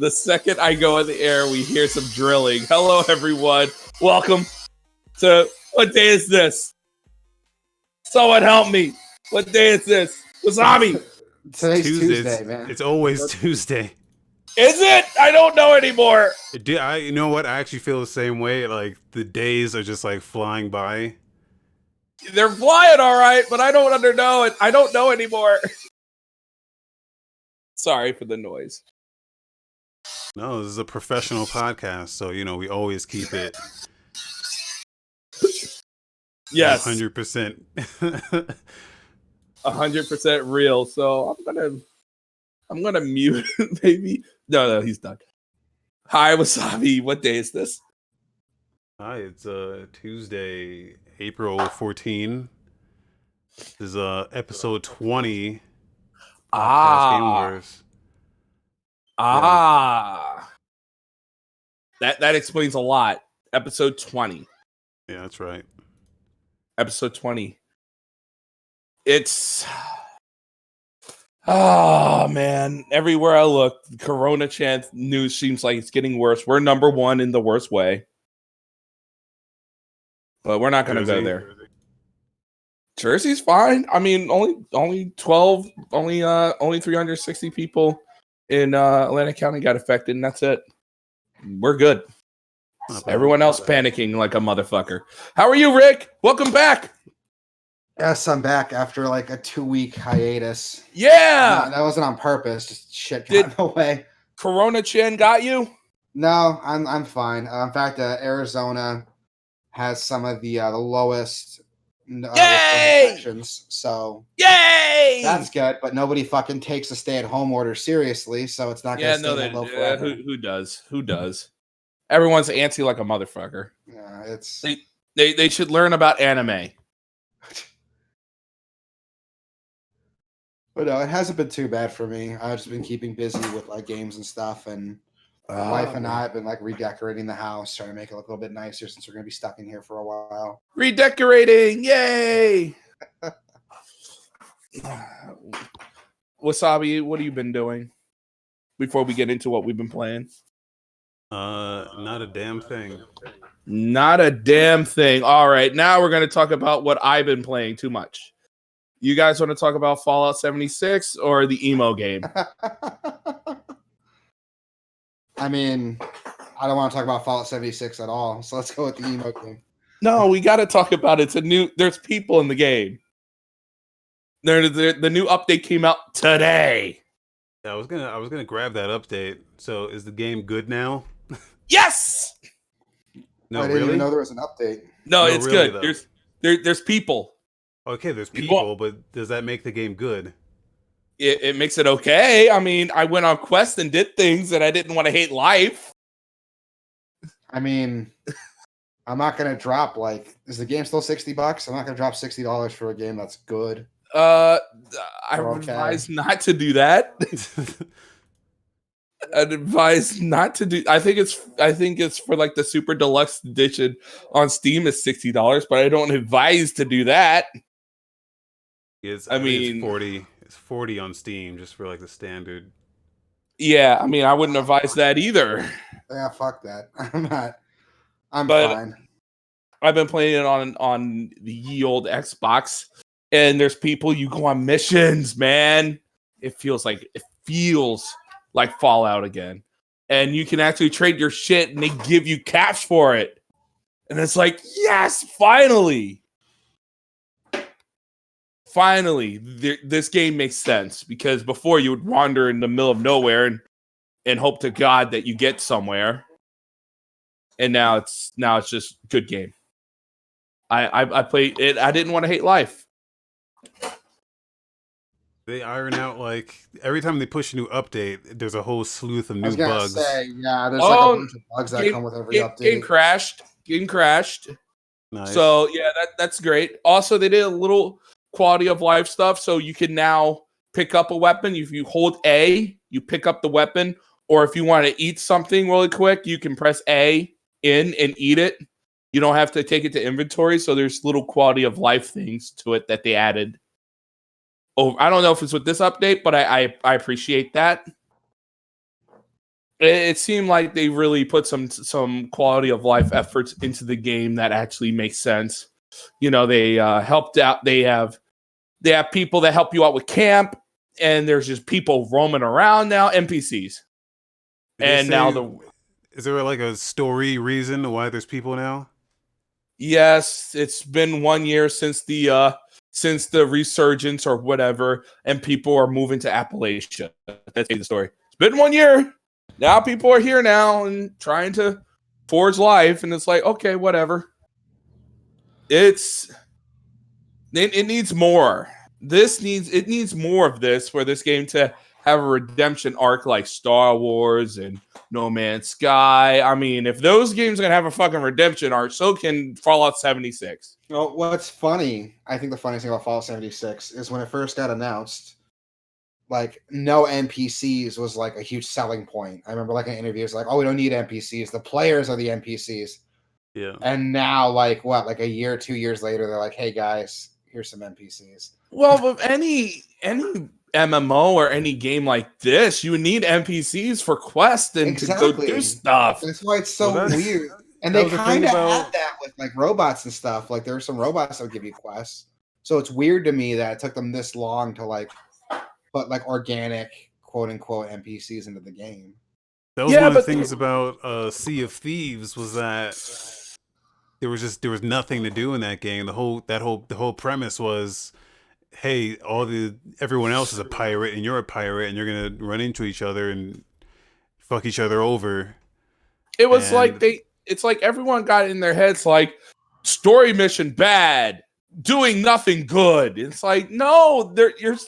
The second I go in the air, we hear some drilling. Hello, everyone. Welcome to... What day is this? Someone help me. What day is this? Wasabi. Today's Tuesday, man. It's always Tuesday. Is it? I don't know anymore. You know what? I actually feel the same way. Like, the days are just, like, flying by. They're flying all right, but I don't know it. I don't know anymore. Sorry for the noise. No, this is a professional podcast, so, we always keep it... Yes. 100%. 100% real. So I'm gonna mute maybe. No, he's done. Hi, Wasabi. What day is this? Hi, it's Tuesday, April 14. This is episode 20. Gameoverse. That explains a lot. Episode 20. Yeah, that's right. Episode 20. It's... Oh, man. Everywhere I look, Corona chant news seems like it's getting worse. We're number one in the worst way. But we're not going to go there. Jersey's fine. I mean, only 12, only 360 people in Atlantic County got affected, and that's it. We're good. Everyone else panicking like a motherfucker. How are you, Rick? Welcome back. Yes, I'm back after like a 2-week hiatus. Yeah, that wasn't on purpose. Just shit got in the way. Corona Chin got you? No, I'm fine. In fact, Arizona has some of the lowest infections, so yay! That's good. But nobody fucking takes the stay-at-home order seriously, so it's not going to stay that low forever. Who does? Who does? Everyone's antsy like a motherfucker. Yeah, it's they should learn about anime. But no, it hasn't been too bad for me. I've just been keeping busy with like games and stuff, and my wife and I have been like redecorating the house, trying to make it look a little bit nicer since we're going to be stuck in here for a while. Redecorating, yay! Wasabi, what have you been doing before we get into what we've been playing? Not a damn thing. Not a damn thing. All right, now we're going to talk about what I've been playing too much. You guys want to talk about Fallout 76 or the emo game? I mean, I don't want to talk about Fallout 76 at all, so let's go with the emo game. No, we got to talk about it. There's people in the game. The new update came out today. Yeah, I was gonna grab that update. So is the game good now? Yes. No, I didn't even know there was an update. No, it's really, good. There's people. Okay, there's people, but does that make the game good? It makes it okay. I mean, I went on quests and did things that I didn't want to hate life. I mean, I'm not gonna drop like. Is the game still $60? I'm not gonna drop $60 for a game that's good. I advise not to do that. I'd advise not to do. I think it's for like the super deluxe edition on Steam is $60, but I don't advise to do that. It's 40. It's 40 on Steam just for like the standard. Yeah, I mean, I wouldn't advise that either. Yeah, fuck that. I'm fine. I've been playing it on the ye old Xbox, and there's people, you go on missions, man. It feels like Fallout again. And you can actually trade your shit and they give you cash for it. And it's like, yes, finally. Finally, this game makes sense, because before you would wander in the middle of nowhere and hope to God that you get somewhere. And now it's just good game. I played it. I didn't want to hate life. They iron out, like, every time they push a new update, there's a whole sleuth of new bugs. I was gonna say, yeah, there's like a bunch of bugs that come with every update. Game crashed. Nice. So, yeah, that's great. Also, they did a little quality of life stuff, so you can now pick up a weapon. If you hold A, you pick up the weapon. Or if you want to eat something really quick, you can press A in and eat it. You don't have to take it to inventory, so there's little quality of life things to it that they added. Oh, I don't know if it's with this update, but I appreciate that. It seemed like they really put some quality of life efforts into the game that actually makes sense. They helped out. They have people that help you out with camp, and there's just people roaming around now, NPCs. Is there like a story reason why there's people now? Yes, it's been 1 year since the resurgence or whatever, and people are moving to Appalachia. That's the story. It's been 1 year. Now people are here now and trying to forge life, and it's like, okay, whatever. It needs more. It needs more of this for this game to have a redemption arc like Star Wars and No Man's Sky. I mean, if those games are gonna have a fucking redemption arc, so can Fallout 76. Well, what's funny, I think the funniest thing about Fallout 76 is when it first got announced, like no NPCs was like a huge selling point. I remember like in interviews like, oh, we don't need NPCs. The players are the NPCs. Yeah. And now like a year, 2 years later, they're like, hey guys, here's some NPCs. Well, with any MMO or any game like this, you would need NPCs for quests and to go do stuff. That's why it's so weird. And they kind of had that with like robots and stuff. Like there are some robots that would give you quests. So it's weird to me that it took them this long to like put like organic quote unquote NPCs into the game. That was one of the things about Sea of Thieves was that there was nothing to do in that game. The whole premise was, hey, everyone else is a pirate and you're a pirate and you're gonna run into each other and fuck each other over. It was it's like everyone got in their heads like story mission bad, doing nothing good. It's like, no,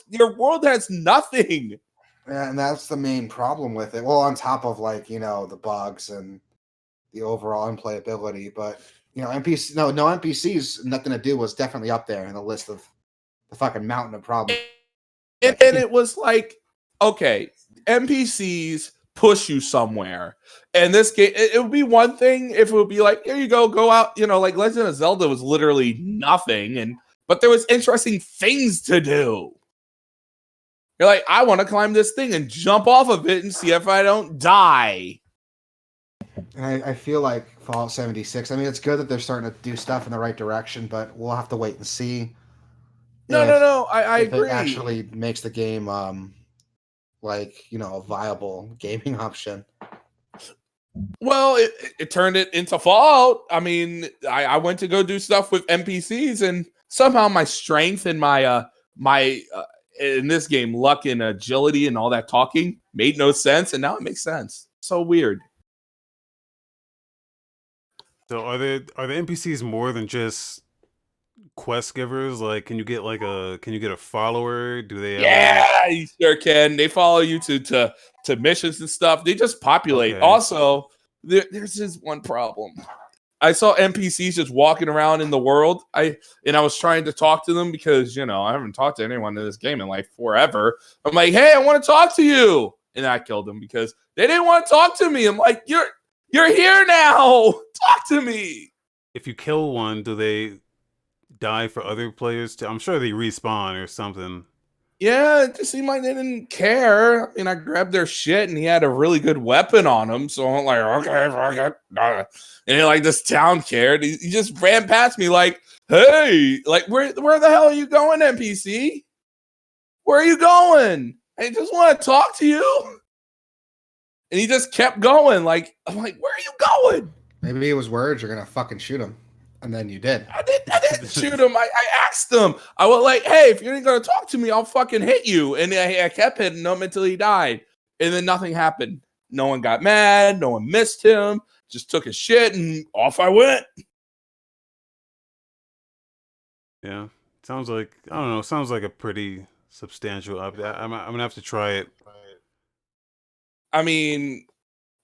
your world has nothing. Yeah, and that's the main problem with it. Well, on top of like, the bugs and the overall unplayability, but no NPCs, nothing to do was definitely up there in the list of the fucking mountain of problems. And it was like, okay, NPCs push you somewhere. And this game, it would be one thing if it would be like, here you go out, like Legend of Zelda was literally nothing, but there was interesting things to do. You're like, I want to climb this thing and jump off of it and see if I don't die. And I feel like Fallout 76, I mean, it's good that they're starting to do stuff in the right direction, but we'll have to wait and see. No, I agree. It actually makes the game, a viable gaming option. Well, it turned it into Fallout. I mean, I went to go do stuff with NPCs, and somehow my strength and my in this game, luck and agility and all that talking made no sense, and now it makes sense. So weird. So are the NPCs more than just quest givers? Like, can you get a follower? Do they? Yeah, you sure can. They follow you to missions and stuff. They just populate. Okay. Also, there's this one problem. I saw NPCs just walking around in the world. I was trying to talk to them because I haven't talked to anyone in this game in like forever. I'm like, hey, I want to talk to you, and I killed them because they didn't want to talk to me. I'm like, you're here now. Talk to me. If you kill one, do they die for other players too? I'm sure they respawn or something. Yeah, it just seemed like they didn't care. I mean, I grabbed their shit and he had a really good weapon on him. So I'm like, okay, fuck it. And like this town cared. He just ran past me like, hey, like where the hell are you going, NPC? Where are you going? I just want to talk to you. And he just kept going. Like, I'm like, where are you going? Maybe it was words, you're gonna fucking shoot him. And then you did. I didn't shoot him. I asked him. I was like, hey, if you're not going to talk to me, I'll fucking hit you. And I kept hitting him until he died. And then nothing happened. No one got mad. No one missed him. Just took his shit and off I went. Yeah. Sounds like, I don't know, sounds like a pretty substantial update. I'm going to have to try it. I mean,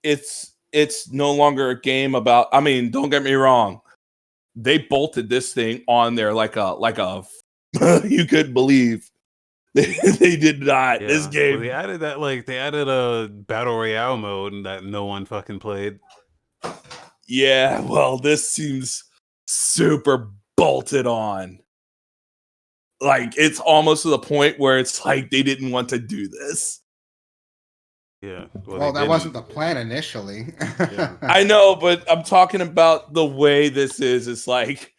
it's no longer a game about, I mean, don't get me wrong. They bolted this thing on there like a you couldn't believe they did not. Yeah. This game, well, they added a battle royale mode that no one fucking played. Yeah, well, this seems super bolted on. Like it's almost to the point where it's like they didn't want to do this. Yeah. Well, that wasn't the plan initially. Yeah. I know, but I'm talking about the way this is. It's like,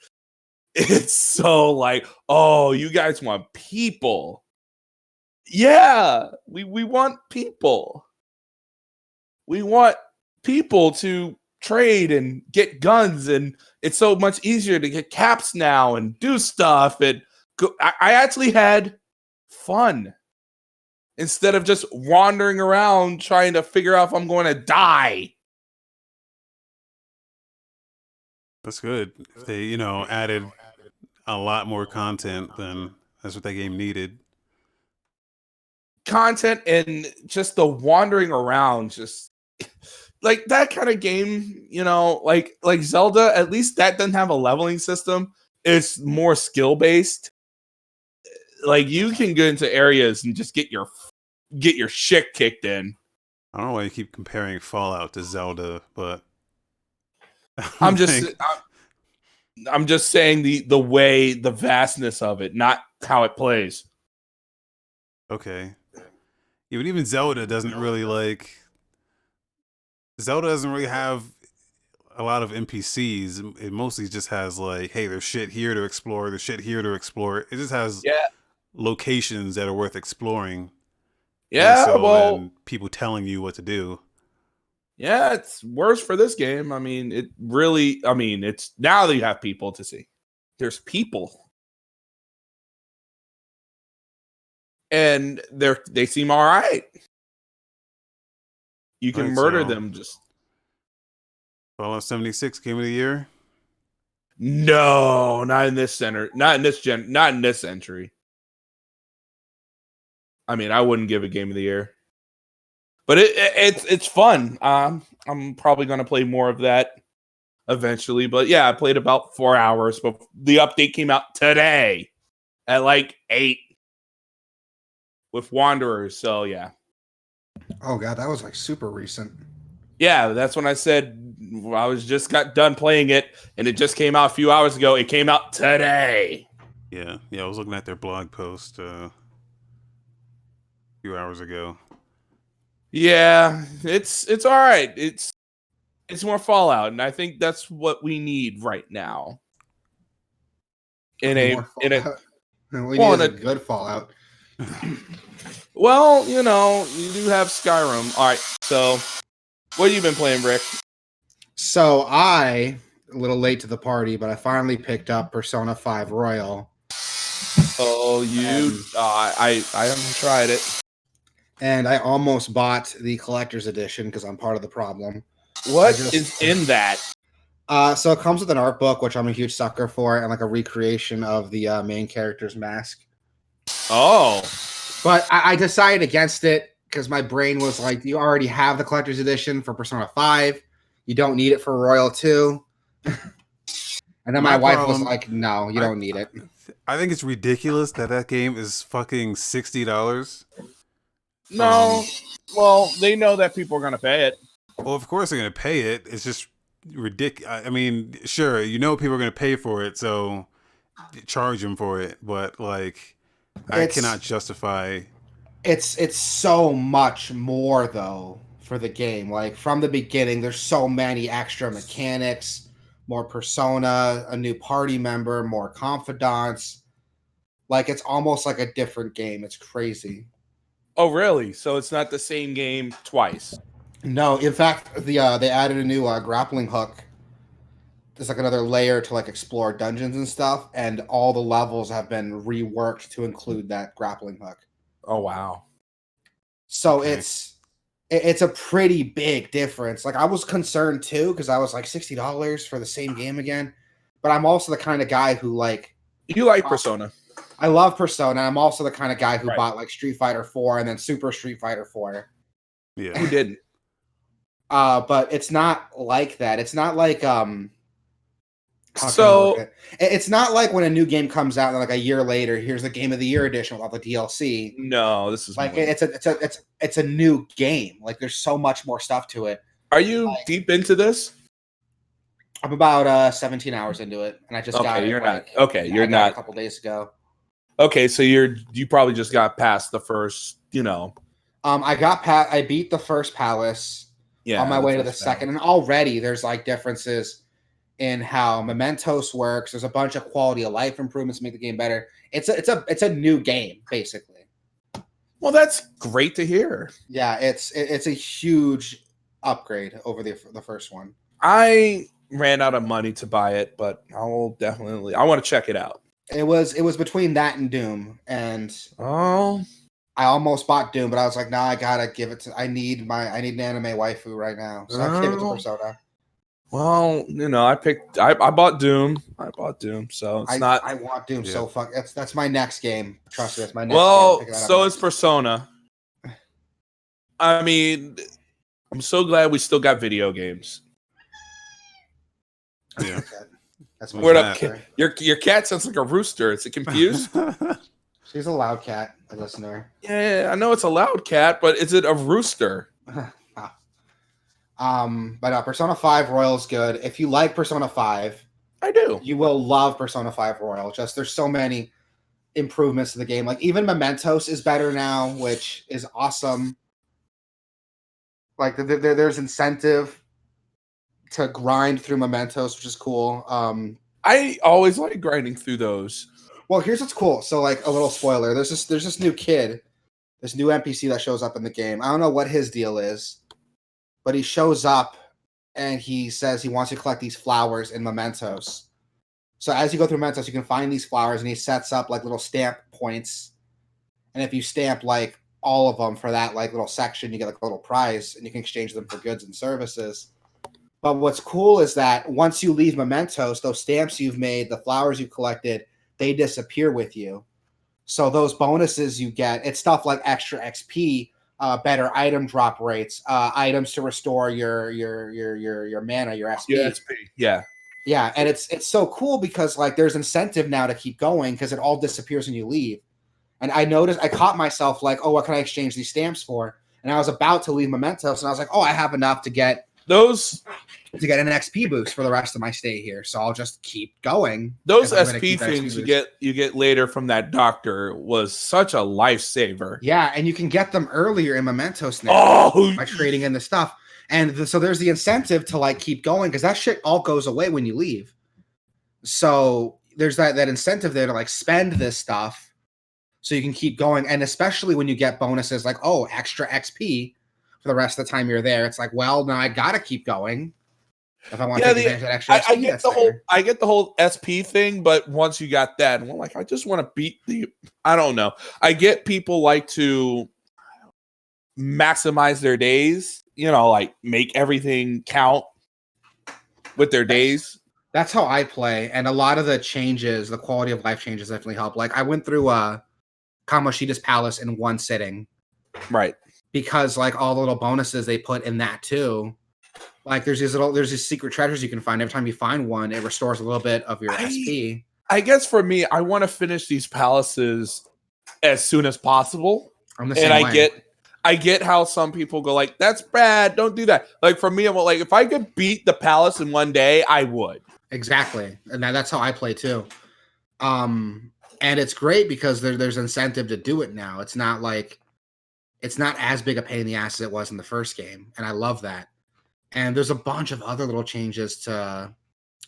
it's so like, oh, you guys want people. Yeah, we want people. We want people to trade and get guns, and it's so much easier to get caps now and do stuff. And I actually had fun instead of just wandering around trying to figure out if I'm going to die. That's good. If they, added a lot more content, then that's what that game needed. Content and just the wandering around, just like that kind of game, like Zelda, at least that doesn't have a leveling system. It's more skill based. Like you can go into areas and just get your shit kicked in. I don't know why you keep comparing Fallout to Zelda, but I'm just saying the way, the vastness of it, not how it plays. Okay. Yeah, but even Zelda doesn't really Zelda doesn't really have a lot of NPCs. It mostly just has like, hey, there's shit here to explore, there's shit here to explore. It just has locations that are worth exploring. Yeah, than people telling you what to do. Yeah, it's worse for this game. I mean, it's now that you have people to see. There's people. And they seem all right. You can murder them just. Fallout 76 Game of the Year? No, not in this center. Not in this entry. I mean, I wouldn't give it Game of the Year. But it's fun. I'm probably going to play more of that eventually. But yeah, I played about 4 hours. But the update came out today at like 8 with Wanderers. So yeah. Oh god, that was like super recent. Yeah, that's when I said I got done playing it, and it just came out a few hours ago. It came out today. Yeah. I was looking at their blog post a few hours ago. Yeah, it's all right. It's more Fallout, and I think that's what we need right now. In a good Fallout. Well, you do have Skyrim. All right, so what have you been playing, Rick? So a little late to the party, but I finally picked up Persona 5 Royal. Oh, I haven't tried it. And I almost bought the collector's edition because I'm part of the problem. What is in that? So it comes with an art book, which I'm a huge sucker for, and like a recreation of the main character's mask. Oh. But I decided against it because my brain was like, you already have the collector's edition for Persona 5. You don't need it for Royal 2. And then my wife was like, no, you don't need it. I think it's ridiculous that game is fucking $60. No. Well, they know that people are going to pay it. Well, of course they're going to pay it. It's just ridiculous. I mean, sure, people are going to pay for it, so charge them for it. But, I cannot justify... It's so much more, though, for the game. Like, from the beginning, there's so many extra mechanics, more persona, a new party member, more confidants. Like, it's almost like a different game. It's crazy. Oh, really? So it's not the same game twice? No, in fact, they added a new grappling hook. There's like another layer to explore dungeons and stuff, and all the levels have been reworked to include that grappling hook. Oh wow! So okay. It's a pretty big difference. Like I was concerned too because I was like $60 for the same game again, but I'm also the kind of guy who you like Persona. I love Persona. I'm also the kind of guy who bought Street Fighter 4 and then Super Street Fighter 4. Yeah, who didn't? But it's not like that. It's not like it's not like when a new game comes out and a year later, here's the Game of the Year edition with all the DLC. No, this is it's a new game. Like there's so much more stuff to it. Are you deep into this? I'm about 17 hours into it, and I just got it. You're not a couple days ago. Okay, so you probably just got past the first, I beat the first palace on my way to the second, and already there's like differences in how Mementos works. There's a bunch of quality of life improvements to make the game better. It's a new game basically. Well, that's great to hear. Yeah, it's a huge upgrade over the first one. I ran out of money to buy it, but I want to check it out. It was between that and Doom, and I almost bought Doom, but I was like, nah, I gotta give it to. I need an anime waifu right now, so I gave it to Persona. Well, I bought Doom. So it's not. I want Doom so fuck. That's my next game. Trust me, that's my next. Well, so is Persona. I mean, I'm so glad we still got video games. Yeah, that's your cat sounds like a rooster. Is it confused? She's a loud cat, a listener. Yeah, I know it's a loud cat, but is it a rooster? But Persona 5 Royal is good. If you like Persona 5, I do. You will love Persona 5 Royal. Just there's so many improvements to the game. Like even Mementos is better now, which is awesome. Like there's incentive to grind through Mementos, which is cool. I always like grinding through those. Well, here's what's cool. So, like a little spoiler, there's this new kid, this new NPC that shows up in the game. I don't know what his deal is, but he shows up and he says he wants to collect these flowers in Mementos. So as you go through Mementos, you can find these flowers, and he sets up like little stamp points. And if you stamp like all of them for that like little section, you get like a little prize, and you can exchange them for goods and services. But what's cool is that once you leave Mementos, those stamps you've made, the flowers you collected, they disappear with you. So those bonuses you get, it's stuff like extra XP, better item drop rates, items to restore your mana, your SP. Your SP, yeah. Yeah, and it's so cool because like there's incentive now to keep going because it all disappears when you leave. And I caught myself like, oh, what can I exchange these stamps for? And I was about to leave Mementos, and I was like, oh, I have enough to get an XP boost for the rest of my stay here, so I'll just keep going. Those SP things you get later from that doctor was such a lifesaver. Yeah, and you can get them earlier in Mementos now by trading in the stuff. And so there's the incentive to like keep going because that shit all goes away when you leave. So there's that incentive there to like spend this stuff so you can keep going, and especially when you get bonuses like extra XP for the rest of the time you're there. It's like, well, now I gotta keep going if I want to take advantage of that extra XP. I get the whole SP thing, but once you got that, and I just want to beat I don't know. I get people like to maximize their days, like make everything count with their days. That's how I play, and a lot of the changes, the quality of life changes definitely help. Like I went through Kamoshida's palace in one sitting. Right. Because like all the little bonuses they put in that too. Like there's these secret treasures you can find. Every time you find one, it restores a little bit of your SP. I guess for me, I want to finish these palaces as soon as possible. I'm the same way. I get how some people go like, that's bad, don't do that. Like for me, I'm like, if I could beat the palace in one day, I would. Exactly. And that's how I play too. And it's great because there's incentive to do it now. It's not as big a pain in the ass as it was in the first game. And I love that. And there's a bunch of other little changes to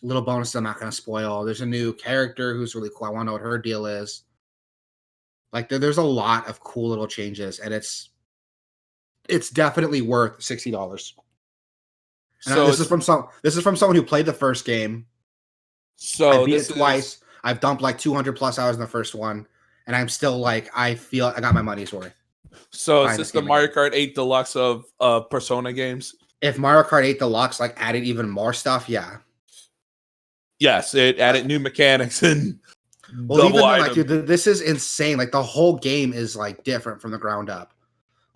little bonuses I'm not going to spoil. There's a new character who's really cool. I want to know what her deal is. Like there's a lot of cool little changes, and it's definitely worth $60. So this is from someone who played the first game. So I beat it twice. I've dumped like 200 plus hours in the first one, and I'm still like, I feel I got my money's worth. So is this the Mario Kart 8 Deluxe of Persona games? If Mario Kart 8 Deluxe like added even more stuff, yeah. Yes, it added new mechanics and dude, this is insane. Like the whole game is like different from the ground up.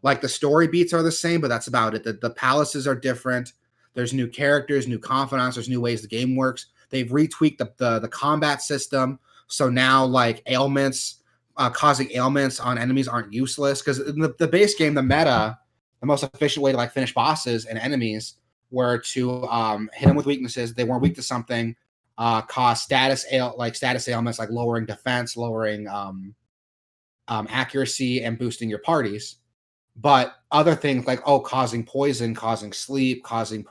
Like the story beats are the same, but that's about it. The palaces are different. There's new characters, new confidants. There's new ways the game works. They've retweaked the combat system, so now like ailments, causing ailments on enemies aren't useless. Because in the base game, the meta, the most efficient way to like finish bosses and enemies were to hit them with weaknesses. They weren't weak to something, cause status ailments like lowering defense, lowering accuracy, and boosting your parties. But other things like causing poison, causing sleep, causing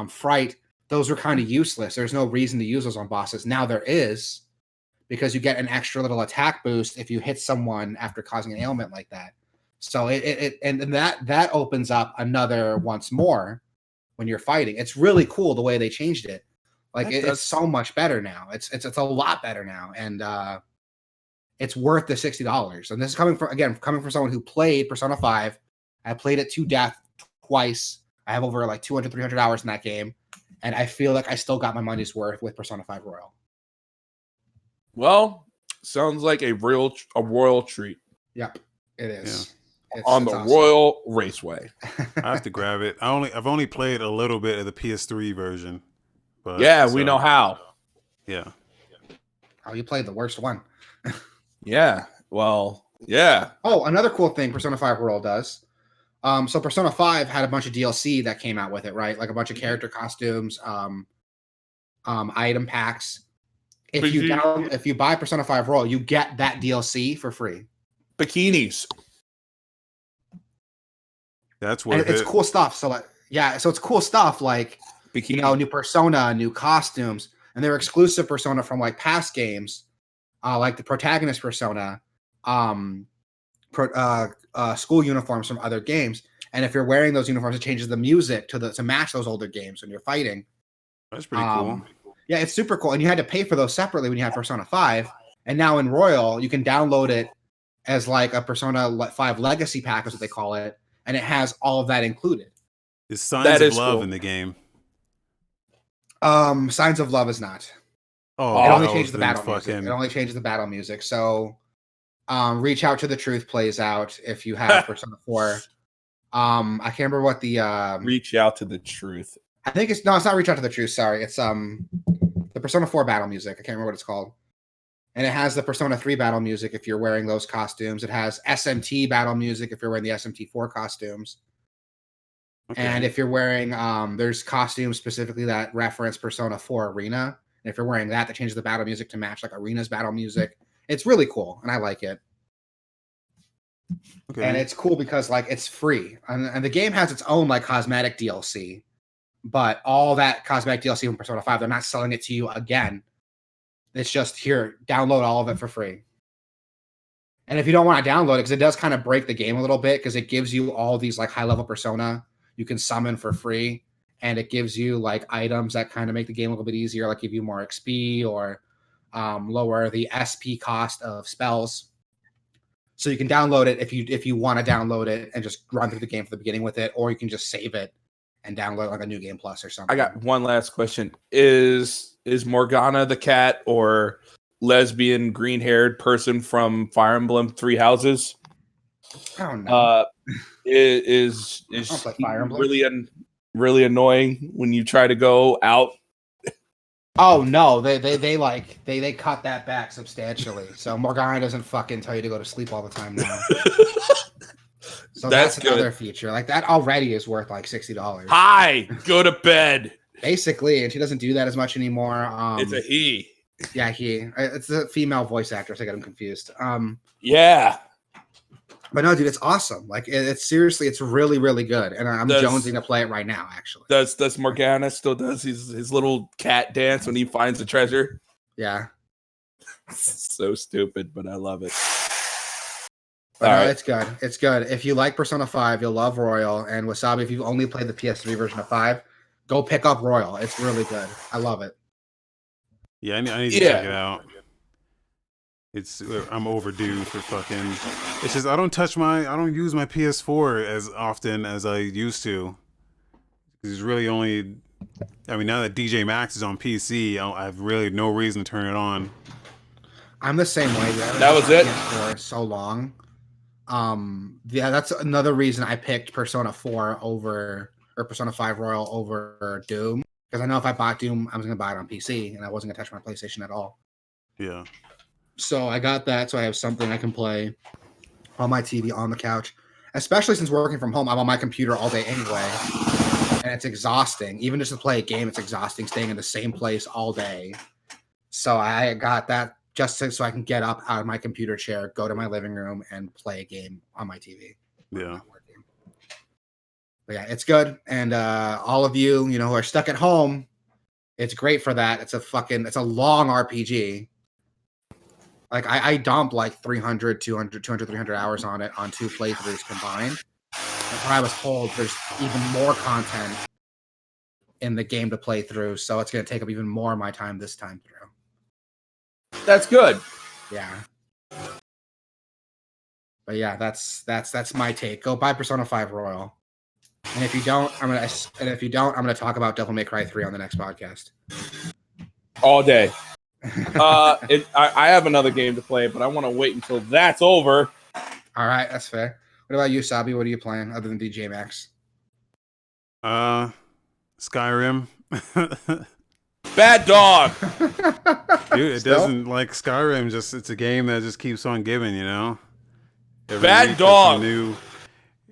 fright, those were kind of useless. There's no reason to use those on bosses. Now there is, because you get an extra little attack boost if you hit someone after causing an ailment like that. So that opens up another once more when you're fighting. It's really cool the way they changed it. Like it's so much better now. It's a lot better now, and it's worth the $60. And this is coming from someone who played Persona 5. I played it to death twice. I have over like 200, 300 hours in that game, and I feel like I still got my money's worth with Persona 5 Royal. Well, sounds like a royal treat. Yep, it is. Yeah. On the awesome. Royal Raceway. I have to grab it. I've only played a little bit of the PS3 version. But, we know how. Yeah. Oh, you played the worst one. Yeah. Well, yeah. Oh, another cool thing Persona 5 Royal does. So Persona 5 had a bunch of DLC that came out with it, right? Like a bunch of character costumes, item packs. If you buy Persona 5 Royal, you get that DLC for free. Bikinis. That's what it's cool stuff. So it's cool stuff like Bikini. New persona, new costumes, and they're exclusive persona from like past games, like the protagonist persona, school uniforms from other games. And if you're wearing those uniforms, it changes the music to match those older games when you're fighting. That's pretty cool. Yeah, it's super cool. And you had to pay for those separately when you had Persona 5. And now in Royal, you can download it as like a Persona 5 Legacy Pack, is what they call it. And it has all of that included. Is Signs of Love in the game? Signs of Love is not. Oh, it only changes the battle music. It only changes the battle music. So Reach Out to the Truth plays out if you have Persona 4. I can't remember what the Reach Out to the Truth. I think it's not Reach Out to the Truth, sorry. It's the Persona 4 battle music. I can't remember what it's called. And it has the Persona 3 battle music if you're wearing those costumes. It has SMT battle music if you're wearing the SMT4 costumes. Okay. And if you're wearing, there's costumes specifically that reference Persona 4 Arena. And if you're wearing that changes the battle music to match like Arena's battle music. It's really cool, and I like it. Okay. And it's cool because like it's free. And the game has its own like cosmetic DLC. But all that cosmetic DLC from Persona 5, they're not selling it to you again. It's just here, download all of it for free. And if you don't want to download it, because it does kind of break the game a little bit, because it gives you all these like high-level persona you can summon for free, and it gives you like items that kind of make the game a little bit easier, like give you more XP or lower the SP cost of spells. So you can download it if you want to download it and just run through the game from the beginning with it, or you can just save it and download like a New Game Plus or something. I got one last question. Is Morgana the cat or lesbian green-haired person from Fire Emblem Three Houses? I don't know. Is really annoying when you try to go out? Oh no, they cut that back substantially. So Morgana doesn't fucking tell you to go to sleep all the time now. So that's another feature. Like that already is worth like $60. Hi, go to bed. Basically, and she doesn't do that as much anymore. It's a he. Yeah, he. It's a female voice actress. I got him confused. Yeah. But no, dude, it's awesome. Like it's seriously, it's really, really good. And I'm jonesing to play it right now, actually. Does Morgana still does his little cat dance when he finds the treasure? Yeah. So stupid, but I love it. But no, it's good. It's good. If you like Persona 5, you'll love Royal. And Wasabi, if you've only played the PS3 version of 5, go pick up Royal. It's really good. I love it. Yeah, I need to check it out. I'm overdue for fucking. It's just I don't use my PS4 as often as I used to. It's really only. I mean, now that DJ Maxx is on PC, I have really no reason to turn it on. I'm the same way. That was it. For so long. Yeah, that's another reason I picked Persona 4 or Persona 5 Royal over Doom. Because I know if I bought Doom, I was going to buy it on PC, and I wasn't going to touch my PlayStation at all. Yeah. So I got that, so I have something I can play on my TV, on the couch. Especially since working from home, I'm on my computer all day anyway. And it's exhausting. Even just to play a game, it's exhausting staying in the same place all day. So I got that so I can get up out of my computer chair, go to my living room, and play a game on my TV. Yeah. But yeah, it's good. And all of you, who are stuck at home, it's great for that. It's a long RPG. Like I dumped like 300, 200, 200, 300 hours on it on 2 playthroughs combined. And when I was told there's even more content in the game to play through, so it's going to take up even more of my time this time through. That's good. Yeah. But yeah, that's my take. Go buy Persona 5 Royal. And if you don't, I'm gonna talk about Devil May Cry 3 on the next podcast. All day. I have another game to play, but I want to wait until that's over. All right, that's fair. What about you, Sabi? What are you playing other than DJ Max? Skyrim. Bad dog. Dude, it doesn't like Skyrim. It's a game that just keeps on giving. Bad dog.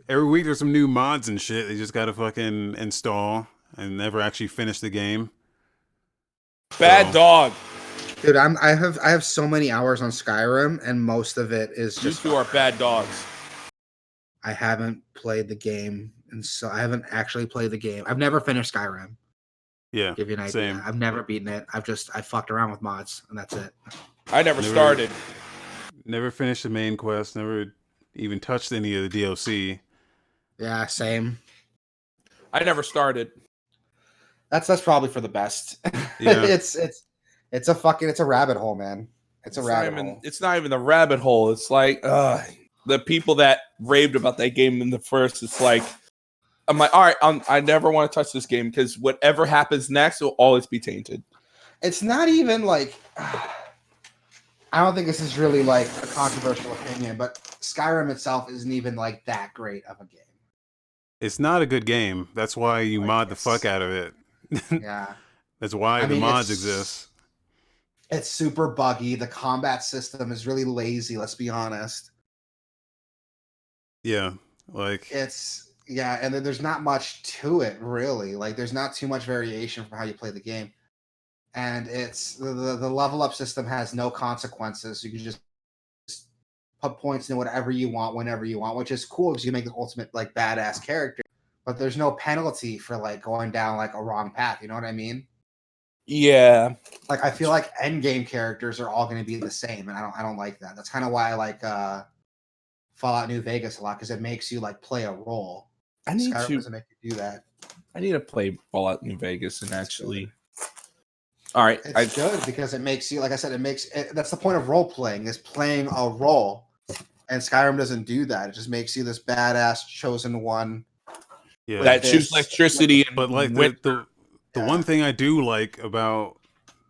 Every week there's some new mods and shit. They just gotta fucking install and never actually finish the game. Bad dog. Dude, I have so many hours on Skyrim, and most of it is just. You two are bad dogs. I haven't played the game, and so I haven't actually played the game. I've never finished Skyrim. Yeah, give you an idea. Same. I've never beaten it. I fucked around with mods, and that's it. I never started. Never finished the main quest. Never even touched any of the DLC. Yeah, same. I never started. That's probably for the best. Yeah. It's a rabbit hole, man. It's a rabbit hole. It's not even the rabbit hole. It's like the people that raved about that game in the first. It's like I'm like, all right, I never want to touch this game because whatever happens next will always be tainted. It's not even like I don't think this is really like a controversial opinion, but Skyrim itself isn't even like that great of a game. It's not a good game. That's why you mod the fuck out of it. Yeah. That's why the mods exist. It's super buggy. The combat system is really lazy, let's be honest. Yeah. And then there's not much to it, really. Like, there's not too much variation from how you play the game. And it's the level up system has no consequences. You can just put points in whatever you want, whenever you want, which is cool because you make the ultimate like badass character. But there's no penalty for like going down like a wrong path. You know what I mean? Yeah. Like I feel like end game characters are all going to be the same, and I don't like that. That's kind of why I like Fallout New Vegas a lot because it makes you like play a role. Skyrim doesn't make you do that. I need to play Fallout New Vegas and actually. All right, it's good because it makes you, like I said, that's the point of role playing is playing a role, and Skyrim doesn't do that. It just makes you this badass chosen one. Yeah, that shoots electricity. But like the one thing I do like about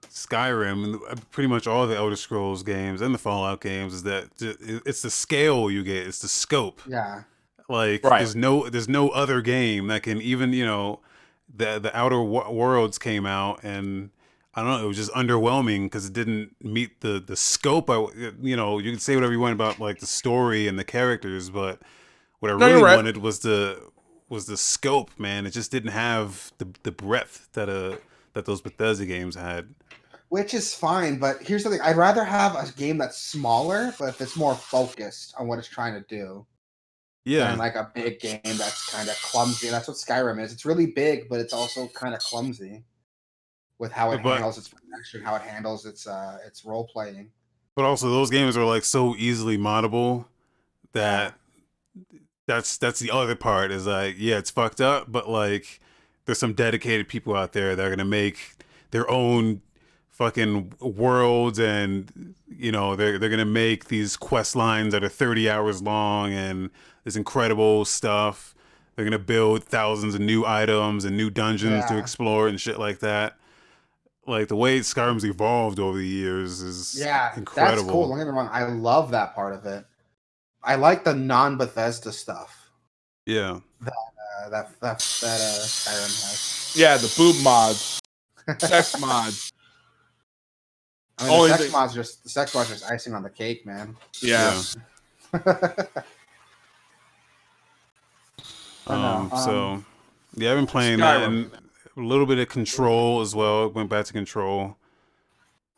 Skyrim and pretty much all the Elder Scrolls games and the Fallout games is that it's the scale you get, it's the scope. Yeah, like there's no other game that can even the Outer Worlds came out and. I don't know. It was just underwhelming because it didn't meet the scope. You can say whatever you want about like the story and the characters, but what I really wanted was the scope. Man, it just didn't have the breadth that those Bethesda games had. Which is fine, but here's the thing: I'd rather have a game that's smaller, but if it's more focused on what it's trying to do. Yeah, than like a big game that's kind of clumsy. And that's what Skyrim is. It's really big, but it's also kind of clumsy. With how it handles its progression, how it handles its role playing. But also, those games are like so easily moddable that that's the other part. Is like, yeah, it's fucked up, but like, there's some dedicated people out there that are gonna make their own fucking worlds, and they're gonna make these quest lines that are 30 hours long, and this incredible stuff. They're gonna build thousands of new items and new dungeons to explore and shit like that. Like the way Skyrim's evolved over the years is incredible. That's cool. Don't get me wrong. I love that part of it. I like the non-Bethesda stuff. Yeah. That Skyrim has. Yeah, the boob mods, sex mods. I mean, the sex mods just icing on the cake, man. Yeah. So yeah, I've been playing that and a little bit of Control as well. Went back to Control.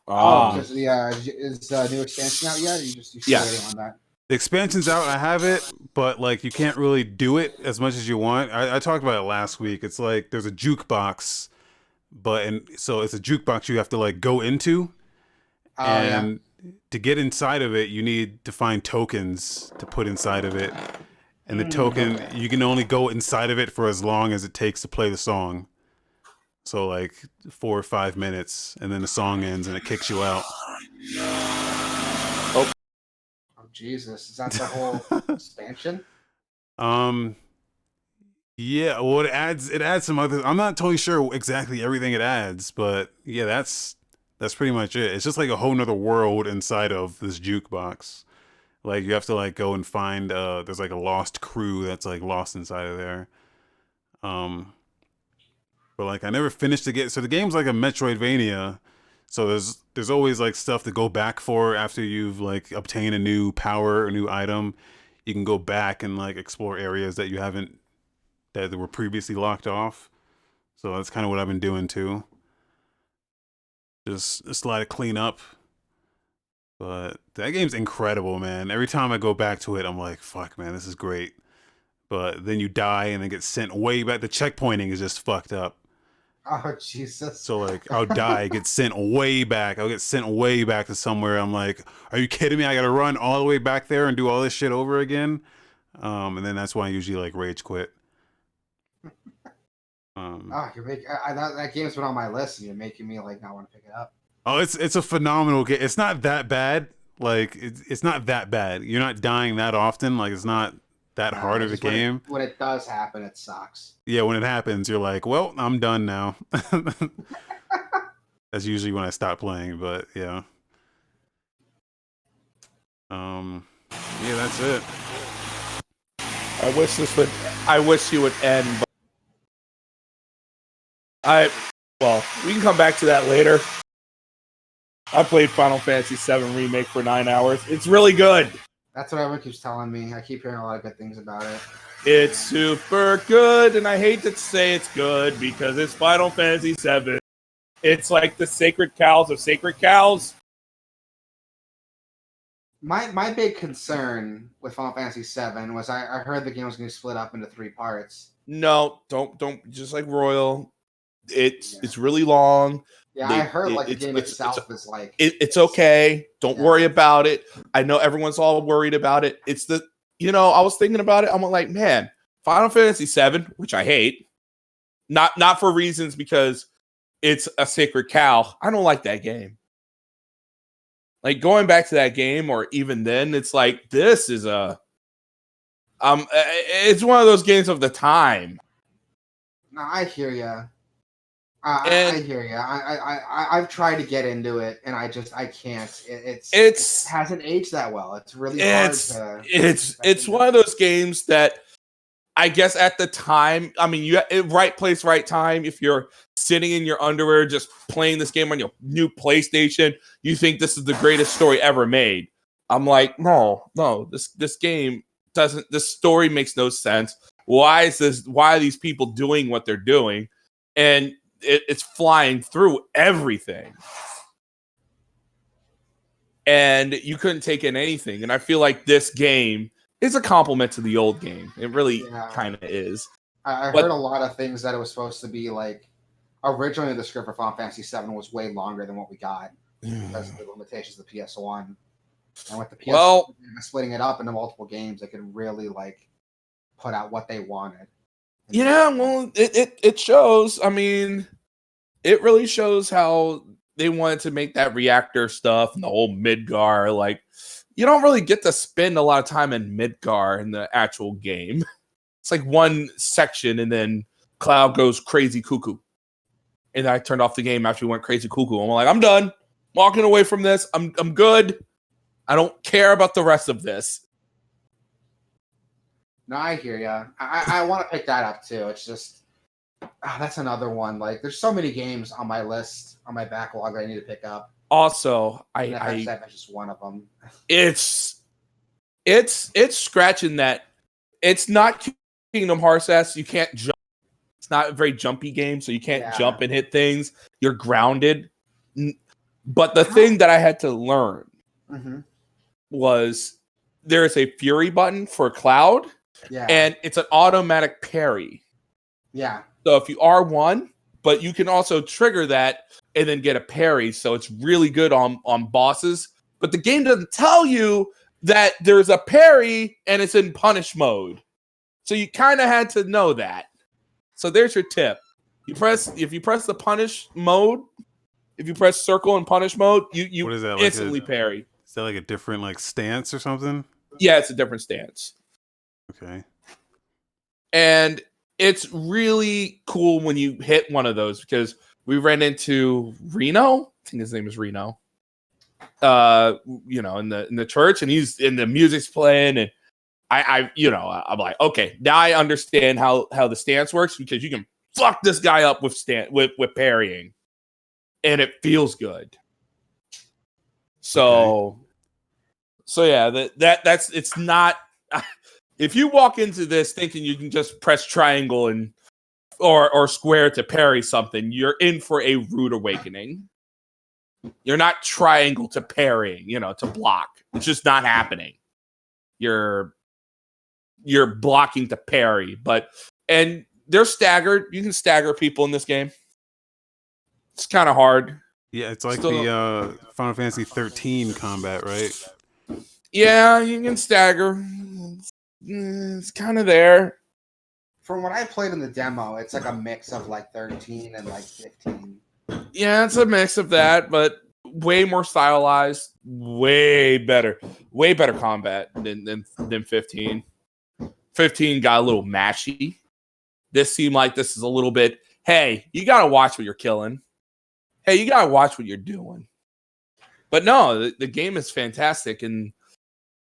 Because is new expansion out yet? Or you still waiting on that? The expansion's out. I have it, but like you can't really do it as much as you want. I talked about it last week. It's like there's a jukebox, so it's a jukebox you have to like go into, and to get inside of it, you need to find tokens to put inside of it, and the token you can only go inside of it for as long as it takes to play the song. So like 4 or 5 minutes, and then the song ends and it kicks you out. Oh Jesus! Is that the whole expansion? Yeah. Well, it adds some other. I'm not totally sure exactly everything it adds, but yeah, that's pretty much it. It's just like a whole nother world inside of this jukebox. Like you have to like go and find. There's like a lost crew that's like lost inside of there. But like I never finished the game. So the game's like a Metroidvania. So there's always like stuff to go back for after you've like obtained a new power or new item. You can go back and like explore areas that that were previously locked off. So that's kind of what I've been doing too. Just a lot of clean up. But that game's incredible, man. Every time I go back to it, I'm like, fuck, man, this is great. But then you die and then get sent way back. The checkpointing is just fucked up. Oh Jesus! So like I'll die, get sent way back. I'll get sent way back to somewhere. I'm like, are you kidding me? I gotta run all the way back there and do all this shit over again. And then that's why I usually like rage quit. You're making that game's been on my list, and you're making me like not want to pick it up. Oh, it's a phenomenal game. It's not that bad. Like it's not that bad. You're not dying that often. Like it's not that hard of a game. When it does happen, it sucks. Yeah, when it happens, you're like, well, I'm done now. That's usually when I stop playing, but yeah. Yeah, that's it. I wish you would end. But we can come back to that later. I played Final Fantasy VII Remake for 9 hours. It's really good. That's what everyone keeps telling me. I keep hearing a lot of good things about it. It's super good, and I hate to say it's good because it's Final Fantasy VII. It's like the sacred cows of sacred cows. My big concern with Final Fantasy VII was I heard the game was going to split up into 3 parts. No, don't. Just like Royal, it's really long. Yeah, I heard the game itself is like it's okay. Don't worry about it. I know everyone's all worried about it. It's I was thinking about it. I'm like, man, Final Fantasy VII, which I hate, not for reasons because it's a sacred cow. I don't like that game. Like going back to that game, or even then, it's like this is it's one of those games of the time. No, I hear you. I hear you. I've tried to get into it, and I can't. It hasn't aged that well. It's really hard to. It's one of those games that I guess at the time, I mean, right place, right time. If you're sitting in your underwear just playing this game on your new PlayStation, you think this is the greatest story ever made. I'm like, no, this game doesn't. This story makes no sense. Why are these people doing what they're doing? And it's flying through everything. And you couldn't take in anything. And I feel like this game is a compliment to the old game. It really kind of is. I heard a lot of things that it was supposed to be like. Originally, the script for Final Fantasy VII was way longer than what we got because of the limitations of the PS1. And with the PS1 splitting it up into multiple games, they could really like put out what they wanted. Yeah, well, it shows. I mean, it really shows how they wanted to make that reactor stuff and the whole Midgar. Like, you don't really get to spend a lot of time in Midgar in the actual game. It's like one section, and then Cloud goes crazy cuckoo. And I turned off the game after he went crazy cuckoo. I'm like, I'm done. Walking away from this. I'm good. I don't care about the rest of this. No, I hear ya. I want to pick that up too. It's just that's another one. Like, there's so many games on my list, on my backlog that I need to pick up. Also, that's just one of them. It's scratching that. It's not Kingdom Hearts-esque. You can't jump. It's not a very jumpy game, so you can't jump and hit things. You're grounded. But the thing that I had to learn was there's a fury button for Cloud, and it's an automatic parry. Yeah. So if you R1, but you can also trigger that and then get a parry. So it's really good on bosses. But the game doesn't tell you that there's a parry and it's in punish mode. So you kind of had to know that. So there's your tip. If you press the punish mode, if you press circle in punish mode, you what is that, instantly parry. Is that like a different like stance or something? Yeah, it's a different stance. Okay. And it's really cool when you hit one of those because we ran into Reno. I think his name is Reno. In the church, and the music's playing, and I'm like, okay, now I understand how the stance works because you can fuck this guy up with parrying, and it feels good. So yeah, that's it's not. If you walk into this thinking you can just press triangle and or square to parry something, you're in for a rude awakening. You're not triangle to parrying, to block. It's just not happening. You're blocking to parry, and they're staggered. You can stagger people in this game. It's kind of hard. Yeah, it's like the Final Fantasy 13 combat, right? Yeah, you can stagger. It's kind of there. From what I played in the demo, it's like a mix of like 13 and like 15. Yeah, it's a mix of that, but way more stylized, way better combat than 15. 15 got a little mashy. This seemed like this is a little bit, hey, you got to watch what you're killing. Hey, you got to watch what you're doing. But no, the game is fantastic, and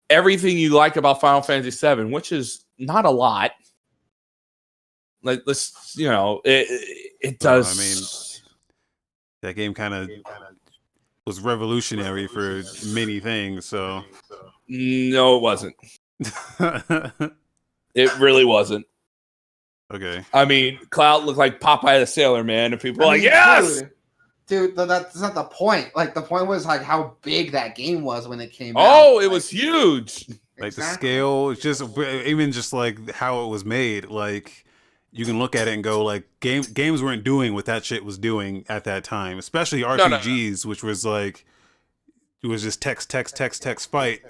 everything you like about Final Fantasy VII, which is not a lot. Like, let's, it does. I mean, that game kind of was revolutionary for many things, so. No, it wasn't. It really wasn't. Okay. I mean, Cloud looked like Popeye the Sailor Man, and people were like, yes! Dude, that's not the point. Like, the point was, like, how big that game was when it came out. Oh, it was huge! Like, the scale, just even just, like, how it was made, like, you can look at it and go, like, games weren't doing what that shit was doing at that time, especially RPGs, which was, like, it was just text, fight,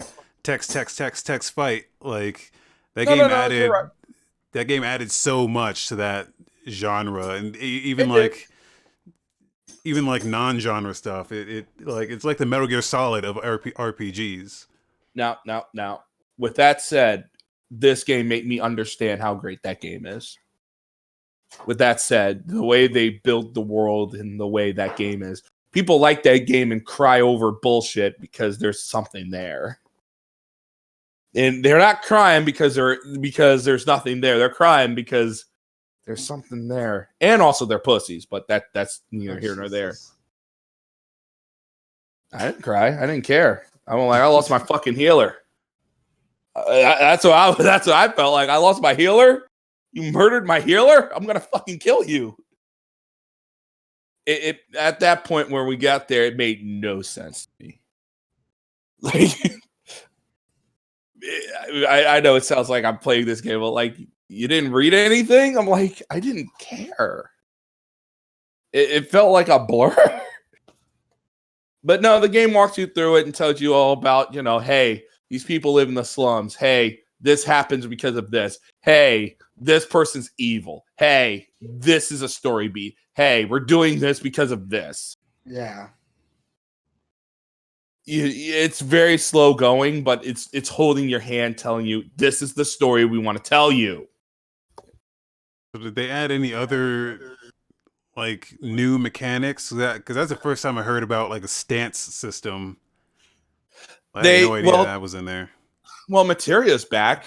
text, fight. Like, that game added so much to that genre, and even non-genre stuff. It's like the Metal Gear Solid of RPGs. Now. With that said, this game made me understand how great that game is. With that said, the way they built the world and the way that game is, people like that game and cry over bullshit because there's something there. And they're not crying because there's nothing there. They're crying because there's something there. And also they're pussies, but that's neither here nor there. I didn't cry. I didn't care. I'm like, I lost my fucking healer. That's what I felt like. I lost my healer. You murdered my healer. I'm gonna fucking kill you. It at that point where we got there, it made no sense to me. Like, I know it sounds like I'm playing this game, but like, you didn't read anything. I'm like, I didn't care. It felt like a blur. But no, the game walks you through it and tells you all about, hey, these people live in the slums. Hey, this happens because of this. Hey, this person's evil. Hey, this is a story beat. Hey, we're doing this because of this. Yeah. It's very slow going, but it's holding your hand, telling you this is the story we want to tell you. So did they add any other like new mechanics? Because that's the first time I heard about like a stance system. I had no idea that was in there. Well, Materia's back.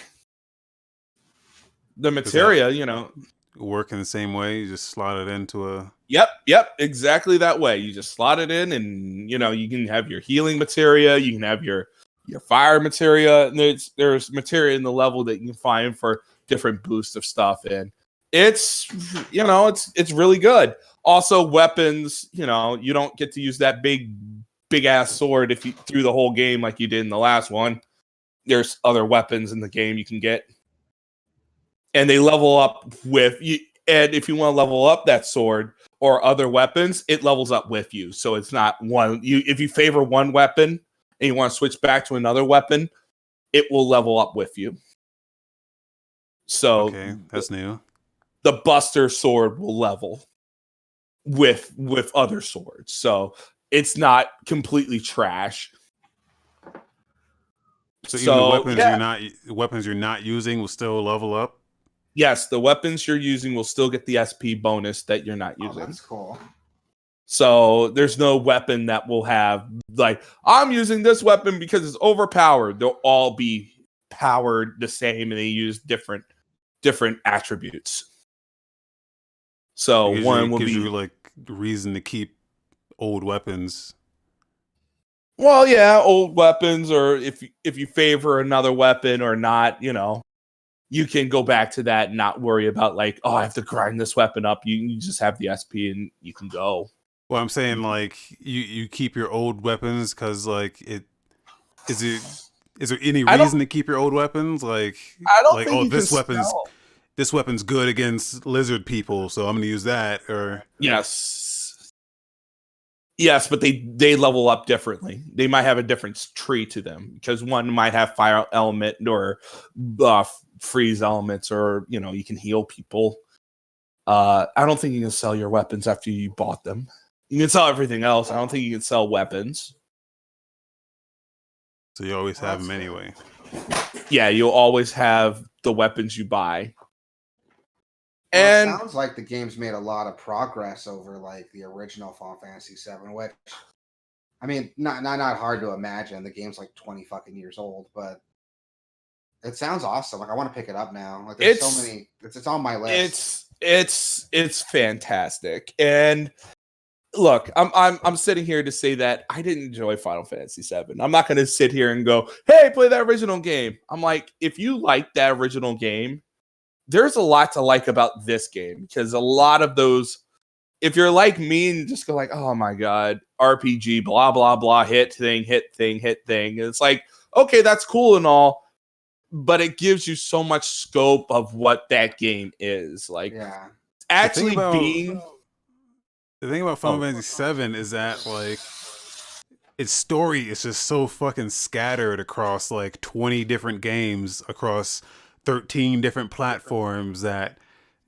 The Materia, work in the same way. You just slot it into a. Yep, exactly that way. You just slot it in, and you can have your healing materia, you can have your fire materia, and there's materia in the level that you can find for different boosts of stuff, and it's it's really good. Also, weapons, you don't get to use that big big ass sword if you through the whole game like you did in the last one. There's other weapons in the game you can get, and they level up with you. And if you want to level up that sword or other weapons, it levels up with you. So it's not one. If you favor one weapon and you want to switch back to another weapon, it will level up with you. So okay, that's new. The Buster sword will level with other swords. So it's not completely trash. So even the weapons you're not using will still level up? Yes, the weapons you're using will still get the SP bonus that you're not using. That's cool. So there's no weapon that will have like, I'm using this weapon because it's overpowered. They'll all be powered the same and they use different attributes. So one will be you like reason to keep old weapons. Well, yeah, old weapons, or if you favor another weapon or not, you can go back to that and not worry about like, oh, I have to grind this weapon up. You just have the SP and you can go. Well, I'm saying like you keep your old weapons because like is there any reason to keep your old weapons? Like I don't like think this weapon's good against lizard people, so I'm gonna use that. Or Yes, but they level up differently. They might have a different tree to them because one might have fire element or freeze elements, or you can heal people. I don't think you can sell your weapons after you bought them. You can sell everything else. I don't think you can sell weapons. So you always have them anyway. Yeah, you'll always have the weapons you buy. And it sounds like the game's made a lot of progress over like the original Final Fantasy VII, which I mean, not hard to imagine. The game's like 20 fucking years old, but it sounds awesome. Like I want to pick it up now. Like there's so many. It's on my list. It's fantastic. And look, I'm sitting here to say that I didn't enjoy Final Fantasy VII. I'm not going to sit here and go, "Hey, play that original game." I'm like, if you like that original game, there's a lot to like about this game, because a lot of those, if you're like me and just go like, oh my God, RPG, blah, blah, blah, hit thing. And it's like, okay, that's cool and all, but it gives you so much scope of what that game is. Like, actually the thing about Final Fantasy VII is that like its story is just so fucking scattered across like 20 different games across 13 different platforms that,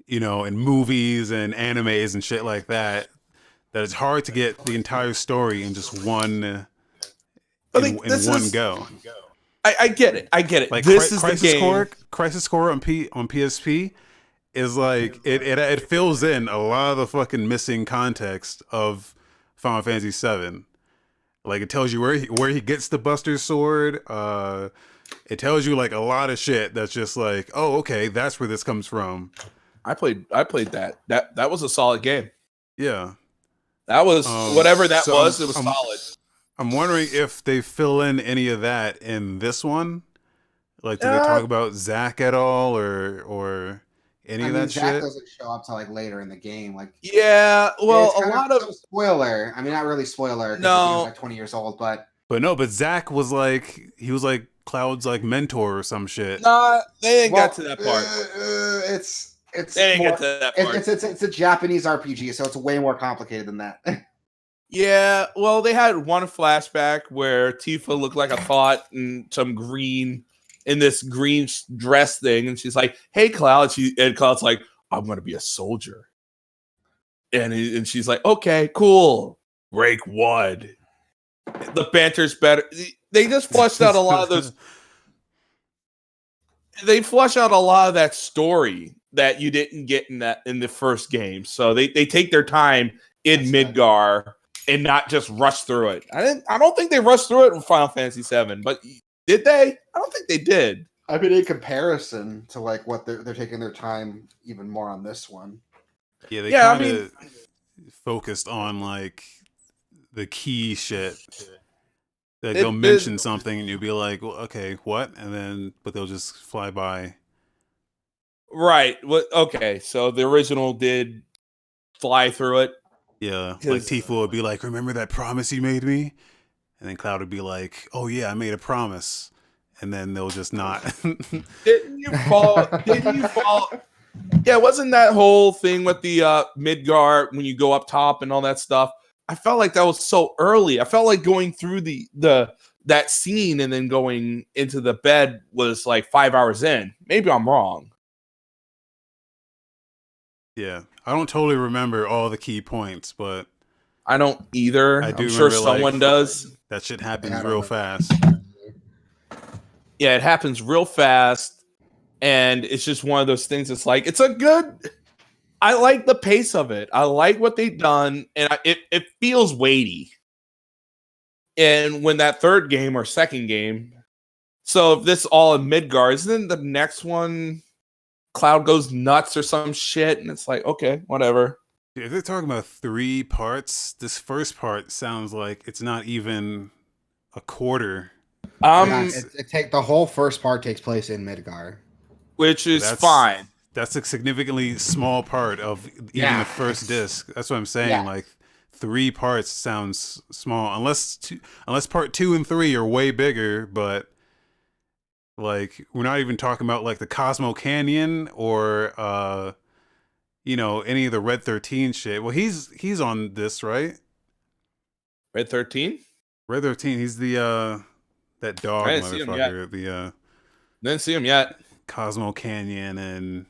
in movies and animes and shit like that it's hard to get the entire story in just one one go. I get it. Like this is the game. Crisis Core on PSP is like it fills in a lot of the fucking missing context of Final Fantasy VII. Like it tells you where he gets the Buster Sword. It tells you like a lot of shit that's just like, oh, okay, that's where this comes from. I played that. That was a solid game. Yeah. That was whatever that was, it was solid. I'm wondering if they fill in any of that in this one. Like, do they talk about Zack at all or any of that Zack shit? Doesn't show up till like later in the game. Like, well, a lot of spoiler. I mean, not really spoiler. No, the game's like 20 years old, but Zack was like Cloud's like mentor or some shit. Nah, they ain't got to that part. They didn't get to that part. It's a Japanese RPG, so it's way more complicated than that. Yeah, well, they had one flashback where Tifa looked like a thought in some green, in this green dress thing, and she's like, "Hey, Cloud," and Cloud's like, "I'm gonna be a soldier," and she's like, "Okay, cool, rank 1." The banter's better. They just flushed out a lot of those. They flush out a lot of that story that you didn't get in the first game. So they take their time in Midgar and not just rush through it. I don't think they rushed through it in Final Fantasy VII, but did they? I don't think they did. I mean, in comparison to like what they're taking their time even more on this one. Yeah, they kind of focused on like the key shit. That they'll mention something and you'll be like, well, okay, what? But they'll just fly by. Right. Well, okay. So the original did fly through it. Yeah. Like Tifa would be like, remember that promise you made me? and then Cloud would be like, "Oh yeah, I made a promise," and then they'll just not. Didn't you fall? Didn't you fall? Yeah, wasn't that whole thing with the Midgar when you go up top and all that stuff? I felt like that was so early. I felt like going through the that scene and then going into the bed was like 5 hours in. Maybe I'm wrong. Yeah, I don't totally remember all the key points, but I don't either. I do I'm sure remember, someone like, does. that shit happens Yeah, I don't real know. fast. Yeah, it happens real fast, and it's just one of those things. It's like it's a good. I like the pace of it. I like what they've done, and it feels weighty. And when that third game or second game, so if this all in Midgar, isn't the next one Cloud goes nuts or some shit? And it's like, okay, whatever. If they're talking about 3 parts, this first part sounds like it's not even a quarter. The whole first part takes place in Midgar, which is fine. That's a significantly small part of even the first disc. That's what I'm saying. Yeah. Like 3 parts sounds small, unless part 2 and 3 are way bigger. But like we're not even talking about like the Cosmo Canyon or any of the Red 13 shit. Well, he's on this, right? Red 13? Red 13. He's the that dog I didn't see him yet. motherfucker. Didn't see him yet. Cosmo Canyon and.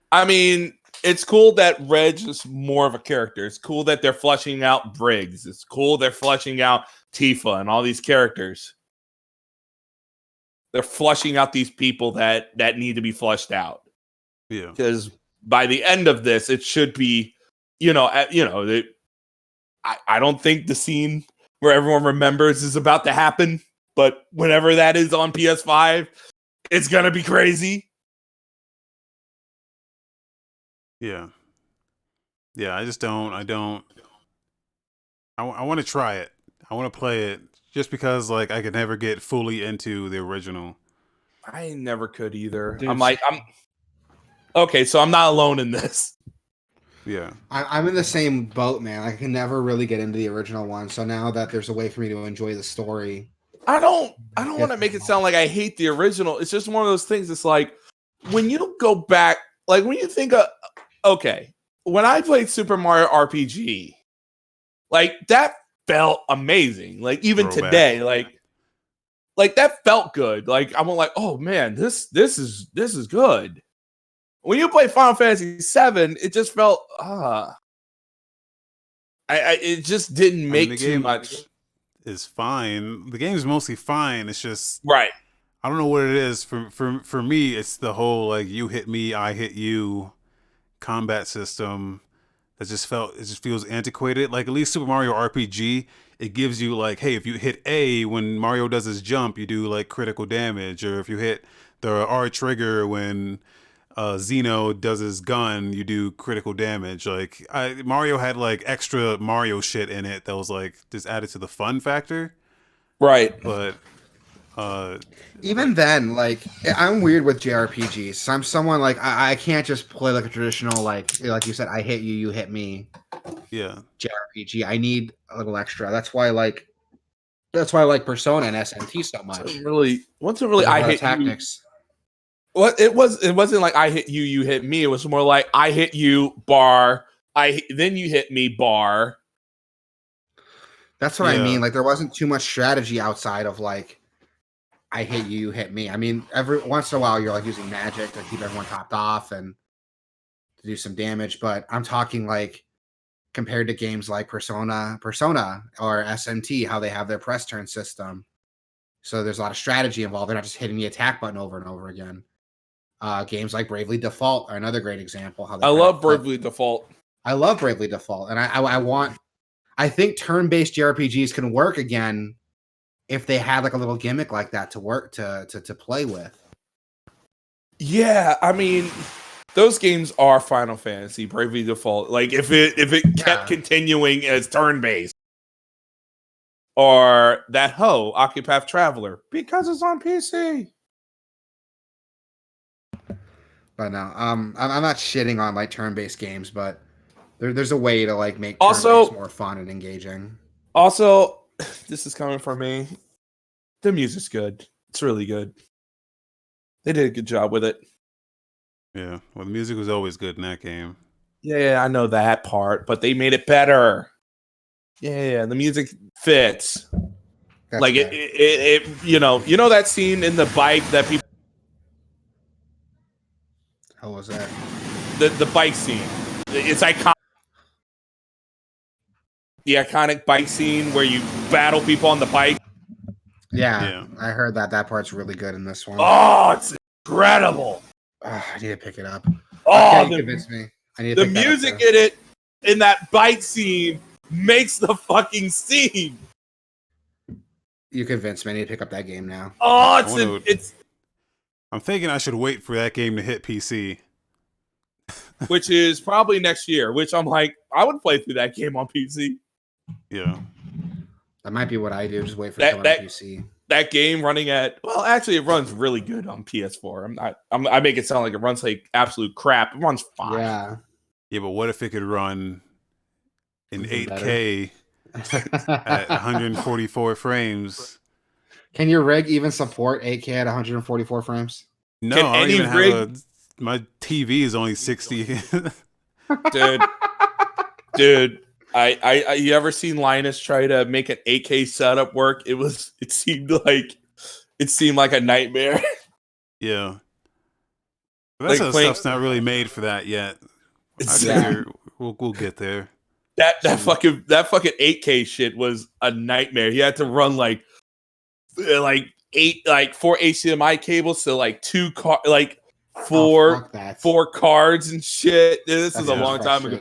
I mean, it's cool that Reg is more of a character. It's cool that they're fleshing out Briggs. It's cool they're fleshing out Tifa and all these characters. They're flushing out these people that need to be flushed out. Yeah. Because by the end of this, it should be, I don't think the scene where everyone remembers is about to happen, but whenever that is on PS5, it's gonna be crazy. Yeah. Yeah, I want to try it. I want to play it just because like I could never get fully into the original. I never could either. Dude, I'm okay, so I'm not alone in this. Yeah. I'm in the same boat, man. I can never really get into the original one. So now that there's a way for me to enjoy the story, I don't want to make it sound like I hate the original. It's just one of those things. It's like when you go back, like when you think of, okay, when I played Super Mario RPG, like that felt amazing. Like even Throwback. today, like that felt good. Like I'm like, oh man, this is good. When you play Final Fantasy VII, it just felt it just didn't make too much. Is fine. The game's mostly fine. It's just Right. I don't know what it is. For me, it's the whole like you hit me, I hit you combat system that just feels antiquated. Like at least Super Mario RPG, it gives you like, hey, if you hit A when Mario does his jump, you do like critical damage, or if you hit the R trigger when Xeno does his gun, you do critical damage. Like Mario had like extra Mario shit in it that was like just added to the fun factor. Right. But even then, like I'm weird with JRPGs. So I'm someone like I can't just play like a traditional like you said, I hit you, you hit me. Yeah. JRPG. I need a little extra. That's why I like Persona and SMT so much. Wasn't really I hit tactics. You. Well, it wasn't like I hit you, you hit me. It was more like I hit you, bar. Then you hit me, bar. That's what I mean. Like there wasn't too much strategy outside of like I hit you, you hit me. I mean, every once in a while you're like using magic to keep everyone topped off and to do some damage, but I'm talking like compared to games like Persona or SMT, how they have their press turn system. So there's a lot of strategy involved. They're not just hitting the attack button over and over again. Games like Bravely Default are another great example. I love Bravely Default. I love Bravely Default, and I think turn-based JRPGs can work again if they had like a little gimmick like that to work to play with. Yeah, I mean, those games are Final Fantasy, Bravely Default. Like if it kept continuing as turn-based, or that Octopath Traveler, because it's on PC. But no, I'm not shitting on like turn-based games, but there's a way to like make turn-based more fun and engaging. Also, this is coming from me. The music's good. It's really good. They did a good job with it. Yeah, well, the music was always good in that game. Yeah, I know that part, but they made it better. Yeah, the music fits. That's like good. it you know that scene in the bike that people. How was that? The bike scene. It's iconic. The iconic bike scene where you battle people on the bike. Yeah, I heard that part's really good in this one. Oh, it's incredible. I need to pick it up. Oh, Okay, you convinced me. I need to the pick music in it, in that bike scene, makes the fucking scene. You convinced me. I need to pick up that game now. Oh, it's. I'm thinking I should wait for that game to hit PC. Which is probably next year, which I'm like, I would play through that game on PC. Yeah. That might be what I do. Just wait for it to come on PC. That game running at, well, actually, it runs really good on PS4. I make it sound like it runs like absolute crap. It runs fine. Yeah, but what if it could run in 8K at 144 frames? Can your rig even support 8K at 144 frames? No, I don't even have my TV is only 60. Dude, I you ever seen Linus try to make an 8K setup work? It seemed like a nightmare. Yeah. But that stuff's not really made for that yet. We'll get there. That fucking 8K shit was a nightmare. He had to run like 4 HDMI cables to like 4 cards and shit. This is a long time ago.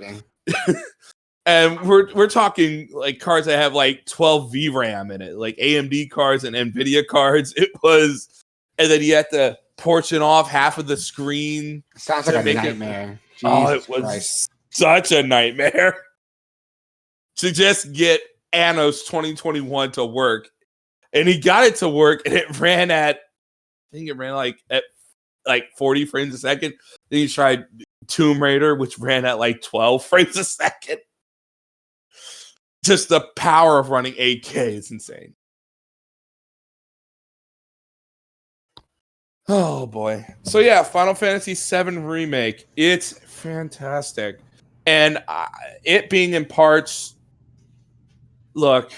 And we're talking like cards that have like 12 VRAM in it, like AMD cards and NVIDIA cards. It was, and then you had to portion off half of the screen. Sounds like a nightmare. It was such a nightmare to just get Annos 2021 to work. And he got it to work, and it ran at 40 frames a second. Then he tried Tomb Raider, which ran at like 12 frames a second. Just the power of running 8K is insane. Oh boy. So yeah, Final Fantasy VII Remake. It's fantastic. And it being in parts, look,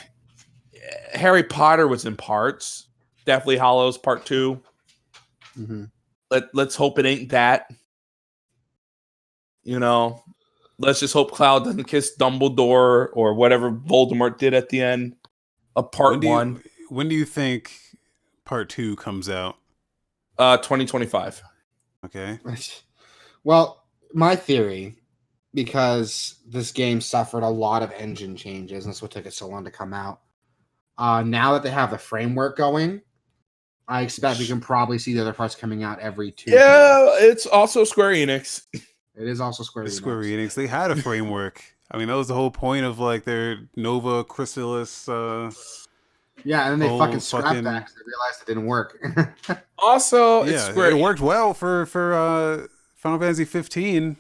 Harry Potter was in parts. Deathly Hallows Part 2. Mm-hmm. Let's hope it ain't that. Let's just hope Cloud doesn't kiss Dumbledore or whatever Voldemort did at the end of Part 1. When do you think Part 2 comes out? 2025. Okay. Well, my theory, because this game suffered a lot of engine changes, and that's what took it so long to come out. Now that they have the framework going, I expect we can probably see the other parts coming out every 2 years. Yeah, it's also Square Enix. It is also Square Enix. They had a framework. I mean, that was the whole point of like their Nova Chrysalis. Yeah, and then they fucking scrapped that because they realized it didn't work. Also, it worked well for Final Fantasy 15.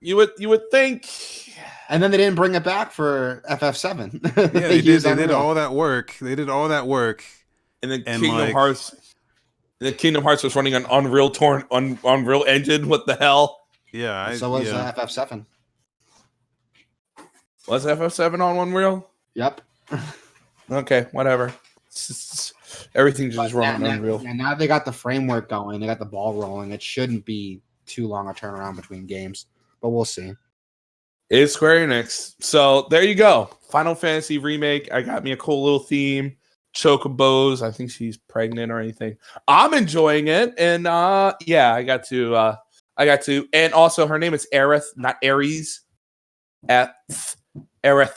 You would think. And then they didn't bring it back for FF7. Yeah, they did all that work. And then Kingdom Hearts. And then Kingdom Hearts was running on Unreal Engine. What the hell? Yeah. So was FF7. Was FF7 on Unreal? Yep. Okay, whatever. Everything just running on Unreal. And now they got the framework going. They got the ball rolling. It shouldn't be too long a turnaround between games, but we'll see. It's Square Enix. So there you go. Final Fantasy Remake. I got me a cool little theme. Chocobos. I think she's pregnant or anything. I'm enjoying it. And yeah, I got to. And also her name is Aerith, not Ares. Aerith.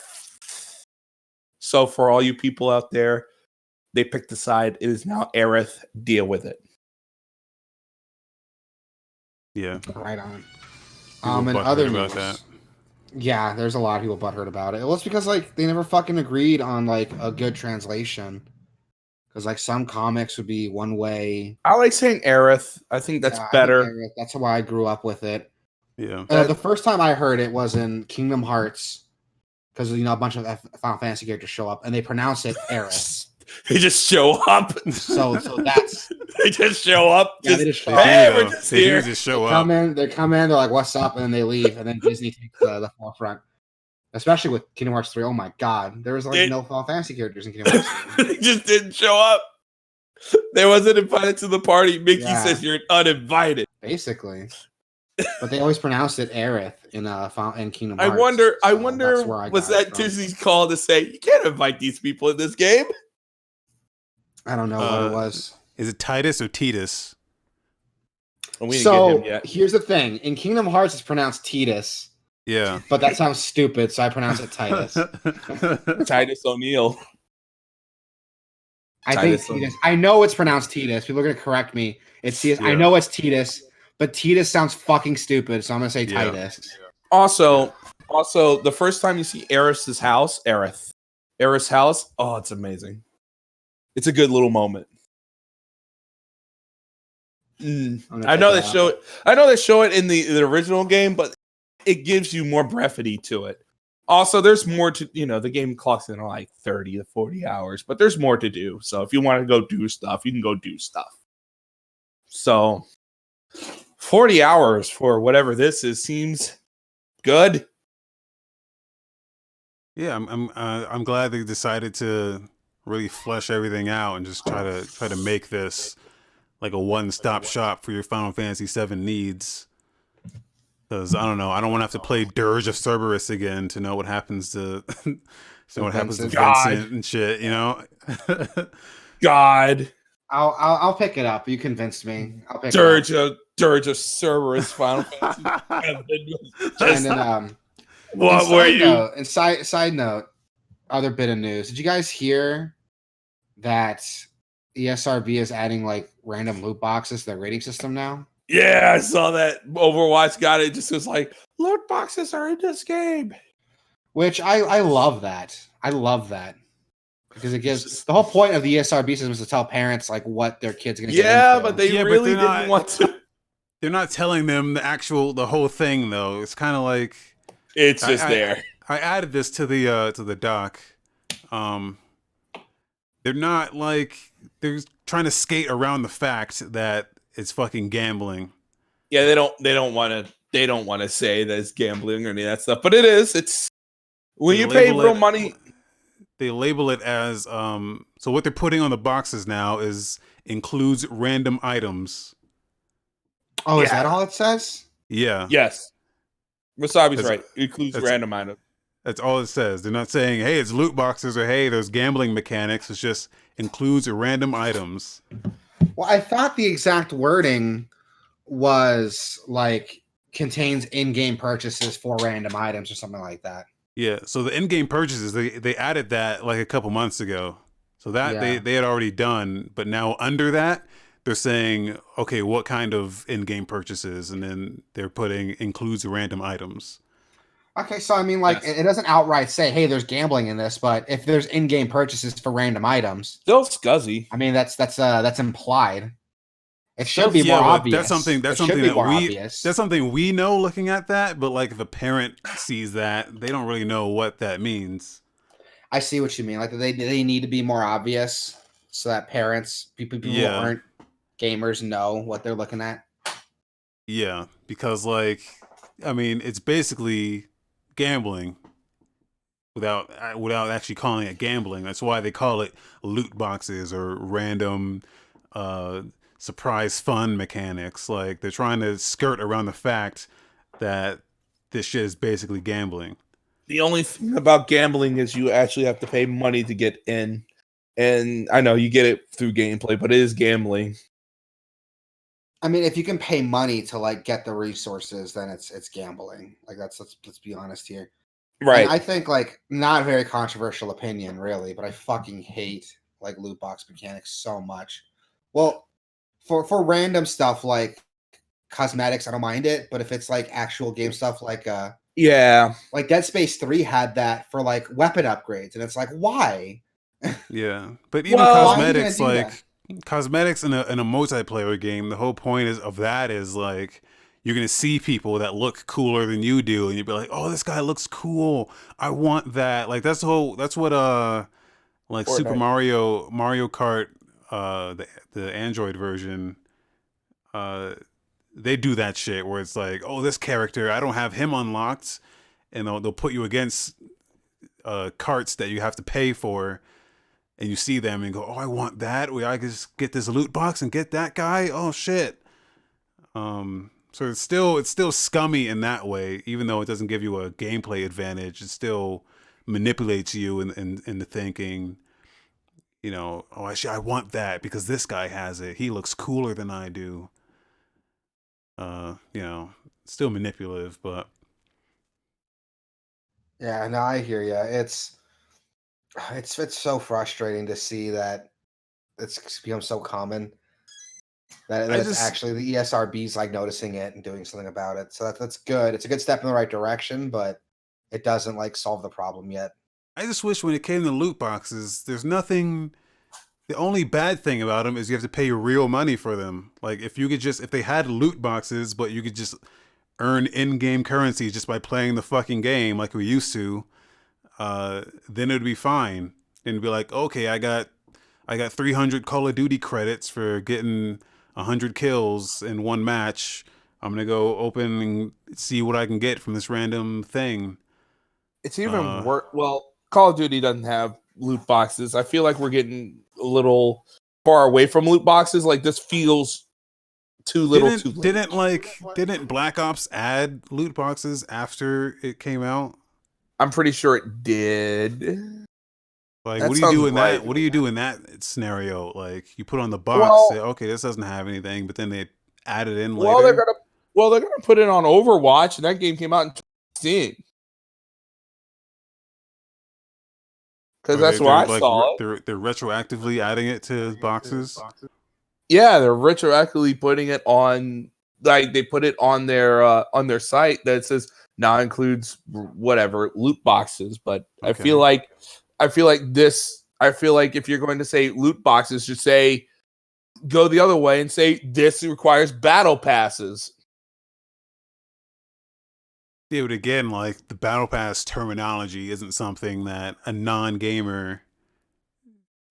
So for all you people out there, they picked a side. It is now Aerith. Deal with it. Yeah. Right on. And other news. That. Yeah, there's a lot of people butthurt about it. Well, it's because like they never fucking agreed on like a good translation. Because like some comics would be one way. I like saying Aerith. I think that's better. That's why I grew up with it. Yeah. The first time I heard it was in Kingdom Hearts because a bunch of Final Fantasy characters show up and they pronounce it Aerith. They just show up. So that's they just show up. Yeah, they just show up. They come in, they're like, "What's up?" and then they leave, and then Disney takes the forefront. Especially with Kingdom Hearts 3. Oh my god, there was no Final Fantasy characters in Kingdom Hearts 3. They just didn't show up. They wasn't invited to the party. Mickey says you're uninvited. Basically. But they always pronounced it Aerith in Kingdom Hearts. I wonder was that Disney's call to say you can't invite these people in this game? I don't know what it was. Is it Titus or Titus? So here's the thing: in Kingdom Hearts, it's pronounced Titus. Yeah, but that sounds stupid, so I pronounce it Titus. Titus O'Neil. I think Titus. I know it's pronounced Titus. People are gonna correct me. It's Titus. Yeah. I know it's Titus, but Titus sounds fucking stupid, so I'm gonna say Titus. Yeah. Also, the first time you see Aerith's house, Aerith's house, oh, it's amazing. It's a good little moment. I know they show it. I know they show it in the original game, but it gives you more brevity to it. Also, there's more to the game clocks in like 30 to 40 hours, but there's more to do. So if you want to go do stuff, you can go do stuff. So 40 hours for whatever this is seems good. Yeah, I'm glad they decided to really flesh everything out and just try to make this like a one-stop shop for your Final Fantasy VII needs. Because I don't know, I don't want to have to play Dirge of Cerberus again to know what happens to Vincent and shit. God, I'll pick it up. You convinced me. I'll pick Dirge of Cerberus Final Fantasy. And then what were you? And side note, other bit of news. Did you guys hear that ESRB is adding like random loot boxes to their rating system now? Yeah, I saw that. Overwatch got it. Just was like, loot boxes are in this game. Which I love that. I love that. Because it gives the whole point of the ESRB system is to tell parents like what their kids are going to get into. Yeah, but they really didn't want to. They're not telling them the whole thing though. It's kind of like it's just there. I added this to the doc. They're not like they're trying to skate around the fact that it's fucking gambling. Yeah, they don't want to say that it's gambling or any of that stuff, but it is. It's when you pay real money. They label it as so what they're putting on the boxes now includes random items. Oh, is that all it says? Yeah. Yes. Wasabi's right. It includes random items. That's all it says. They're not saying, hey, it's loot boxes or hey, there's gambling mechanics. It's just includes random items. Well, I thought the exact wording was like contains in-game purchases for random items or something like that. Yeah, so the in-game purchases, they added that like a couple months ago. So that they had already done, but now under that, they're saying, okay, what kind of in-game purchases? And then they're putting includes random items. Okay, so I mean, like, it doesn't outright say, hey, there's gambling in this, but if there's in-game purchases for random items, still scuzzy. I mean, that's implied. It should be more obvious. That's something we know looking at that, but like if a parent sees that, they don't really know what that means. I see what you mean. Like they need to be more obvious so that parents, people who aren't gamers know what they're looking at. Yeah, because like, I mean, it's basically gambling without actually calling it gambling. That's why they call it loot boxes or random surprise fun mechanics. Like they're trying to skirt around the fact that this shit is basically gambling. The only thing about gambling is you actually have to pay money to get in. And I know you get it through gameplay, but it is gambling. I mean, if you can pay money to like get the resources, then it's gambling. Like let's be honest here. Right. And I think like not a very controversial opinion really, but I fucking hate like loot box mechanics so much. Well, for random stuff like cosmetics, I don't mind it, but if it's like actual game stuff like like Dead Space 3 had that for like weapon upgrades, and it's like why? Yeah, but even cosmetics, like cosmetics in a multiplayer game, the whole point is like you're gonna see people that look cooler than you do, and you'll be like, "Oh, this guy looks cool. I want that." Like that's what like Fortnite. Super Mario Kart, the Android version, they do that shit where it's like, "Oh, this character, I don't have him unlocked," and they'll put you against carts that you have to pay for, and you see them and go, "Oh, I want that. I can just get this loot box and get that guy. Oh shit." So it's still scummy in that way, even though it doesn't give you a gameplay advantage. It still manipulates you into thinking, oh, I want that because this guy has it. He looks cooler than I do. Still manipulative, but yeah, no, I hear you. It's so frustrating to see that it's become so common that it's actually the ESRB's like noticing it and doing something about it. So that's good. It's a good step in the right direction, but it doesn't like solve the problem yet. I just wish when it came to loot boxes, there's nothing. The only bad thing about them is you have to pay real money for them. Like if they had loot boxes, but you could just earn in-game currency just by playing the fucking game like we used to, then it'd be fine. And it'd be like, okay, I got 300 Call of Duty credits for getting 100 kills in one match. I'm gonna go open and see what I can get from this random thing. It's even worse. Well, Call of Duty doesn't have loot boxes. I feel like we're getting a little far away from loot boxes. Like this feels too little, too late. Didn't Black Ops add loot boxes after it came out? I'm pretty sure it did. Like, what do you do in that? What do you do in that scenario? Like, you put on the box, say, okay, this doesn't have anything, but then they add it in later. They're gonna put it on Overwatch, and that game came out in 2016. Because that's where I saw it. They're retroactively adding it to boxes. Yeah, they're retroactively putting it on. Like they put it on their site that says now includes whatever loot boxes. But okay. I feel like if you're going to say loot boxes, just say go the other way and say this requires battle passes. Yeah, but again, like the battle pass terminology isn't something that a non-gamer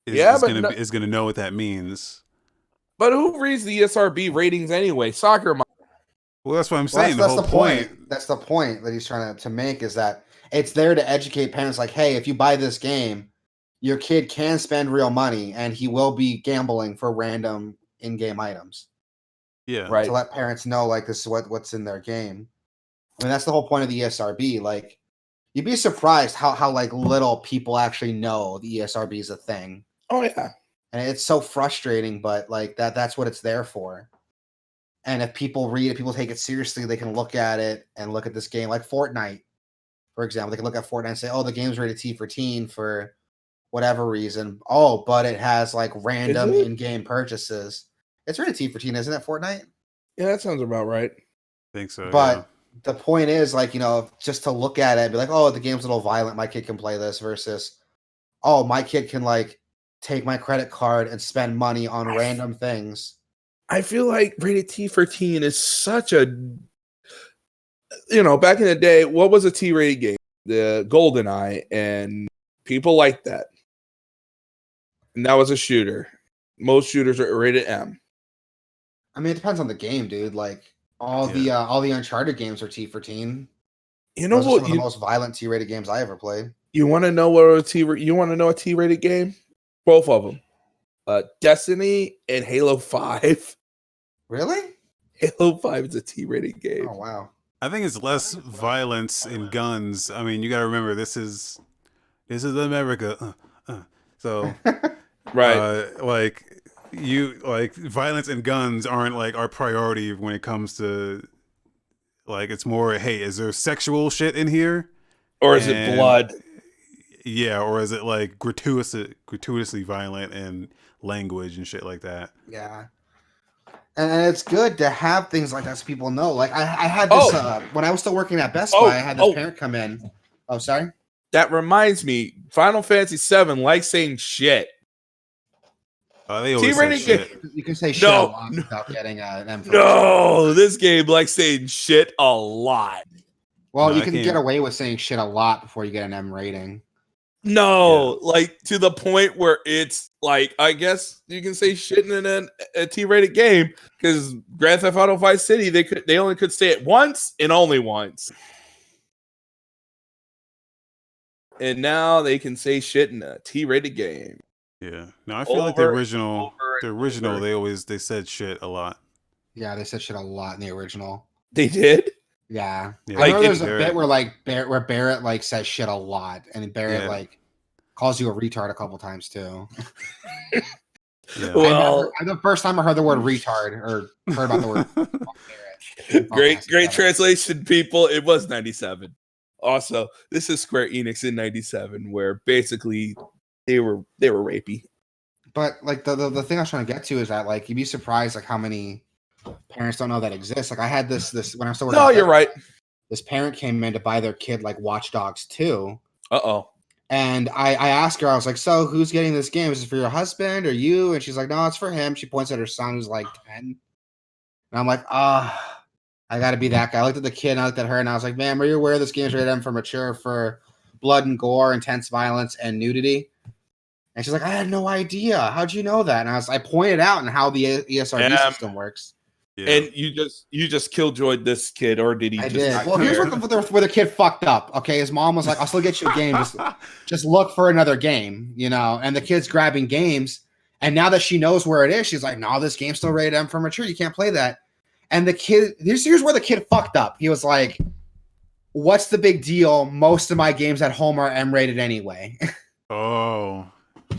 is gonna know what that means. But who reads the ESRB ratings anyway? Soccer. Well, that's what I'm saying. That's the point. That's the point that he's trying to make is that it's there to educate parents. Like, hey, if you buy this game, your kid can spend real money, and he will be gambling for random in-game items. Yeah, right. To let parents know, like, this is what's in their game. I mean, that's the whole point of the ESRB. Like, you'd be surprised how like little people actually know the ESRB is a thing. Oh yeah, and it's so frustrating, but like that's what it's there for. And if people read it, people take it seriously, they can look at it and look at this game like Fortnite, for example. They can look at Fortnite and say, "Oh, the game's rated T for teen for whatever reason." Oh, but it has like random in-game purchases. It's rated T for teen, isn't it? Fortnite? Yeah, that sounds about right. I think so. But yeah. The point is, like, just to look at it and be like, oh, the game's a little violent, my kid can play this, versus, oh, my kid can, like, take my credit card and spend money on random things. I feel like rated T for teen is such a, back in the day, what was a T-rated game? The GoldenEye, and people liked that. And that was a shooter. Most shooters are rated M. I mean, it depends on the game, dude. Like, all the Uncharted games are T for teen. Those are some of the most violent T-rated games I ever played. You want to know a T-rated game? Both of them. Destiny and Halo 5. Really? Halo 5 is a T-rated game. Oh wow. I think it's less violence in guns. I mean, you got to remember this is America. So right. Violence and guns aren't like our priority when it comes to like, it's more, hey, is there sexual shit in here? Or is it blood? Yeah, or is it like gratuitously violent and language and shit like that? Yeah. And it's good to have things like that so people know. Like I had this when I was still working at Best Buy, I had this parent come in. Oh, sorry? That reminds me, Final Fantasy VII likes saying shit. They always say shit. You can say shit a lot without getting an M. No, this game likes saying shit a lot. Well, you can get away with saying shit a lot before you get an M rating. No, like to the point where it's like, I guess you can say shit in a T-rated game because Grand Theft Auto Vice City, they only could say it once and only once. And now they can say shit in a T-rated game. Yeah. No, I feel like the original, they said shit a lot. Yeah, they said shit a lot in the original. They did? Yeah. Like, I know there's a bit where Barrett like says shit a lot, and Barrett like calls you a retard a couple times too. Yeah. Well, the first time I heard the word retard or heard about the word great translation, people. It was 97. Also, this is Square Enix in 97, where basically they were rapey. But like the thing I was trying to get to is that like you'd be surprised like how many parents don't know that exists. Like I had this when I was still working. No, you're right. This parent came in to buy their kid like Watch Dogs 2. Uh-oh. And I asked her, I was like, so who's getting this game? Is it for your husband or you? And she's like, no, it's for him. She points at her son who's like 10. And I'm like, I got to be that guy. I looked at the kid and I looked at her and I was like, ma'am, are you aware this game is rated M for mature for blood and gore, intense violence, and nudity? And she's like, I had no idea. How'd you know that? And I pointed out and how the ESRB system works. Yeah. And you just killjoyed this kid, or did he? I did. Well, here's where the kid fucked up. Okay, his mom was like, "I'll still get you a game. Just look for another game, you know." And the kid's grabbing games, and now that she knows where it is, she's like, "No, this game's still rated M for mature. You can't play that." And the kid, here's where the kid fucked up. He was like, "What's the big deal? Most of my games at home are M rated anyway." Oh,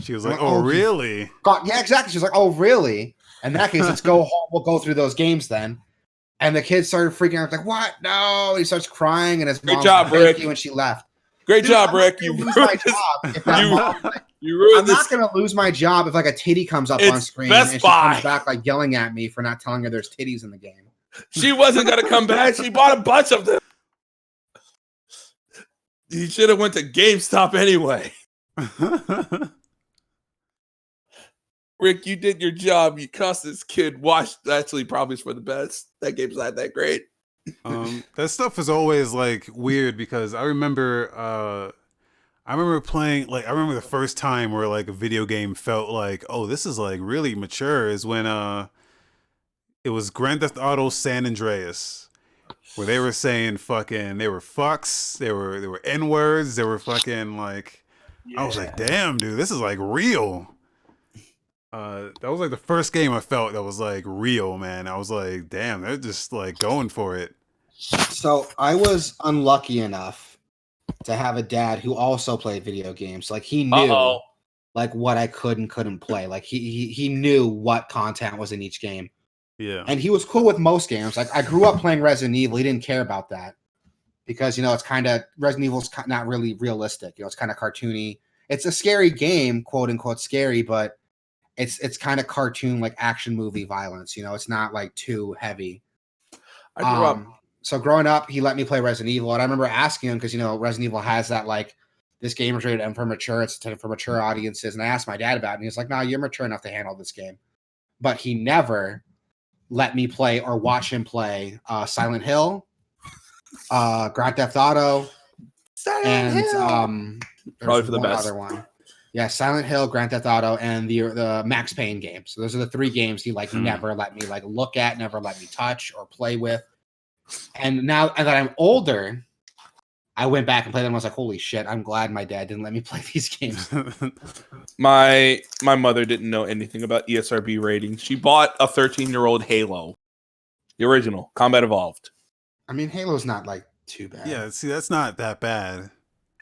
she was like, "Oh, really?" God, yeah, exactly. She's like, "Oh, really?" In that case, let's go home. We'll go through those games then. And the kid started freaking out, like, "What? No!" He starts crying, and his mom job, Rick. When she left. Great job, Rick. You ruined my job. You ruined I'm not going to lose my job if like a titty comes up on screen and she comes back like yelling at me for not telling her there's titties in the game. She wasn't going to come back. She bought a bunch of them. He should have went to GameStop anyway. Rick, you did your job. You cost this kid watch. Actually, probably for the best. That game's not that great. That stuff is always like weird because I remember playing, like, I remember the first time where like a video game felt like, oh, this is like really mature is when it was Grand Theft Auto San Andreas, where they were saying fucking, they were fucks, they were N-words, they were fucking like, I was like, damn, dude, this is like real. That was like the first game I felt that was like real, man. I was like, damn, they're just like going for it. So I was unlucky enough to have a dad who also played video games. Like he knew like what I could and couldn't play. Like he knew what content was in each game. Yeah. And he was cool with most games. Like I grew up playing Resident Evil. He didn't care about that because, you know, it's kind of Resident Evil's not really realistic. You know, it's kind of cartoony. It's a scary game, quote unquote scary, but it's kind of cartoon, like action movie violence. You know, it's not like too heavy. I grew up. So growing up, he let me play Resident Evil, and I remember asking him because, you know, Resident Evil has that like this game is rated M for mature. It's intended for mature audiences, and I asked my dad about it, and he was like, "No, you're mature enough to handle this game." But he never let me play or watch him play Silent Hill, Grand Theft Auto, and probably for the best other one. Yeah, Silent Hill, Grand Theft Auto, and the Max Payne games. So those are the three games he like never let me like look at, never let me touch or play with. And now that I'm older, I went back and played them. I was like, holy shit, I'm glad my dad didn't let me play these games. My mother didn't know anything about ESRB ratings. She bought a 13-year-old Halo, the original, Combat Evolved. I mean, Halo's not like too bad. Yeah, see, that's not that bad.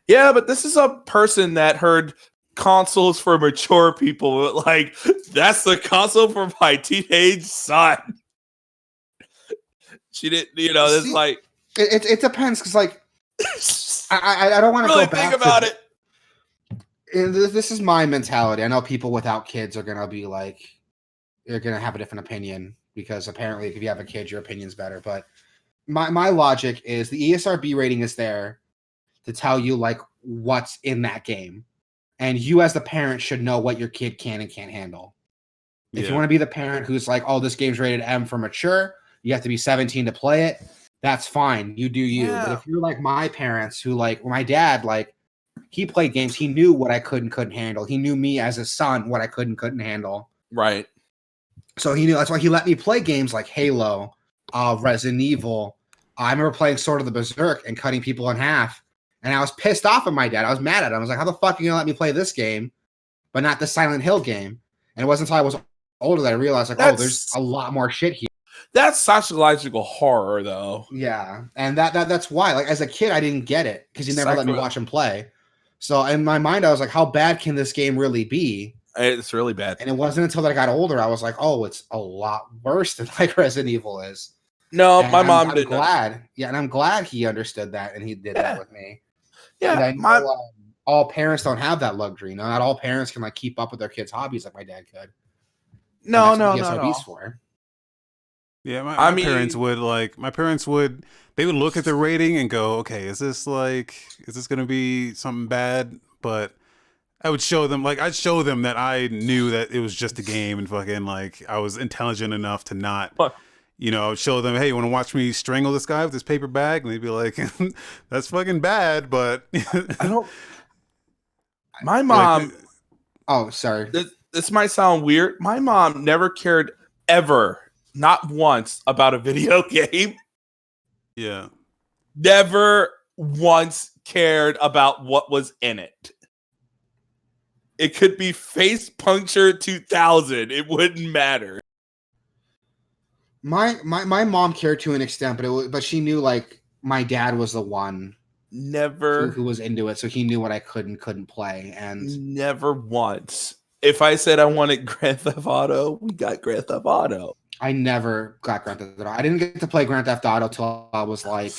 Yeah, but this is a person that heard consoles for mature people. Like, that's the console for my teenage son. She didn't, you know, it's like it depends because like I don't want to really go back think about it. This is my mentality. I know people without kids are gonna be like, they're gonna have a different opinion because apparently if you have a kid, your opinion's better. But my logic is the ESRB rating is there to tell you like what's in that game, and you as the parent should know what your kid can and can't handle. If you want to be the parent who's like, oh, this game's rated M for mature, you have to be 17 to play it. That's fine. You do you. Yeah. But if you're like my parents who like my dad, like he played games. He knew what I could and couldn't handle. He knew me as a son, what I could and couldn't handle. Right. So he knew. That's why he let me play games like Halo, Resident Evil. I remember playing Sword of the Berserk and cutting people in half. And I was pissed off at my dad. I was mad at him. I was like, how the fuck are you going to let me play this game, but not the Silent Hill game? And it wasn't until I was older that I realized, like, there's a lot more shit here. That's psychological horror, though. Yeah. And that's why. Like, as a kid, I didn't get it because you never let me watch him play. So in my mind, I was like, how bad can this game really be? It's really bad. And it wasn't until I got older, I was like, oh, it's a lot worse than like Resident Evil is. No, and my mom didn't. I'm glad. Yeah, and I'm glad he understood that and he did that with me. Yeah, and I know, all parents don't have that luxury. No, not all parents can like keep up with their kids' hobbies like my dad could. No. For. Yeah, my parents would they would look at the rating and go, okay, is this gonna be something bad? But I'd show them that I knew that it was just a game and fucking like I was intelligent enough to not I would show them, hey, you want to watch me strangle this guy with this paper bag? And they'd be like, that's fucking bad, but I don't. My mom. Oh, sorry. This might sound weird. My mom never cared ever, not once, about a video game. Yeah. Never once cared about what was in it. It could be Face Puncture 2000. It wouldn't matter. My mom cared to an extent, but she knew like my dad was the one who was into it, so he knew what I could and couldn't play, and never once. If I said I wanted Grand Theft Auto, we got Grand Theft Auto. I never got Grand Theft Auto. I didn't get to play Grand Theft Auto till I was like,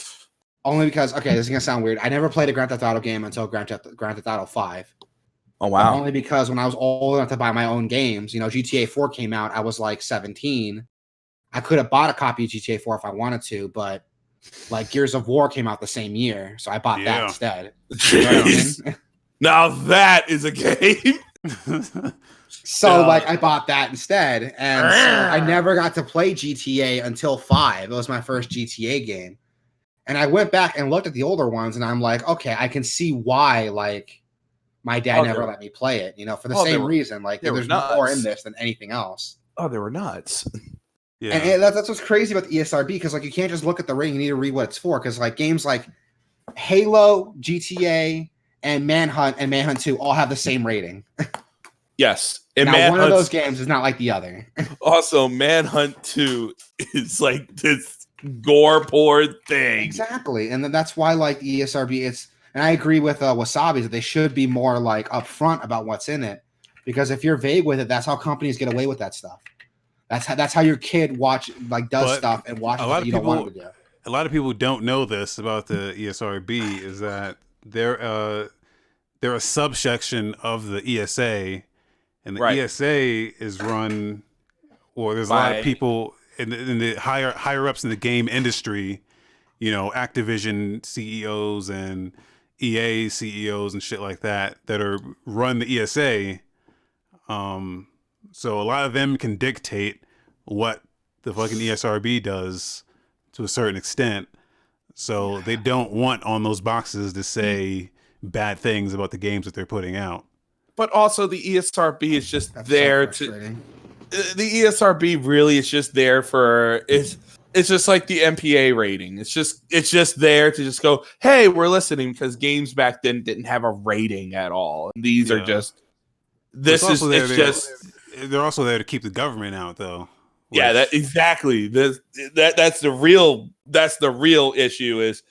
only because this is gonna sound weird. I never played a Grand Theft Auto game until Grand Theft Auto 5. Oh wow! Only because when I was old enough to buy my own games, GTA 4 came out. I was like 17. I could have bought a copy of GTA 4 if I wanted to, but like Gears of War came out the same year, so I bought that instead. You know what I mean? Now that is a game. So like I bought that instead, and so I never got to play GTA until 5. It was my first GTA game, and I went back and looked at the older ones, and I'm like, okay, I can see why like my dad never let me play it. For the same reason. Like there's more in this than anything else. Oh, they were nuts. Yeah. And that's what's crazy about the ESRB, because like you can't just look at the rating; you need to read what it's for. Because like games like Halo, GTA, and Manhunt 2 all have the same rating. Yes, and now one of those games is not like the other. Also, Manhunt 2 is like this gore porn thing. Exactly, and that's why like the ESRB, and I agree with Wasabi that they should be more like upfront about what's in it, because if you're vague with it, that's how companies get away with that stuff. That's how your kid does stuff and watches what you don't want them to do. A lot of people don't know this about the ESRB is that they're a subsection of the ESA, and the ESA is run, or there's a lot of people in the higher ups in the game industry, Activision CEOs and EA CEOs and shit like that are run the ESA. So a lot of them can dictate what the fucking ESRB does to a certain extent. So they don't want on those boxes to say bad things about the games that they're putting out. But also the ESRB is just there to... The ESRB really is just there for... It's just like the MPA rating. It's just there to just go, hey, we're listening, because games back then didn't have a rating at all. And these are just... They're also there to keep the government out, though. Yeah, exactly. That's the real issue is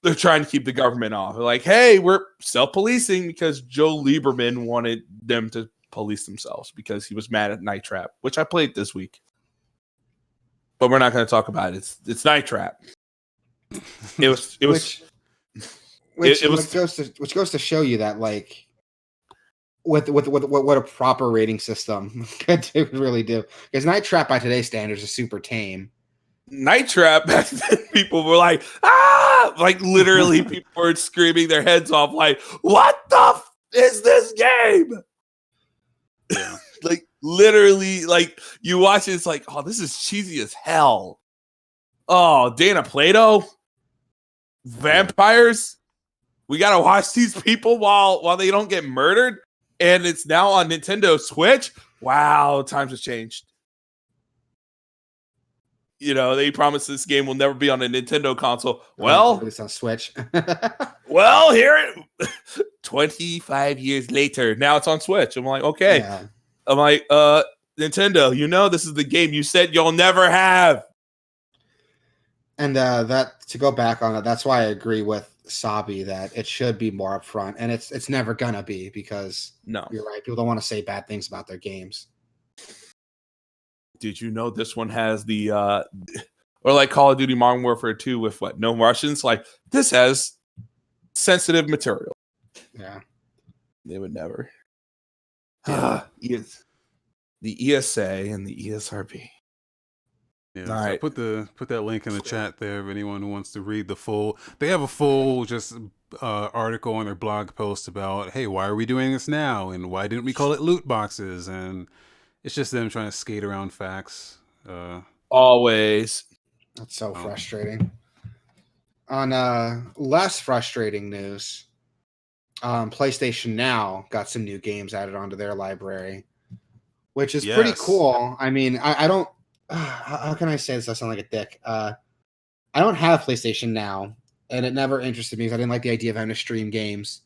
they're trying to keep the government off. They're like, hey, we're self-policing because Joe Lieberman wanted them to police themselves because he was mad at Night Trap, which I played this week. But we're not going to talk about it. It's Night Trap. Which goes to show you that like what a proper rating system could really do. Because Night Trap by today's standards is super tame. Night Trap, back then people were like, ah! Like literally people were screaming their heads off like, what the is this game? Yeah. Like literally, like, you watch it, it's like, oh, this is cheesy as hell. Oh, Dana Plato, vampires. We gotta watch these people while they don't get murdered, and it's now on Nintendo Switch. Wow, times have changed. You know, they promised this game will never be on a Nintendo console. Well, it's on Switch. well, here 25 years later, now it's on Switch. I'm like, okay. Yeah. I'm like, Nintendo, you know, this is the game you said you'll never have. And that, to go back on it, that's why I agree with Sabi that it should be more upfront, and it's never gonna be, because no, you're right. People don't want to say bad things about their games. Did you know this one has the or like Call of Duty Modern Warfare 2 with what? No Russians? Like, this has sensitive material. Yeah. They would never. Yes. The ESA and the ESRB. Yeah, so right. Put that link in the chat there if anyone who wants to read the full. They have a full just article on their blog post about, hey, why are we doing this now, and why didn't we call it loot boxes? And it's just them trying to skate around facts. Always. That's so frustrating. On less frustrating news, PlayStation Now got some new games added onto their library, which is pretty cool. I mean, I don't. How can I say this? I sound like a dick. I don't have PlayStation Now, and it never interested me because I didn't like the idea of having to stream games.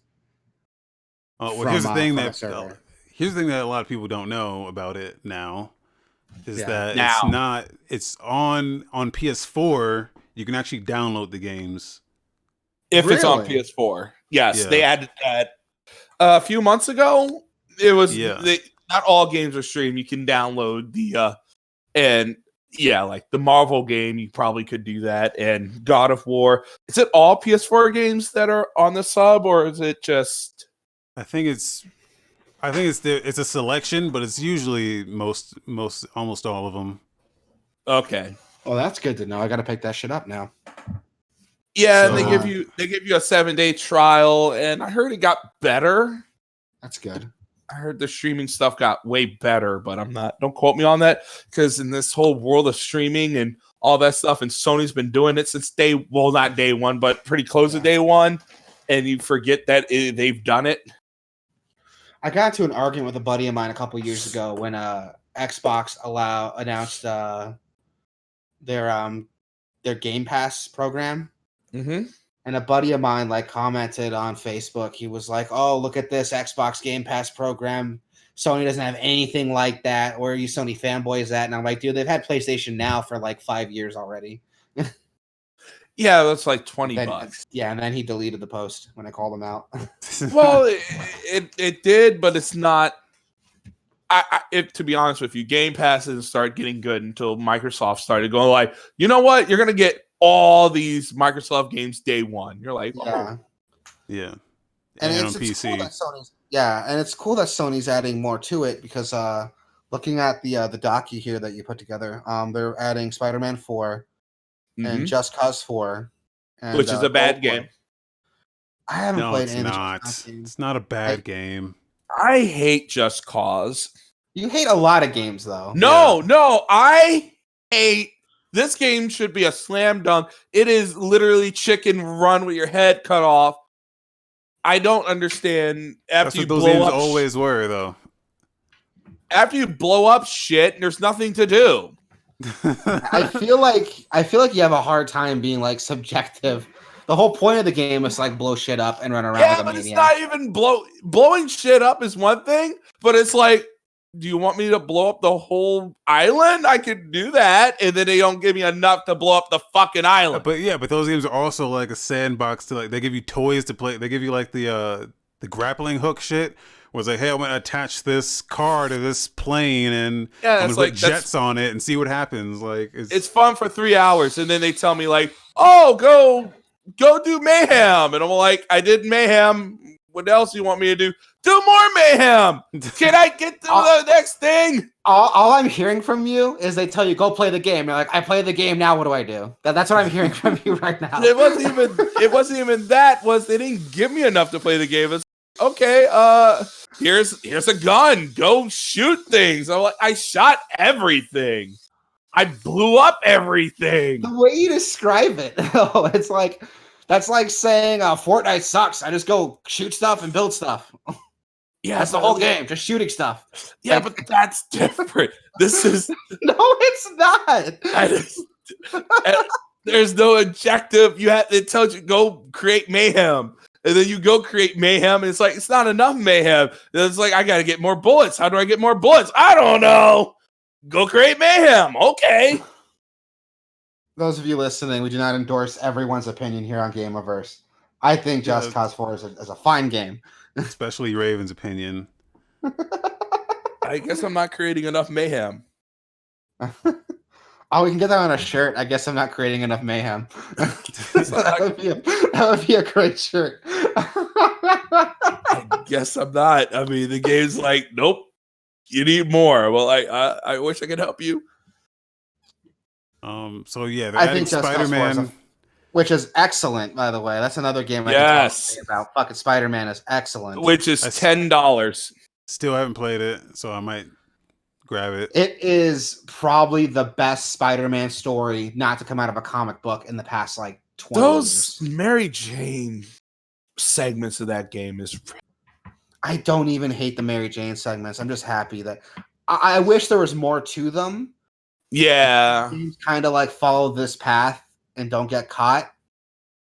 Well, here's the thing that a lot of people don't know about it now is that it's on PS4. You can actually download the games if it's on PS4. Yes, they added that a few months ago. It was not all games are streamed. You can download the like the Marvel game, you probably could do that, and God of War. Is it all PS4 games that are on the sub, or is it just? I think it's a selection, but it's usually almost all of them. Okay. Well, that's good to know. I got to pick that shit up now. Yeah, so, and they give you a 7-day trial, and I heard it got better. That's good. I heard the streaming stuff got way better, but don't quote me on that, because in this whole world of streaming and all that stuff, and Sony's been doing it since not day one, but pretty close to day one, and you forget that they've done it. I got into an argument with a buddy of mine a couple years ago when Xbox announced their Game Pass program. Mm-hmm. And a buddy of mine commented on Facebook. He was like, "Oh, look at this Xbox Game Pass program. Sony doesn't have anything like that. Where are you Sony fanboys at?" And I'm like, dude, they've had PlayStation Now for 5 years already. Yeah, that's like $20. Yeah, and then he deleted the post when I called him out. Well, it did, but it's not. To be honest with you, Game Pass didn't start getting good until Microsoft started going you know what? You're gonna get all these Microsoft games day one. You're like, yeah, and it's on PC. Cool that Sony's, and it's cool that Sony's adding more to it, because looking at the docu here that you put together, they're adding Spider-Man 4 and Just Cause 4, which is a bad game. I haven't played any. It's not a bad game. I hate Just Cause. You hate a lot of games, though. No, I hate. This game should be a slam dunk. It is literally chicken run with your head cut off. I don't understand. That's what those games always were, though. After you blow up shit, there's nothing to do. I feel like you have a hard time being subjective. The whole point of the game is blow shit up and run around with a maniac. It's not even blowing shit up is one thing, but it's do you want me to blow up the whole island? I could do that, and then they don't give me enough to blow up the fucking island. But those games are also a sandbox to they give you toys to play. They give you the grappling hook shit. Was hey, I'm gonna attach this car to this plane and I'm gonna put jets on it and see what happens. It's fun for 3 hours, and then they tell me oh, go do mayhem, and I'm like, I did mayhem. What else do you want me to do? Do more mayhem. Can I get to the next thing? All I'm hearing from you is they tell you, go play the game. You're like, I play the game now. What do I do? That's what I'm hearing from you right now. It wasn't even that. They didn't give me enough to play the game. It's okay, here's a gun. Go shoot things. I'm like, I shot everything. I blew up everything. The way you describe it, it's like that's like saying Fortnite sucks. I just go shoot stuff and build stuff. Yeah, that's the whole game, just shooting stuff. Yeah, but that's different. This is no, it's not. There's no objective. It tells you go create mayhem. And then you go create mayhem, and it's like, it's not enough mayhem. It's like, I got to get more bullets. How do I get more bullets? I don't know. Go create mayhem. Okay. Those of you listening, we do not endorse everyone's opinion here on Gameoverse. I think Just Cause 4 is a fine game. Especially Raven's opinion. I guess I'm not creating enough mayhem. Oh, we can get that on a shirt. I guess I'm not creating enough mayhem. that would be a great shirt. I guess I'm not. I mean, the game's like, nope, you need more. Well, I wish I could help you. So yeah, I think Spider-Man, which is excellent, by the way. That's another game I can talk about. Fucking Spider-Man is excellent. Which is $10. Still haven't played it, so I might grab it. It is probably the best Spider-Man story not to come out of a comic book in the past like 20 years. Those Mary Jane segments of that game is. I don't even hate the Mary Jane segments. I'm just happy that I wish there was more to them. Yeah, kind of like follow this path and don't get caught,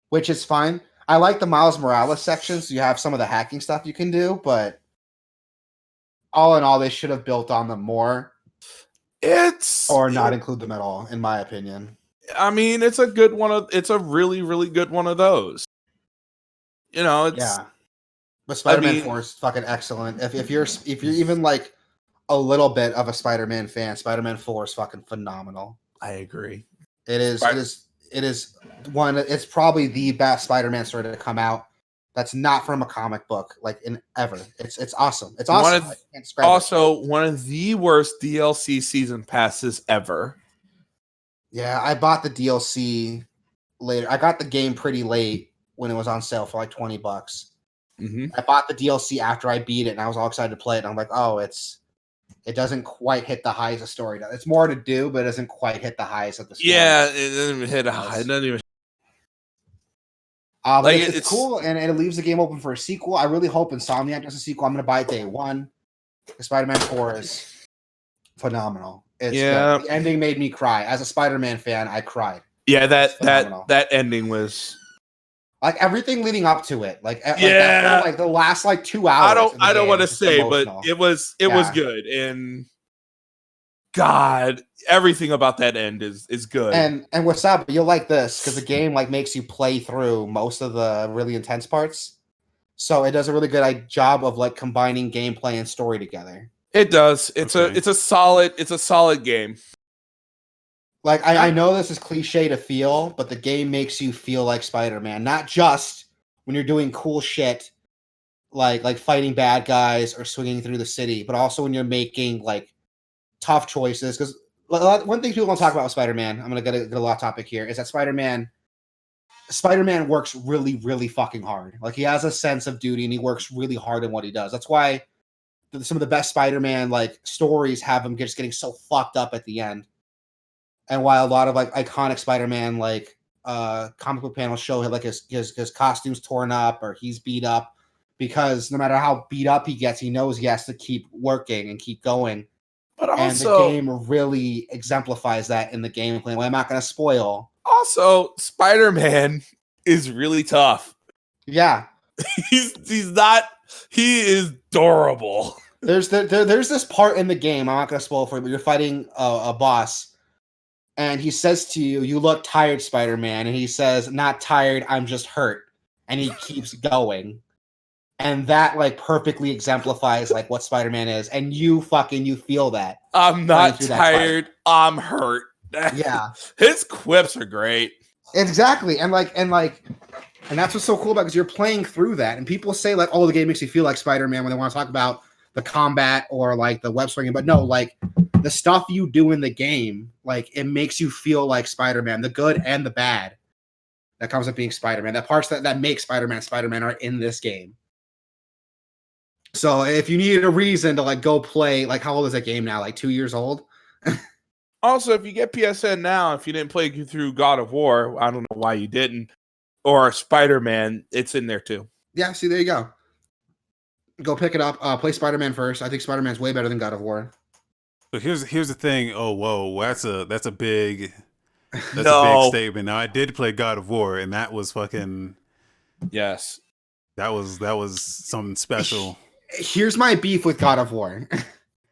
which is fine. I like the Miles Morales section, so you have some of the hacking stuff you can do, but all in all, they should have built on them more. Or not include them at all, in my opinion. I mean, it's a good one. It's a really, really good one of those. You know, it's But Spider-Man 4 is fucking excellent. If you're even like a little bit of a Spider-Man fan, Spider-Man 4 is fucking phenomenal. I agree. It is one. It's probably the best Spider-Man story to come out. That's not from a comic book, like in ever. It's awesome. It's awesome. One of the worst DLC season passes ever. Yeah, I bought the DLC later. I got the game pretty late when it was on sale for like $20. Mm-hmm. I bought the DLC after I beat it, and I was all excited to play it. And I'm like, oh, it doesn't quite hit the highs of story. It's more to do, but it doesn't quite hit the highs of the story. Yeah, it doesn't even hit a high. It doesn't even. Like it's cool, and it leaves the game open for a sequel. I really hope Insomniac does a sequel. I'm going to buy it day one. Spider-Man 4 is phenomenal. The ending made me cry. As a Spider-Man fan, I cried. Yeah, that ending was like everything leading up to it. Like the last like 2 hours. I don't want to say, emotional. But it was good. And God, everything about that end is good. And what's up? You'll like this because the game like makes you play through most of the really intense parts. So it does a really good job of like combining gameplay and story together. It does. It's a solid game. Like I know this is cliche to feel, but the game makes you feel like Spider-Man, not just when you're doing cool shit like fighting bad guys or swinging through the city, but also when you're making like tough choices. Because one thing people don't talk about with Spider-Man, I'm gonna get a lot of topic here, is that Spider-Man works really, really fucking hard. Like he has a sense of duty and he works really hard in what he does. That's why some of the best Spider-Man like stories have him just getting so fucked up at the end. And while a lot of like iconic Spider-Man like comic book panels show him like his costume's torn up or he's beat up, because no matter how beat up he gets, he knows he has to keep working and keep going. But also, and the game really exemplifies that in the gameplay. Well, I'm not going to spoil. Also, Spider-Man is really tough. Yeah, he's not. He is durable. There's this part in the game. I'm not going to spoil for you, but you're fighting a boss, and he says to you, "You look tired, Spider-Man," and he says, "Not tired. I'm just hurt," and he keeps going. And that like perfectly exemplifies like what Spider-Man is, and you feel that. I'm not tired. I'm hurt. Yeah, his quips are great. Exactly, and that's what's so cool about it, because you're playing through that, and people say like, "Oh, the game makes you feel like Spider-Man" when they want to talk about the combat or like the web swinging, but no, like the stuff you do in the game, like it makes you feel like Spider-Man, the good and the bad that comes with being Spider-Man. That parts that make Spider-Man are in this game. So if you needed a reason to like go play, like how old is that game now? Like 2 years old? Also, if you get PSN now, if you didn't play through God of War, I don't know why you didn't, or Spider-Man, it's in there too. Yeah, see, there you go. Go pick it up. Play Spider-Man first. I think Spider-Man's way better than God of War. So here's the thing. Oh, whoa, that's a big a big statement. Now I did play God of War, and that was fucking yes. That was something special. Here's my beef with God of War. And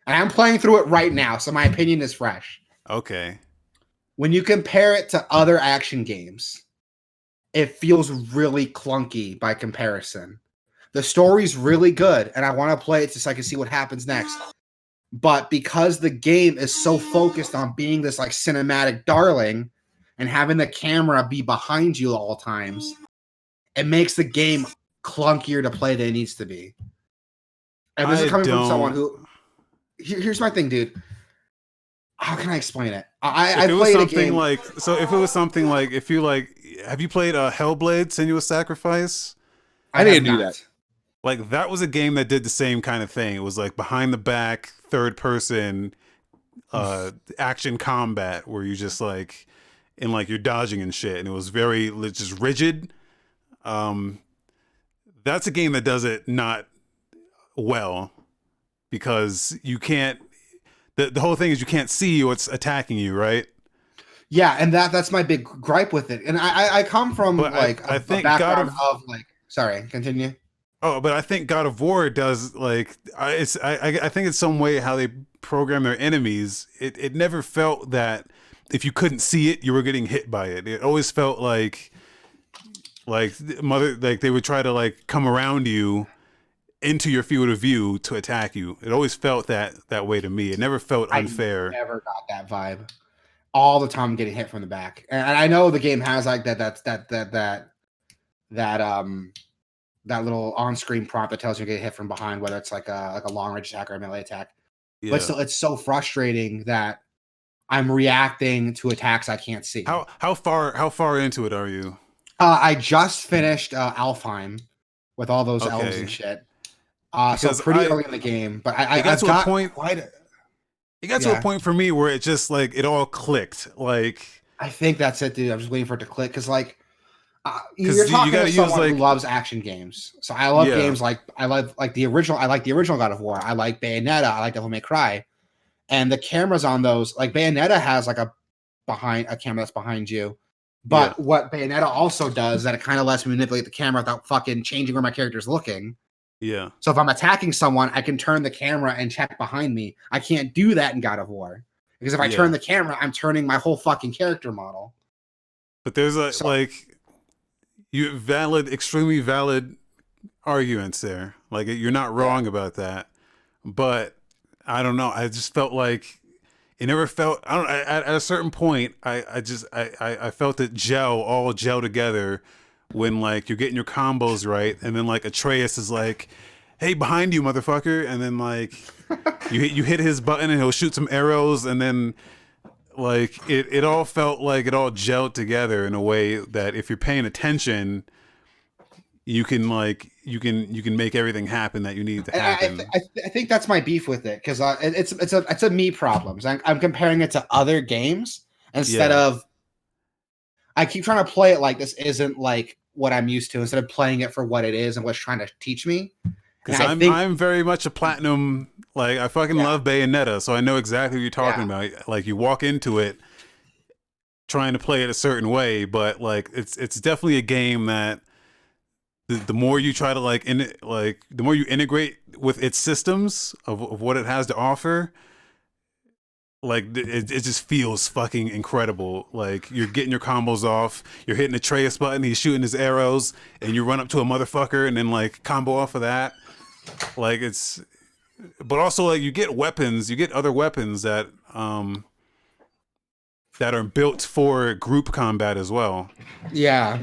I'm playing through it right now, so my opinion is fresh. Okay. When you compare it to other action games, it feels really clunky by comparison. The story's really good, and I want to play it just so I can see what happens next. But because the game is so focused on being this like cinematic darling and having the camera be behind you at all times, it makes the game clunkier to play than it needs to be. And this is coming from someone who... Here's my thing, dude. How can I explain it? I played a game... if it was something like... If you like... Have you played Hellblade: Senua's Sacrifice? I didn't do that. Like, that was a game that did the same kind of thing. It was like behind the back, third person action combat where you just like... And like you're dodging and shit. And it was very just rigid. That's a game that does it not well, because you can't, the whole thing is you can't see what's attacking you, right? Yeah, and that's my big gripe with it. And I come from I think background of sorry, continue. Oh, but I think God of War does like I think it's some way how they program their enemies. It never felt that if you couldn't see it, you were getting hit by it. It always felt like they would try to like come around you into your field of view to attack you. It always felt that way to me. It never felt unfair. I never got that vibe. All the time getting hit from the back. And I know the game has like that little on-screen prompt that tells you to get hit from behind, whether it's like a long range attack or a melee attack. Yeah. But still, it's so frustrating that I'm reacting to attacks I can't see. How far into it are you? I just finished Alfheim with all those elves and shit. So pretty early in the game, but I got to a point. It got to a point for me where it just like it all clicked. Like I think that's it, dude. I'm just waiting for it to click because like you're talking to someone who loves action games. So I love games I like the original. I like the original God of War. I like Bayonetta. I like Devil May Cry. And the cameras on those, like Bayonetta has like a camera that's behind you. But what Bayonetta also does is that it kind of lets me manipulate the camera without fucking changing where my character's looking. Yeah. So if I'm attacking someone, I can turn the camera and check behind me. I can't do that in God of War. Because if I turn the camera, I'm turning my whole fucking character model. But there's extremely valid arguments there. Like you're not wrong about that. But I don't know. I just felt like it never felt. I don't. At a certain point, I felt it all gel together when like you're getting your combos right, and then like Atreus is like, "Hey, behind you, motherfucker!" And then like you hit his button and he'll shoot some arrows, and then like it all felt like it all gelled together in a way that if you're paying attention, you can make everything happen that you need to happen. I think that's my beef with it because it's a me problem. I'm comparing it to other games instead of. I keep trying to play it like this isn't like what I'm used to instead of playing it for what it is and what's trying to teach me. Because I'm very much a platinum. Like I fucking love Bayonetta, so I know exactly what you're talking about. Like you walk into it trying to play it a certain way, but like it's definitely a game that. The more you try to the more you integrate with its systems of what it has to offer, like it just feels fucking incredible. Like you're getting your combos off, you're hitting the Atreus button, he's shooting his arrows, and you run up to a motherfucker and then like combo off of that. Like but also like you get other weapons that are built for group combat as well. Yeah.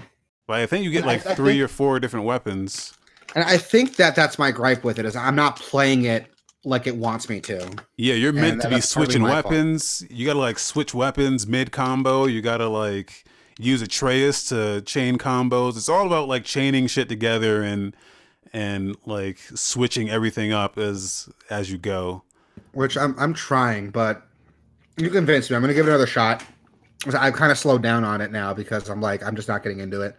I think you get like 3 or 4 different weapons. And I think that's my gripe with it is I'm not playing it like it wants me to. Yeah, you're meant to be switching weapons. You got to like switch weapons mid combo. You got to like use Atreus to chain combos. It's all about like chaining shit together and and like switching everything up as you go. Which I'm trying, but you convinced me. I'm gonna give it another shot. I've kind of slowed down on it now because I'm just not getting into it.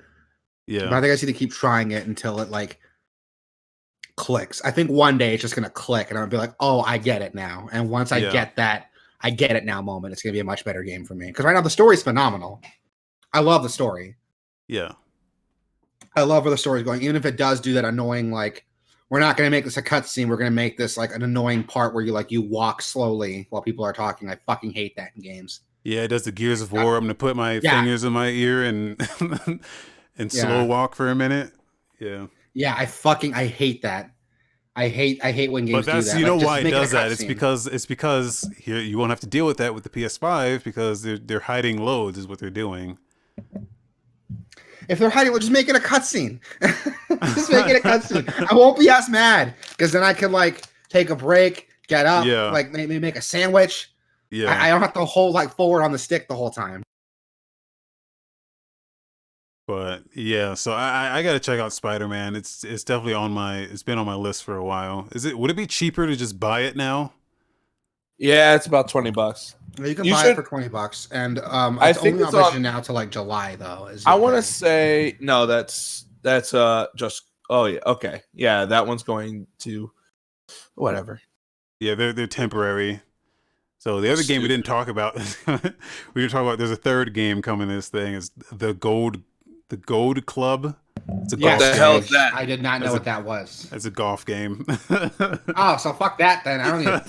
Yeah. But I think I just need to keep trying it until it like clicks. I think one day it's just gonna click and I'm gonna be like, oh, I get it now. And once I get that, I get it now moment, it's gonna be a much better game for me. Because right now the story's phenomenal. I love the story. Yeah. I love where the story's going. Even if it does do that annoying, like, we're not gonna make this a cutscene, we're gonna make this like an annoying part where you walk slowly while people are talking. I fucking hate that in games. Yeah, it does the Gears of War. I'm gonna put my fingers in my ear and and slow walk for a minute. Yeah. Yeah, I hate that. I hate when games do that. But that's why it does that. It's because here you won't have to deal with that with the PS5 because they're hiding loads is what they're doing. If they're hiding, we'll just make it a cutscene. Just make it a cutscene. I won't be as mad because then I can like take a break, get up, like maybe make a sandwich. Yeah, I don't have to hold like forward on the stick the whole time. But yeah, so I gotta check out Spider-Man. It's definitely it's been on my list for a while. Would it be cheaper to just buy it now? Yeah, it's about $20. You can buy it for $20, and I think it's only on now to like July though. I want to say no. That's just okay. Yeah, that one's going to whatever. Yeah, they're temporary. So the other game we didn't talk about, we were talking about. There's a third game coming. This thing is the Gold Club. It's a golf what the hell is that? I did not know what that was. It's a golf game. Oh, so fuck that then. I don't even.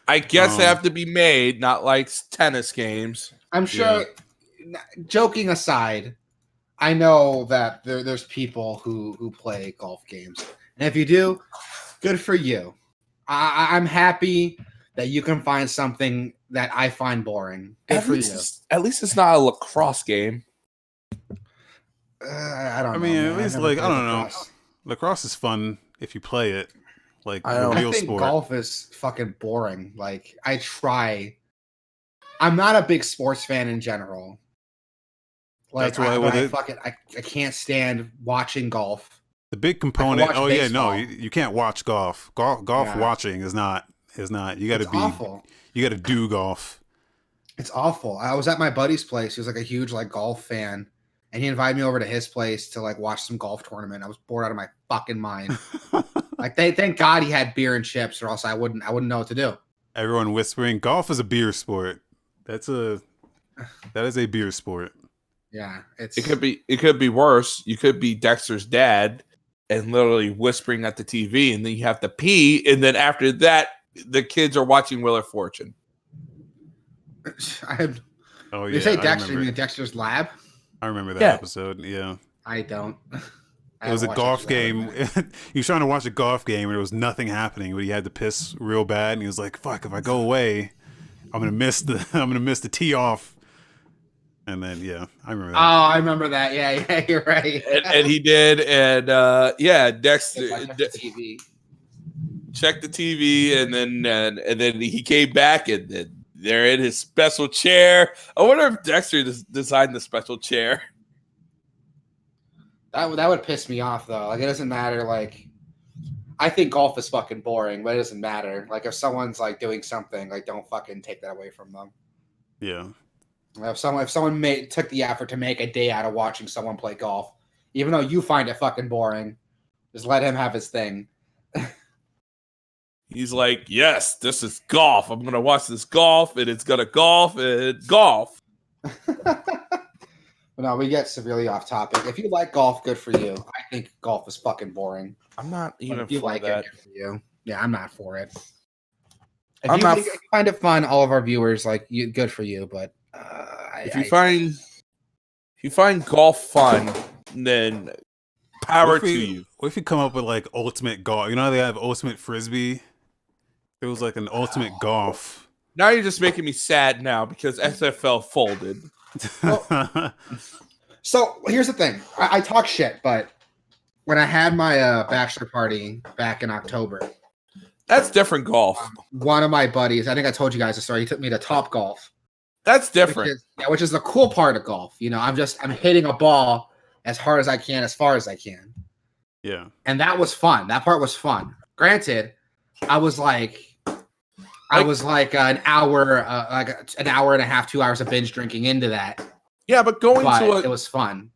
I guess they have to be made, not like tennis games. I'm sure. Yeah. Joking aside, I know that there's people who play golf games, and if you do, good for you. I'm happy that you can find something that I find boring. Good for you. At least it's not a lacrosse game. I don't know. I mean, at least like I don't know. Lacrosse is fun if you play it. Like a real sport. Golf is fucking boring. Like I try. I'm not a big sports fan in general. Like that's why I can't stand watching golf. The big component. Oh yeah, no, you can't watch golf. Golf watching is not. You got to be awful. You got to do golf. It's awful. I was at my buddy's place. He was like a huge like golf fan, and he invited me over to his place to like watch some golf tournament. I was bored out of my fucking mind. Like thank God he had beer and chips, or else I wouldn't know what to do. Everyone whispering, golf is a beer sport. That is a beer sport. Yeah, it could be worse. You could be Dexter's dad and literally whispering at the TV, and then you have to pee, and then after that, the kids are watching Wheel of Fortune. You say Dexter, you mean Dexter's Lab? I remember that episode. Yeah, I don't. It was a golf game. He was trying to watch a golf game, and there was nothing happening, but he had to piss real bad, and he was like, "Fuck! If I go away, I'm gonna miss the tee off." And then I remember that. Oh, I remember that. Yeah, you're right. and he did, and Dexter checked the TV, and then he came back, and then they're in his special chair. I wonder if Dexter designed the special chair. That would piss me off though. Like it doesn't matter. Like I think golf is fucking boring, but it doesn't matter. Like if someone's like doing something, like don't fucking take that away from them. Yeah. If someone took the effort to make a day out of watching someone play golf, even though you find it fucking boring, just let him have his thing. He's like, yes, this is golf. I'm gonna watch this golf, and it's gonna golf and golf. No, we get severely off topic. If you like golf, good for you. I think golf is fucking boring. I'm not even if you for like that. It, good for you. Yeah, I'm not for it. If you find it fun, all of our viewers good for you. But if you find golf fun, then power to you. What if you come up with like ultimate golf? You know how they have ultimate frisbee? It was like an ultimate golf. Now you're just making me sad now because SFL folded. So here's the thing. I talk shit, but when I had my bachelor party back in October, that's different golf. One of my buddies, I think I told you guys the story. He took me to Top Golf. That's different. Which is the cool part of golf. You know, I'm hitting a ball as hard as I can, as far as I can. Yeah. And that was fun. That part was fun. Granted, I was like an hour and a half, 2 hours of binge drinking into that. Yeah, but it was fun.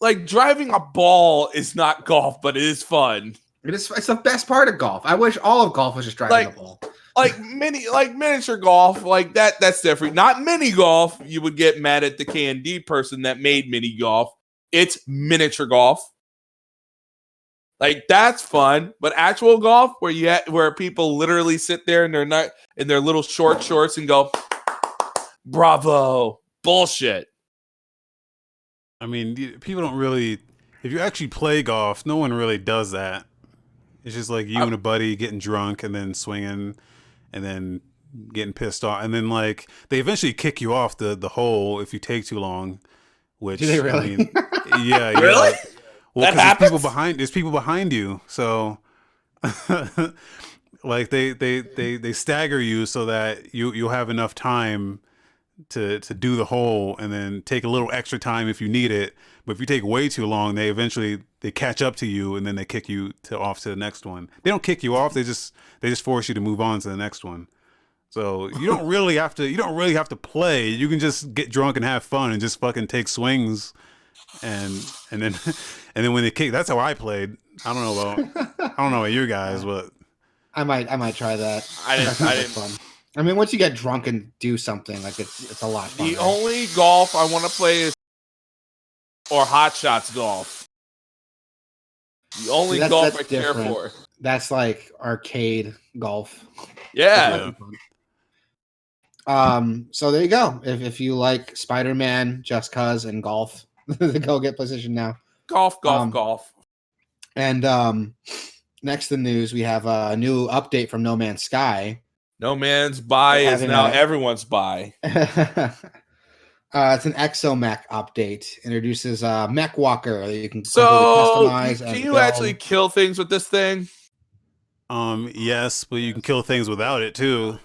Like driving a ball is not golf, but it is fun. It's the best part of golf. I wish all of golf was just driving a ball. Like miniature golf, like that's different. Not mini golf. You would get mad at the K&D person that made mini golf. It's miniature golf. Like that's fun, but actual golf where people literally sit there and they're not in their little short shorts and go, "Bravo." Bullshit. I mean, people don't really, if you actually play golf, no one really does that. It's just like you and a buddy getting drunk and then swinging and then getting pissed off. And then like they eventually kick you off the hole if you take too long, which do they really? I mean, yeah. Really? Well, because there's people behind you. So like they stagger you so that you'll have enough time to do the hole and then take a little extra time if you need it. But if you take way too long, they catch up to you and then they kick you off to the next one. They don't kick you off, they just force you to move on to the next one. So you don't really have to play. You can just get drunk and have fun and just fucking take swings and then when they kick, that's how I played. I don't know about you guys, but I might try that. I didn't. Fun. I mean, once you get drunk and do something, like it's a lot fun. The only golf I want to play is Hot Shots golf. The only golf I care for. That's like arcade golf. Yeah. So there you go. If you like Spider-Man, Just Cause, and golf, go get PlayStation Now. Golf. And next in the news, we have a new update from No Man's Sky. No Man's buy is now everyone's buy. It's an Exomech update. Introduces Mech Walker that you can customize. Can you actually kill things with this thing? Yes, but you can kill things without it too.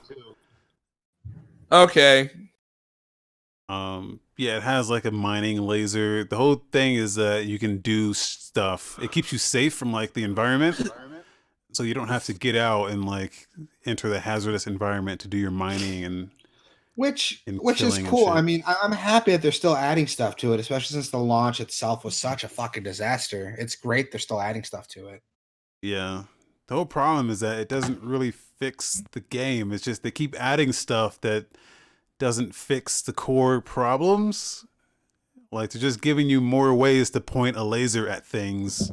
Okay. Yeah, it has like a mining laser. The whole thing is that you can do stuff. It keeps you safe from like the environment. So you don't have to get out and like enter the hazardous environment to do your mining and which is cool. I mean, I'm happy that they're still adding stuff to it, especially since the launch itself was such a fucking disaster. It's great they're still adding stuff to it. Yeah. The whole problem is that it doesn't really fix the game. It's just they keep adding stuff that doesn't fix the core problems. Like they're just giving you more ways to point a laser at things.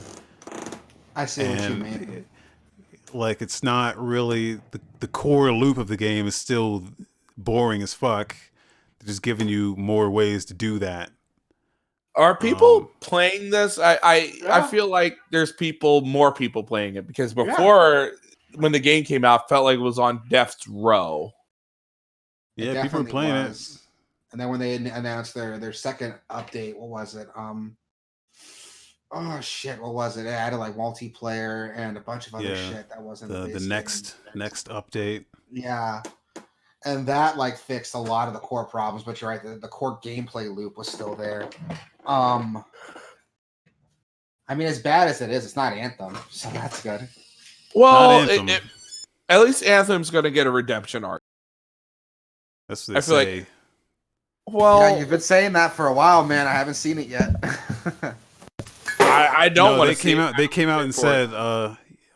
I see what you mean. Like it's not really the core loop of the game is still boring as fuck. They're just giving you more ways to do that. Are people playing this? I feel like there's more people playing it because before when the game came out, it felt like it was on death's row. Yeah, people were playing it. And then when they announced their second update, what was it? Oh shit, what was it? It added like multiplayer and a bunch of other shit that wasn't the next update. Yeah. And that like fixed a lot of the core problems, but you're right, the core gameplay loop was still there. I mean, as bad as it is, it's not Anthem, so that's good. Well, at least Anthem's going to get a redemption arc. That's what they say. Like, well, yeah, you've been saying that for a while, man. I haven't seen it yet. I don't want to see it. They came out and said,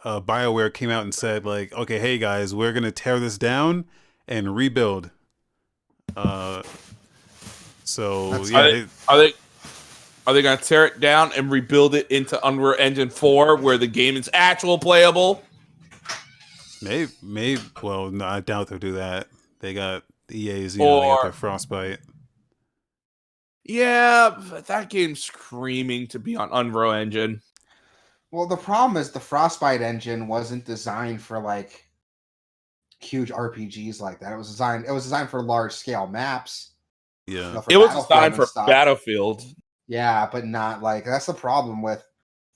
BioWare came out and said, like, okay, hey guys, we're going to tear this down and rebuild. Are they going to tear it down and rebuild it into Unreal Engine 4 where the game is actual playable? Maybe. Well, no, I doubt they'll do that. They got EA's, they got their Frostbite. Yeah, but that game's screaming to be on Unreal Engine. Well, the problem is the Frostbite engine wasn't designed for like huge RPGs like that. It was designed for large scale maps. Yeah, it was designed for Battlefield. Yeah, but not like that's the problem with.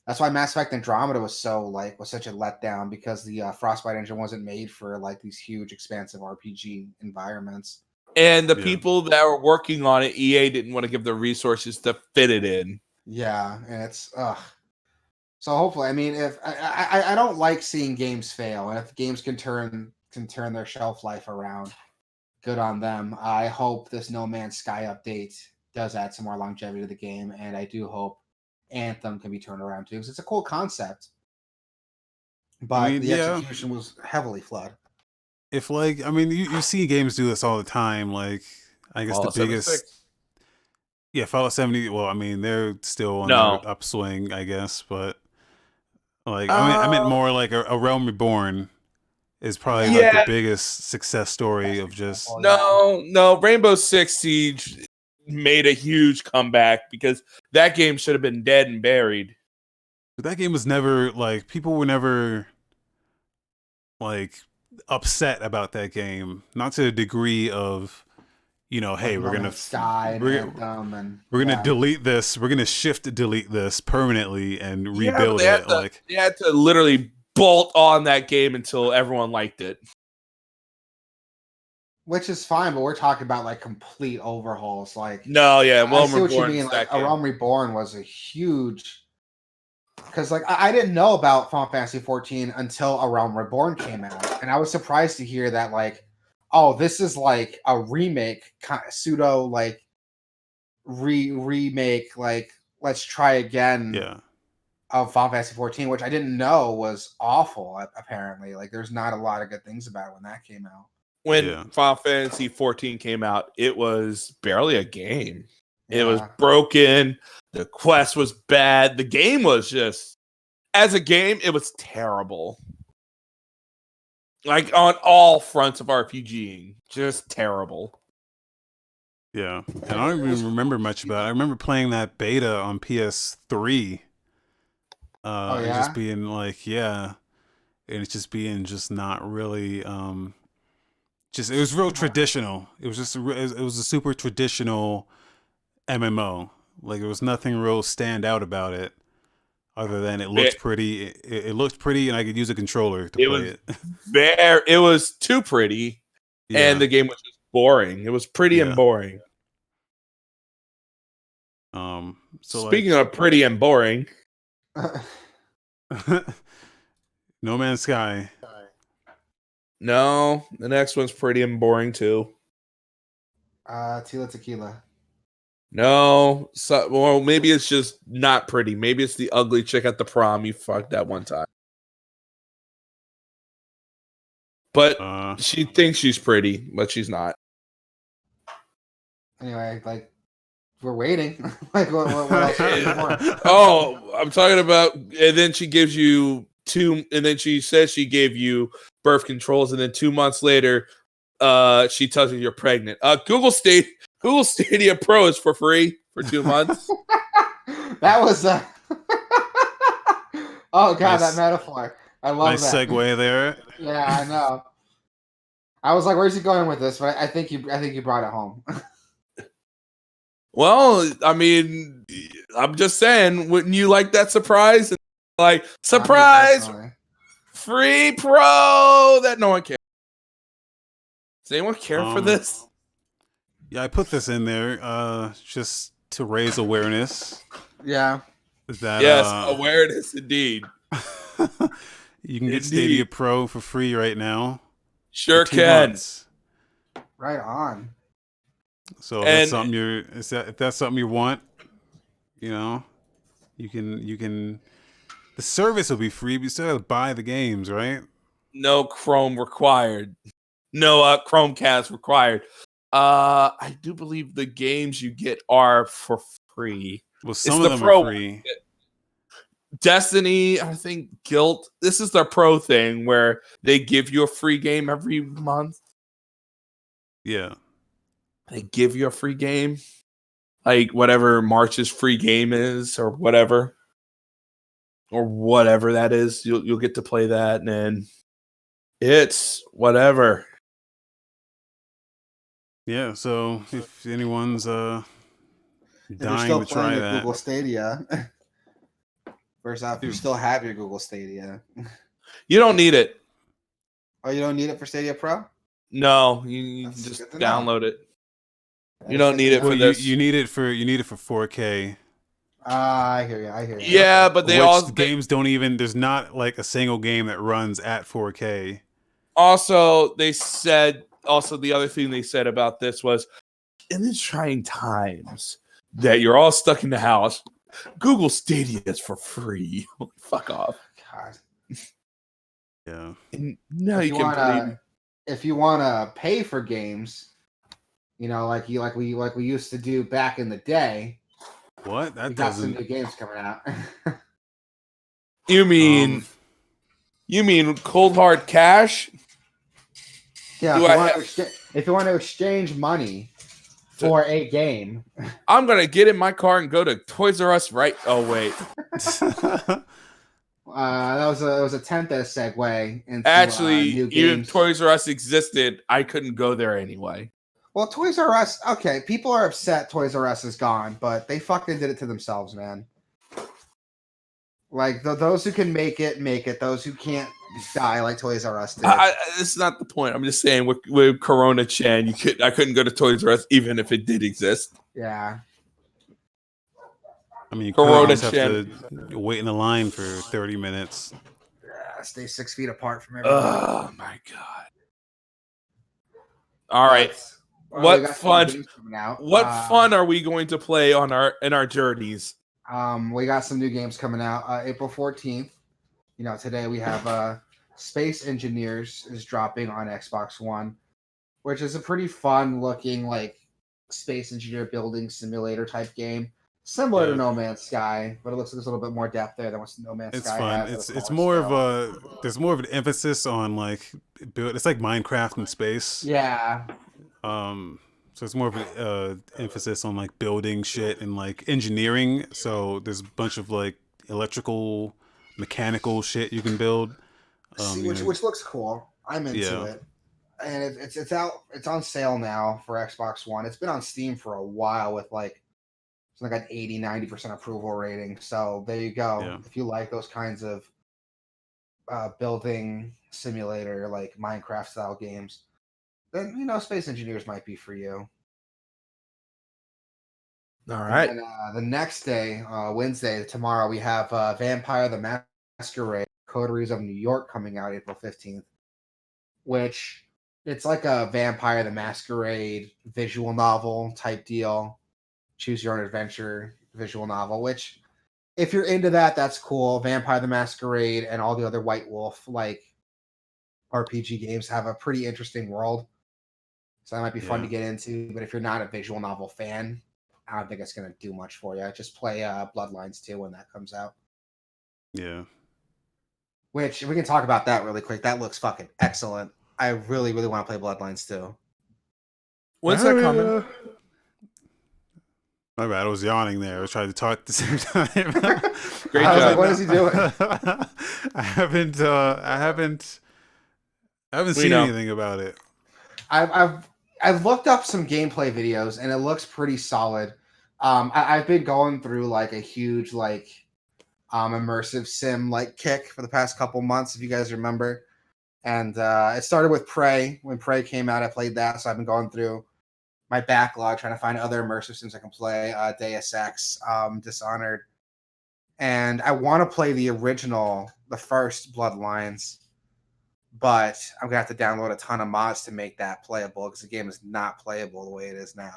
That's why Mass Effect Andromeda was such a letdown because the Frostbite engine wasn't made for like these huge, expansive RPG environments. And the people that were working on it, EA didn't want to give the resources to fit it in. Yeah, and it's So hopefully, I mean, if I don't like seeing games fail, and if games can turn their shelf life around, good on them. I hope this No Man's Sky update does add some more longevity to the game, and I do hope Anthem can be turned around too, because it's a cool concept. But the execution was heavily flawed. If you see games do this all the time. Like, I guess Fallout the biggest, 76. yeah, Fallout 70. Well, I mean, they're still on No. their upswing, I guess. But like, I meant more like a Realm Reborn is probably like the biggest success story of just. No. Rainbow Six Siege made a huge comeback because that game should have been dead and buried. But that game was never like, people were never like upset about that game, not to the degree of, hey, we're gonna delete this, we're gonna delete this permanently and rebuild it. They had to literally bolt on that game until everyone liked it. Which is fine, but we're talking about like complete overhauls. Like, no, yeah, I see what you mean. Like, A Realm Reborn was a huge, because like I didn't know about Final Fantasy XIV until A Realm Reborn came out, and I was surprised to hear that like, oh, this is like a remake, pseudo like remake, like let's try again. Yeah. Of Final Fantasy XIV, which I didn't know was awful. Apparently, like there's not a lot of good things about it when that came out. When Final Fantasy XIV came out, it was barely a game. It was broken. The quest was bad. The game was just, as a game, it was terrible. Like on all fronts of RPGing, just terrible. Yeah, and I don't even remember much about it. I remember playing that beta on PS3. And just being like, and it's just being just not really, it was real traditional. It was just, it was a super traditional MMO. Like, there was nothing real stand out about it, other than it looked pretty. It looked pretty, and I could use a controller to play it. It was too pretty, and the game was just boring. It was pretty and boring. So speaking of pretty and boring. No Man's Sky. No, the next one's pretty and boring too. Tila Tequila. No, well, maybe it's just not pretty. Maybe it's the ugly chick at the prom you fucked that one time. But she thinks she's pretty, but she's not. Anyway, like, we're waiting. Like, what else do you want? Oh, I'm talking about, and then she gives you and then she says she gave you birth controls, and then 2 months later, she tells you you're pregnant. Google Stadia Pro is for free for 2 months. That was oh god, that metaphor. I love that. Nice segue there. Yeah, I know. I was like, where's he going with this? But I think you brought it home. Well, I mean, I'm just saying, wouldn't you like that surprise? Like, surprise, free pro that no one cares. Does anyone care for this? Yeah, I put this in there just to raise awareness. Yeah. Yes, awareness indeed. You can get Stadia Pro for free right now. Sure can. Months. Right on. So if that's something you want, you can. The service will be free, but you still have to buy the games, right? No Chrome required. No Chromecast required. I do believe the games you get are for free. Well, some of them are free. Destiny, I think Guild. This is their pro thing where they give you a free game every month. Yeah. They give you a free game. Like whatever March's free game is or whatever. Or whatever that is. You'll get to play that, and then it's whatever. Yeah, so if anyone's dying to try that. Google Stadia. First off, you still have your Google Stadia. You don't need it. Oh, you don't need it for Stadia Pro? No, you just download it. You don't need it for this. You need it for 4K. I hear you. Yeah, Okay. but games don't even. There's not like a single game that runs at 4K. Also, they said. Also, the other thing they said about this was, in the trying times that you're all stuck in the house, Google Stadia is for free. Fuck off. God. Yeah. And now you can play. If you wanna pay for games, like we used to do back in the day. What? We got some new games coming out. You mean cold hard cash? Yeah. If you want to exchange money for a game, I'm gonna get in my car and go to Toys R Us. Right? Oh wait. that was a 10th segue into Actually, new even games. Toys R Us existed, I couldn't go there anyway. Well, Toys R Us. Okay, people are upset Toys R Us is gone, but they fucking did it to themselves, man. Like those who can make it. Those who can't die like Toys R Us did. It's not the point. I'm just saying with Corona Chan, I couldn't go to Toys R Us even if it did exist. Yeah. I mean, Corona have to wait in the line for 30 minutes. Yeah, stay 6 feet apart from everyone. Oh my god! All right, what fun? What fun are we going to play in our journeys? We got some new games coming out. April 14th. Today we have Space Engineers is dropping on Xbox One, which is a pretty fun looking like space engineer building simulator type game. Similar to No Man's Sky, but it looks like there's a little bit more depth there than what No Man's Sky has. It's fun. It's more of there's more of an emphasis on like it's like Minecraft in space. Yeah. So it's more of an emphasis on like building shit and like engineering. So there's a bunch of like electrical, mechanical shit you can build. Which looks cool. I'm into it. And it's out. It's on sale now for Xbox One. It's been on Steam for a while with like something like an 80-90% approval rating. So there you go. Yeah. If you like those kinds of building simulator like Minecraft style games, then Space Engineers might be for you. All right. And the next day, Wednesday, tomorrow, we have Vampire the Masquerade: Coteries of New York coming out April 15th, which it's like a Vampire the Masquerade visual novel type deal. Choose your own adventure visual novel, which if you're into that, that's cool. Vampire the Masquerade and all the other White Wolf like RPG games have a pretty interesting world. So that might be fun to get into. But if you're not a visual novel fan, I don't think it's going to do much for you. Just play Bloodlines 2 when that comes out. Yeah. Which, we can talk about that really quick. That looks fucking excellent. I really, really want to play Bloodlines 2. When's that coming? My bad, I was yawning there. I was trying to talk at the same time. Great job. Like, what is he doing? I haven't seen anything about it. I've looked up some gameplay videos and it looks pretty solid. I've been going through like a huge like immersive sim like kick for the past couple months, if you guys remember. And it started with Prey. When Prey came out, I played that, so I've been going through my backlog trying to find other immersive sims I can play. Deus Ex, Dishonored, and I want to play the first Bloodlines. But I'm gonna have to download a ton of mods to make that playable because the game is not playable the way it is now.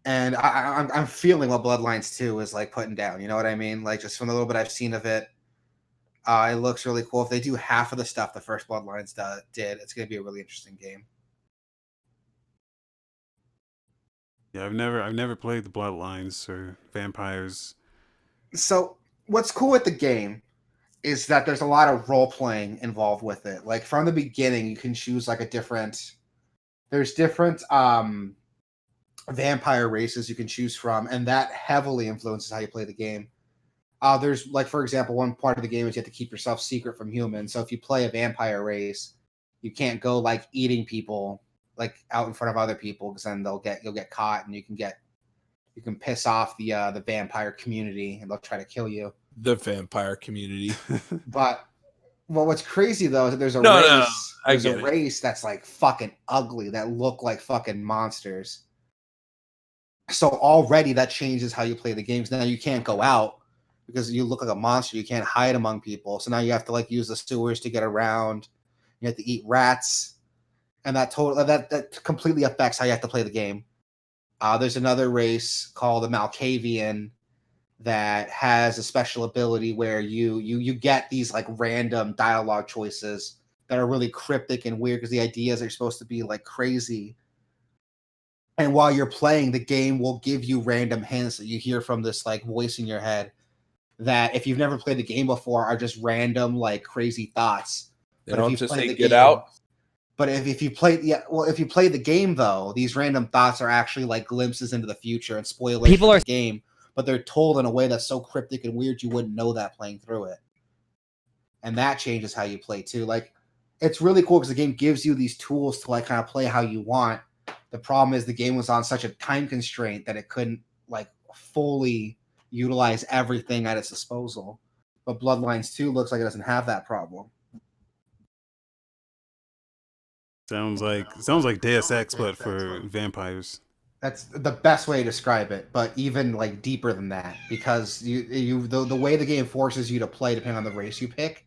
And I'm feeling what Bloodlines 2 is like putting down. You know what I mean? Like just from the little bit I've seen of it, it looks really cool. If they do half of the stuff the first Bloodlines did, it's gonna be a really interesting game. Yeah, I've never played the Bloodlines or Vampires. So what's cool with the game is that there's a lot of role playing involved with it. Like from the beginning, you can choose like there's different vampire races you can choose from, and that heavily influences how you play the game. There's like, for example, one part of the game is you have to keep yourself secret from humans. So if you play a vampire race, you can't go like eating people like out in front of other people because then you'll get caught and you can piss off the vampire community and they'll try to kill you. The vampire community. But what's crazy though is that there's a race that's like fucking ugly that look like fucking monsters. So already that changes how you play the games. Now you can't go out because you look like a monster. You can't hide among people. So now you have to like use the sewers to get around. You have to eat rats, and that completely affects how you have to play the game. There's another race called the Malkavian that has a special ability where you get these like random dialogue choices that are really cryptic and weird because the ideas are supposed to be like crazy. And while you're playing, the game will give you random hints that you hear from this like voice in your head that if you've never played the game before are just random like crazy thoughts. They don't just say get out. But if you play if you play the game though, these random thoughts are actually like glimpses into the future and spoilers for the game, but they're told in a way that's so cryptic and weird you wouldn't know that playing through it. And that changes how you play too. Like it's really cool because the game gives you these tools to like kind of play how you want. The problem is the game was on such a time constraint that it couldn't like fully utilize everything at its disposal. But Bloodlines 2 looks like it doesn't have that problem. Sounds like Deus Ex, but for vampires. That's the best way to describe it, but even like deeper than that, because the way the game forces you to play, depending on the race you pick,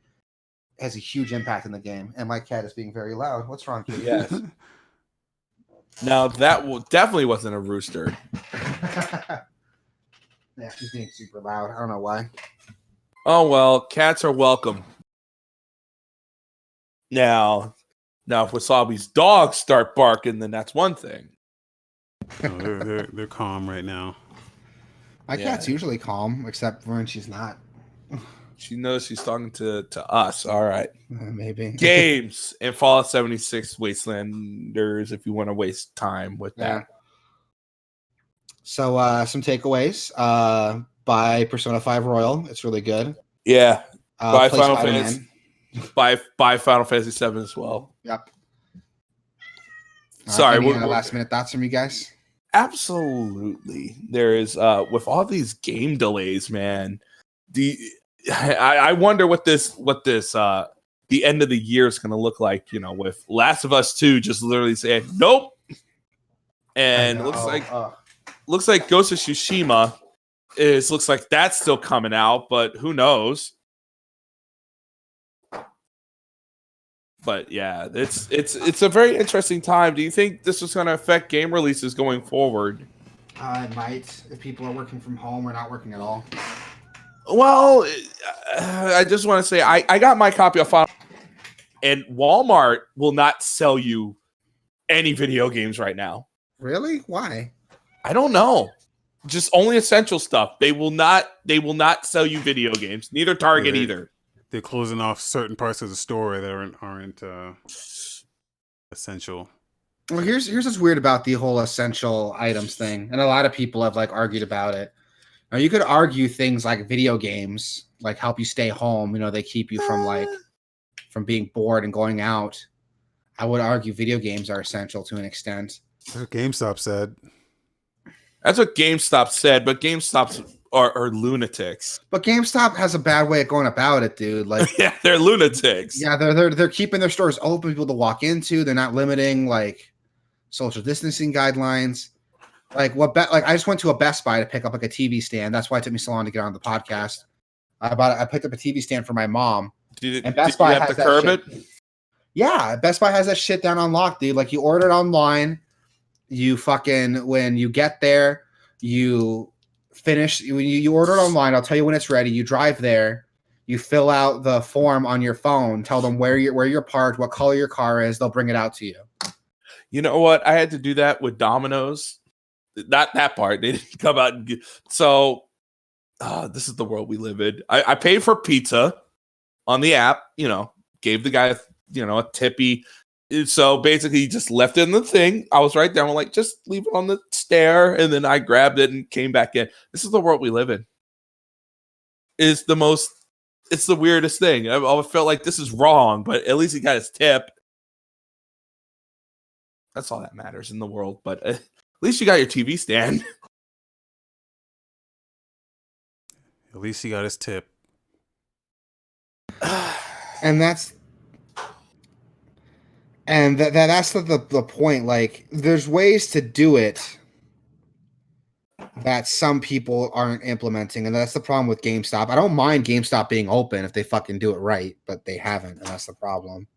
has a huge impact in the game. And my cat is being very loud. What's wrong, Kitty? Yes. Now that definitely wasn't a rooster. Yeah, she's being super loud. I don't know why. Oh well, cats are welcome. Now if Wasabi's dogs start barking, then that's one thing. No, they're calm right now. My cat's usually calm, except when she's not. She knows she's talking to us. All right. Maybe. Games and Fallout 76 Wastelanders, if you want to waste time with that. So some takeaways. Buy Persona 5 Royal. It's really good. Yeah. Buy play Final Spider-Man. Fantasy. Buy Final Fantasy VII as well. Yep. Sorry. Any last minute thoughts from you guys? Absolutely. There is with all these game delays, man. I wonder what this the end of the year is going to look like, with Last of Us 2 just literally saying nope. And it looks like Ghost of Tsushima looks like that's still coming out, but who knows? But yeah, it's a very interesting time. Do you think this is going to affect game releases going forward? It might, if people are working from home or not working at all. Well, I just want to say I got my copy of Final, and Walmart will not sell you any video games right now. Really? Why? I don't know. Just only essential stuff. They will not sell you video games. Neither Target either. They're closing off certain parts of the store that aren't essential. Well, here's what's weird about the whole essential items thing, and a lot of people have like argued about it. Now, you could argue things like video games, like help you stay home. They keep you from being bored and going out. I would argue video games are essential to an extent. That's what GameStop said. That's what GameStop said, but GameStop are lunatics. But GameStop has a bad way of going about it, dude. Like, yeah, they're lunatics. Yeah, they're keeping their stores open for people to walk into. They're not limiting like social distancing guidelines. Like I just went to a Best Buy to pick up like a TV stand. That's why it took me so long to get on the podcast. I picked up a TV stand for my mom. And Best Buy has to curb it? Yeah, Best Buy has that shit down on lock, dude. Like you order it online, when you get there, you finish when you order it online. I'll tell you when it's ready. You drive there, you fill out the form on your phone, tell them where you're parked, what color your car is. They'll bring it out to you. You know what? I had to do that with Domino's. Not that part. They didn't come out and so this is the world we live in. I paid for pizza on the app, gave the guy a tippy. So basically he just left it in the thing. I was right there. I'm like, just leave it on the stair. And then I grabbed it and came back in. This is the world we live in. It's the weirdest thing. I always felt like this is wrong, but at least he got his tip. That's all that matters in the world. But at least you got your TV stand. At least he got his tip. And that's the point. Like, there's ways to do it that some people aren't implementing, and that's the problem with GameStop. I don't mind GameStop being open if they fucking do it right, but they haven't, and that's the problem.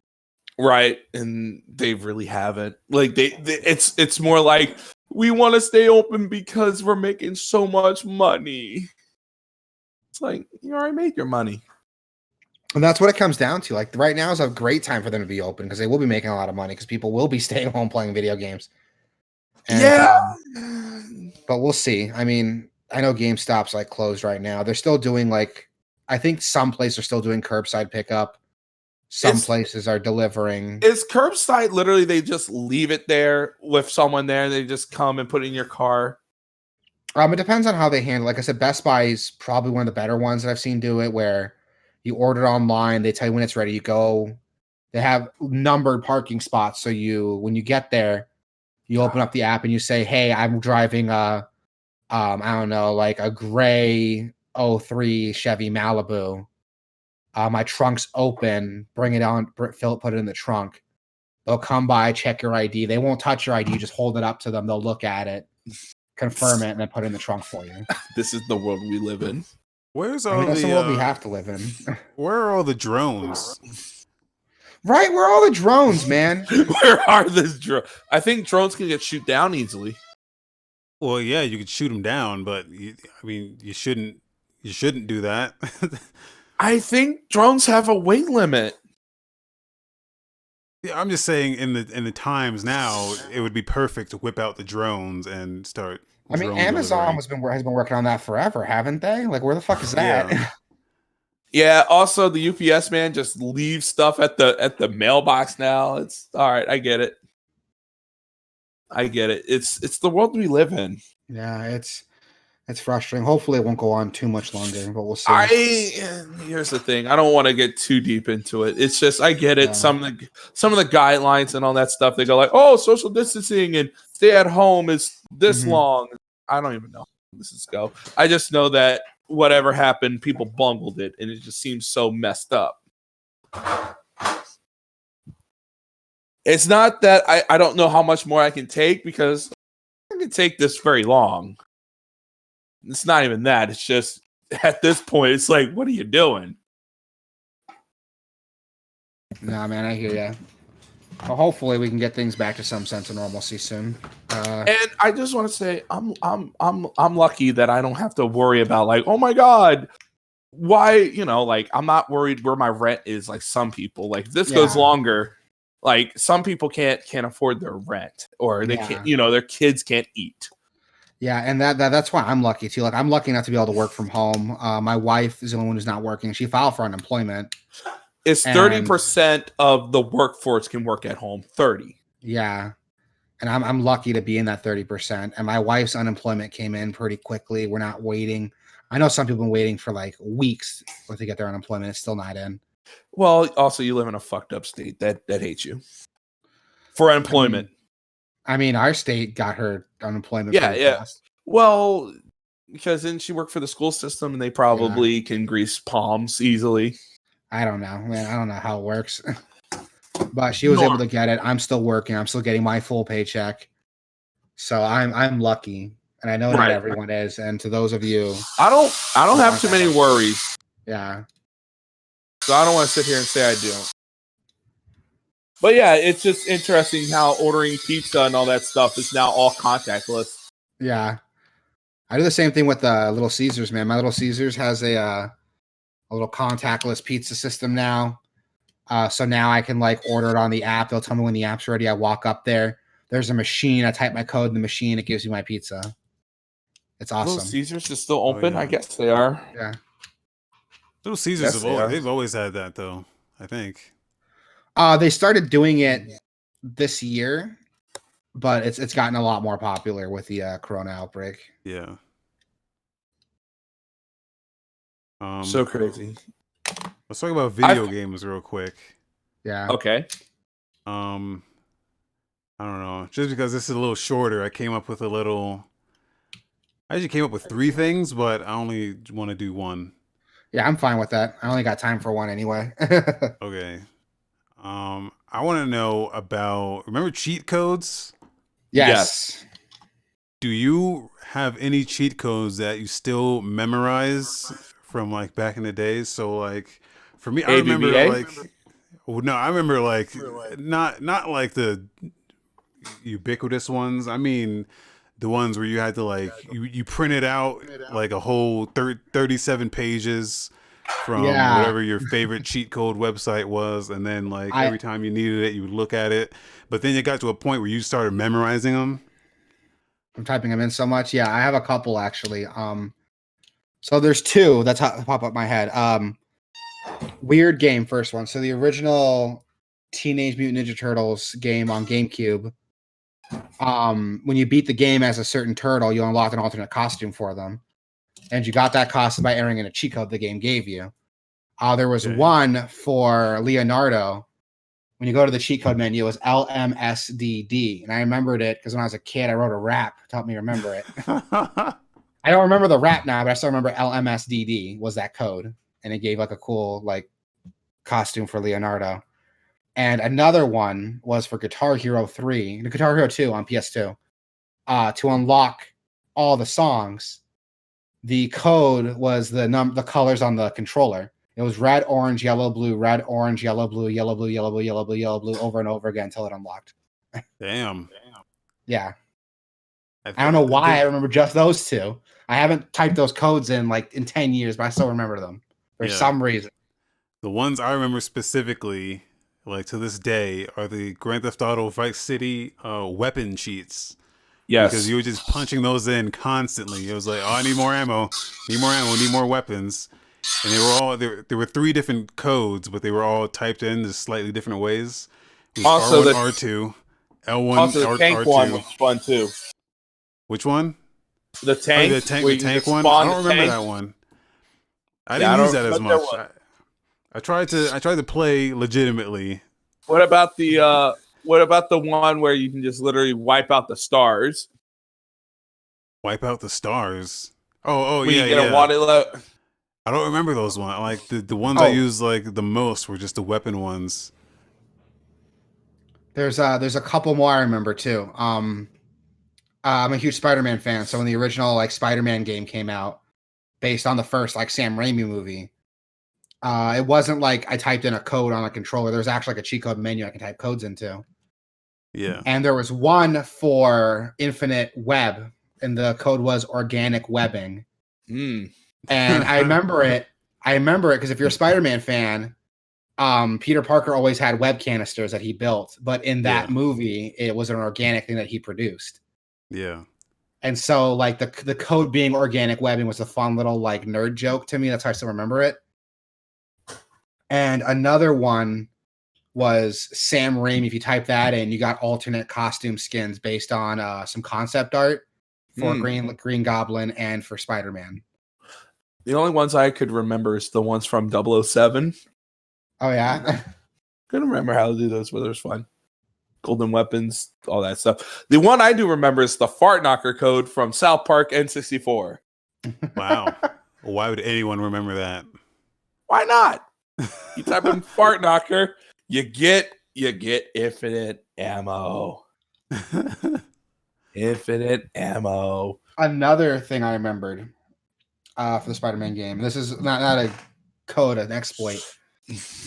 Right, and they really haven't. Like it's more like we want to stay open because we're making so much money. It's like you already made your money. And that's what it comes down to. Like right now is a great time for them to be open because they will be making a lot of money because people will be staying home playing video games. And, yeah. But we'll see. I mean, I know GameStop's like closed right now. They're still doing like, I think some places are still doing curbside pickup. Some places are delivering. Is curbside literally they just leave it there with someone there? They just come and put it in your car? It depends on how they handle it. Like I said, Best Buy is probably one of the better ones that I've seen do it where you order it online. They tell you when it's ready. You go. They have numbered parking spots. So when you get there, you open up the app and you say, hey, I'm driving I don't know, like a gray 03 Chevy Malibu. My trunk's open. Bring it on. Put it in the trunk. They'll come by, check your ID. They won't touch your ID. You just hold it up to them. They'll look at it, confirm it, and then put it in the trunk for you. This is the world we live in. Where's all that's the world we have to live in. Where are all the drones? Right, where are all the drones, man? Where are these drones? I think drones can get shoot down easily. Well, yeah, you could shoot them down, but you shouldn't do that. I think drones have a weight limit. Yeah, I'm just saying in the times now, it would be perfect to whip out the drones and start. I mean, Amazon has been working on that forever, haven't they? Like, where the fuck is that? Yeah. Yeah. Also, the UPS man just leaves stuff at the mailbox now. It's all right. I get it. It's the world we live in. Yeah, it's frustrating. Hopefully, it won't go on too much longer, but we'll see. Here's the thing. I don't want to get too deep into it. It's just I get it. Yeah. Some of the guidelines and all that stuff. They go like, oh, social distancing and stay at home is this long. I don't even know how this is go. I just know that whatever happened, people bungled it, and it just seems so messed up. It's not that I don't know how much more I can take because I can take this very long. It's not even that. It's just at this point, it's like, what are you doing? Nah, man, I hear you. Well, hopefully, we can get things back to some sense of normalcy soon. And I just want to say, I'm lucky that I don't have to worry about like, oh my god, why? Like I'm not worried where my rent is. Like some people, like if this goes longer. Like some people can't afford their rent, or they can't. Their kids can't eat. Yeah, and that's why I'm lucky too. Like I'm lucky enough to be able to work from home. My wife is the only one who's not working. She filed for unemployment. It's 30% of the workforce can work at home. 30. Yeah, and I'm lucky to be in that 30%. And my wife's unemployment came in pretty quickly. We're not waiting. I know some people have been waiting for like weeks to get their unemployment. It's still not in. Well, also you live in a fucked up state that hates you for unemployment. I mean, our state got her unemployment. Yeah. Fast. Well, because then she worked for the school system, and they probably can grease palms easily. I don't know, man. I don't know how it works, but she was able to get it. I'm still working. I'm still getting my full paycheck, so I'm lucky, and I know not everyone is. And to those of you, I don't have too many worries. Yeah. So I don't want to sit here and say I do. But yeah, it's just interesting how ordering pizza and all that stuff is now all contactless. Yeah. I do the same thing with the Little Caesars, man. My Little Caesars has a little contactless pizza system now. So now I can like order it on the app. They'll tell me when the app's ready. I walk up there. There's a machine. I type my code in the machine. It gives me my pizza. It's awesome. Little Caesars is still open? Oh, yeah. I guess they are. Yeah. Little Caesars they've always had that though, I think. They started doing it this year, but it's gotten a lot more popular with the Corona outbreak. Yeah. So crazy. Let's talk about video games real quick. Yeah. Okay. I don't know. Just because this is a little shorter, I actually came up with 3 things, but I only want to do 1. Yeah, I'm fine with that. I only got time for 1 anyway. Okay. I want to know remember cheat codes? Yes. Do you have any cheat codes that you still memorize from like back in the days? So like for me, I remember ABBA? like, well, no, I remember like not like the ubiquitous ones. I mean, the ones where you had to like you printed out like a whole 37 pages from Yeah. whatever your favorite cheat code website was, and then like every time you needed it, you would look at it. But then you got to a point where you started memorizing them. I'm typing them in so much. Yeah, I have a couple actually. So there's two that's pop up my head. Weird game, first one. So the original Teenage Mutant Ninja Turtles game on GameCube. When you beat the game as a certain turtle, you unlock an alternate costume for them, and you got that costume by entering in a cheat code the game gave you. There was one for Leonardo. When you go to the cheat code menu, it was LMSDD, and I remembered it because when I was a kid, I wrote a rap to help me remember it. I don't remember the rap now, but I still remember LMSDD was that code, and it gave like a cool like costume for Leonardo. And another one was for Guitar Hero 3, the Guitar Hero 2 on PS2. To unlock all the songs, the code was the colors on the controller. It was red, orange, yellow, blue, red, orange, yellow, blue, yellow, blue, yellow, blue, yellow, blue, yellow, blue, over and over again until it unlocked. Damn. Yeah. I don't know why I remember just those two. I haven't typed those codes in like in 10 years, but I still remember them for some reason. The ones I remember specifically, like to this day, are the Grand Theft Auto Vice City weapon cheats. Yes. Because you were just punching those in constantly. It was like, oh, I need more ammo, need more weapons. And they were all there were 3 different codes, but they were all typed in just slightly different ways. It was also, R1, R2, L1, also the tank R2. one was fun too. Which one? The tank. Oh, the tank one. I don't remember that one. I didn't use that as much. I tried to play legitimately. What about the one where you can just literally wipe out the stars? Wipe out the stars. Oh, where yeah, you get a water I don't remember those ones. Like the ones I used like the most were just the weapon ones. There's a couple more I remember too. I'm a huge Spider-Man fan, so when the original like Spider-Man game came out, based on the first like Sam Raimi movie, it wasn't like I typed in a code on a controller. There was actually like a cheat code menu I can type codes into. Yeah. And there was one for Infinite Web, and the code was organic webbing. And I remember it because if you're a Spider-Man fan, Peter Parker always had web canisters that he built, but in that movie, it was an organic thing that he produced. Yeah. And so like the code being organic webbing was a fun little like nerd joke to me. That's how I still remember it. And another one was Sam Raimi. If you type that in, you got alternate costume skins based on some concept art for Green Goblin and for Spider-Man. The only ones I could remember is the ones from 007. Oh, yeah? Couldn't remember how to do those, but it was fun. Golden weapons, all that stuff. The one I do remember is the fart knocker code from South Park N64. Wow. Why would anyone remember that? Why not? You type in fart knocker, you get infinite ammo. Infinite ammo. Another thing I remembered for the Spider-Man game. This is not a code, an exploit.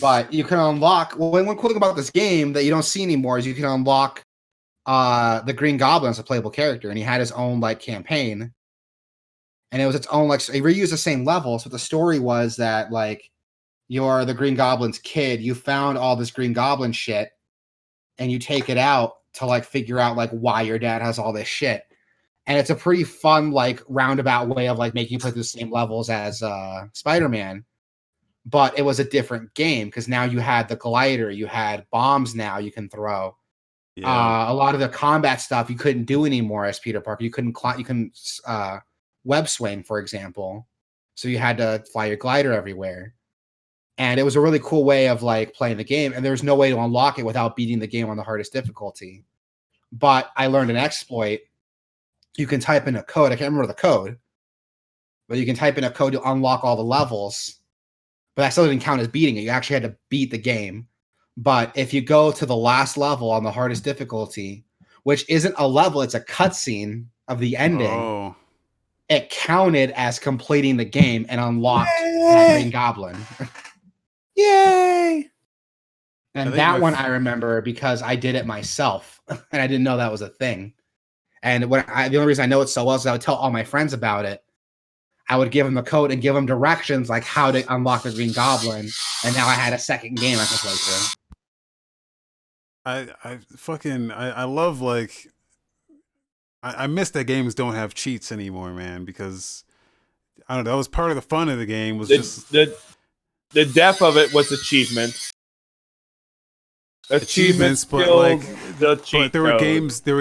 But you can unlock. Well, one cool thing about this game that you don't see anymore is you can unlock the Green Goblin as a playable character, and he had his own like campaign, and it was its own like he reused the same levels. But the story was that like you're the Green Goblin's kid, you found all this Green Goblin shit, and you take it out to like figure out like why your dad has all this shit. And it's a pretty fun like roundabout way of like making you play through the same levels as Spider-Man. But it was a different game because now you had the glider, you had bombs now you can throw. Yeah. A lot of the combat stuff you couldn't do anymore as Peter Parker. You couldn't web swing, for example. So you had to fly your glider everywhere. And it was a really cool way of like playing the game. And there was no way to unlock it without beating the game on the hardest difficulty. But I learned an exploit. You can type in a code. I can't remember the code. But you can type in a code to unlock all the levels. But that still didn't count as beating it. You actually had to beat the game. But if you go to the last level on the hardest difficulty, which isn't a level, it's a cutscene of the ending. Oh. it counted as completing the game and unlocked that Green Goblin. Yay! And that one I remember because I did it myself, and I didn't know that was a thing. And the only reason I know it so well is I would tell all my friends about it. I would give them the code and give them directions like how to unlock the Green Goblin, and now I had a second game I could play through. I love like I miss that games don't have cheats anymore, man, because I don't know, that was part of the fun of the game was just the depth of it was achievements. Achievements, but like but there were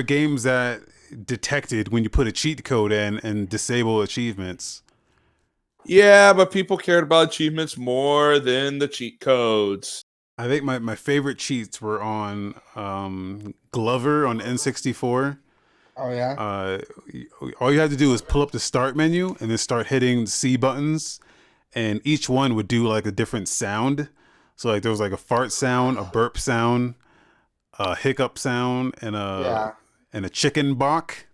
games that detected when you put a cheat code in and disable achievements. Yeah, but people cared about achievements more than the cheat codes. I think my favorite cheats were on Glover on N64. Oh yeah. All you had to do was pull up the start menu and then start hitting the C buttons, and each one would do like a different sound. So like there was like a fart sound, a burp sound, a hiccup sound, and a chicken balk.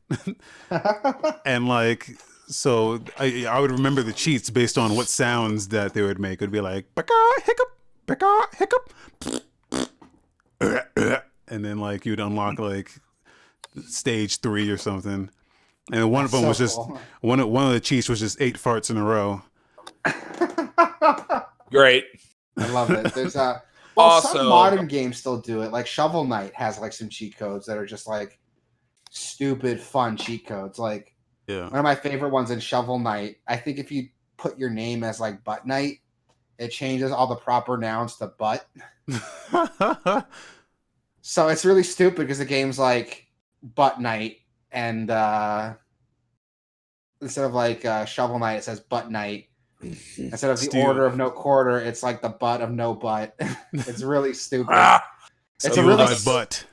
And like so I would remember the cheats based on what sounds that they would make. It would be like hiccup, hiccup, and then like you'd unlock like stage 3 or something. And one of them was just cool. one of the cheats was just 8 farts in a row. Great. I love it. There's some modern games still do it. Like Shovel Knight has like some cheat codes that are just like stupid fun cheat codes. Like one of my favorite ones in Shovel Knight, I think if you put your name as like Butt Knight, it changes all the proper nouns to butt. So it's really stupid because the game's like Butt Knight, and instead of like Shovel Knight, it says Butt Knight. Instead of the order of no quarter, it's like the butt of no butt. It's really stupid. It's a really butt.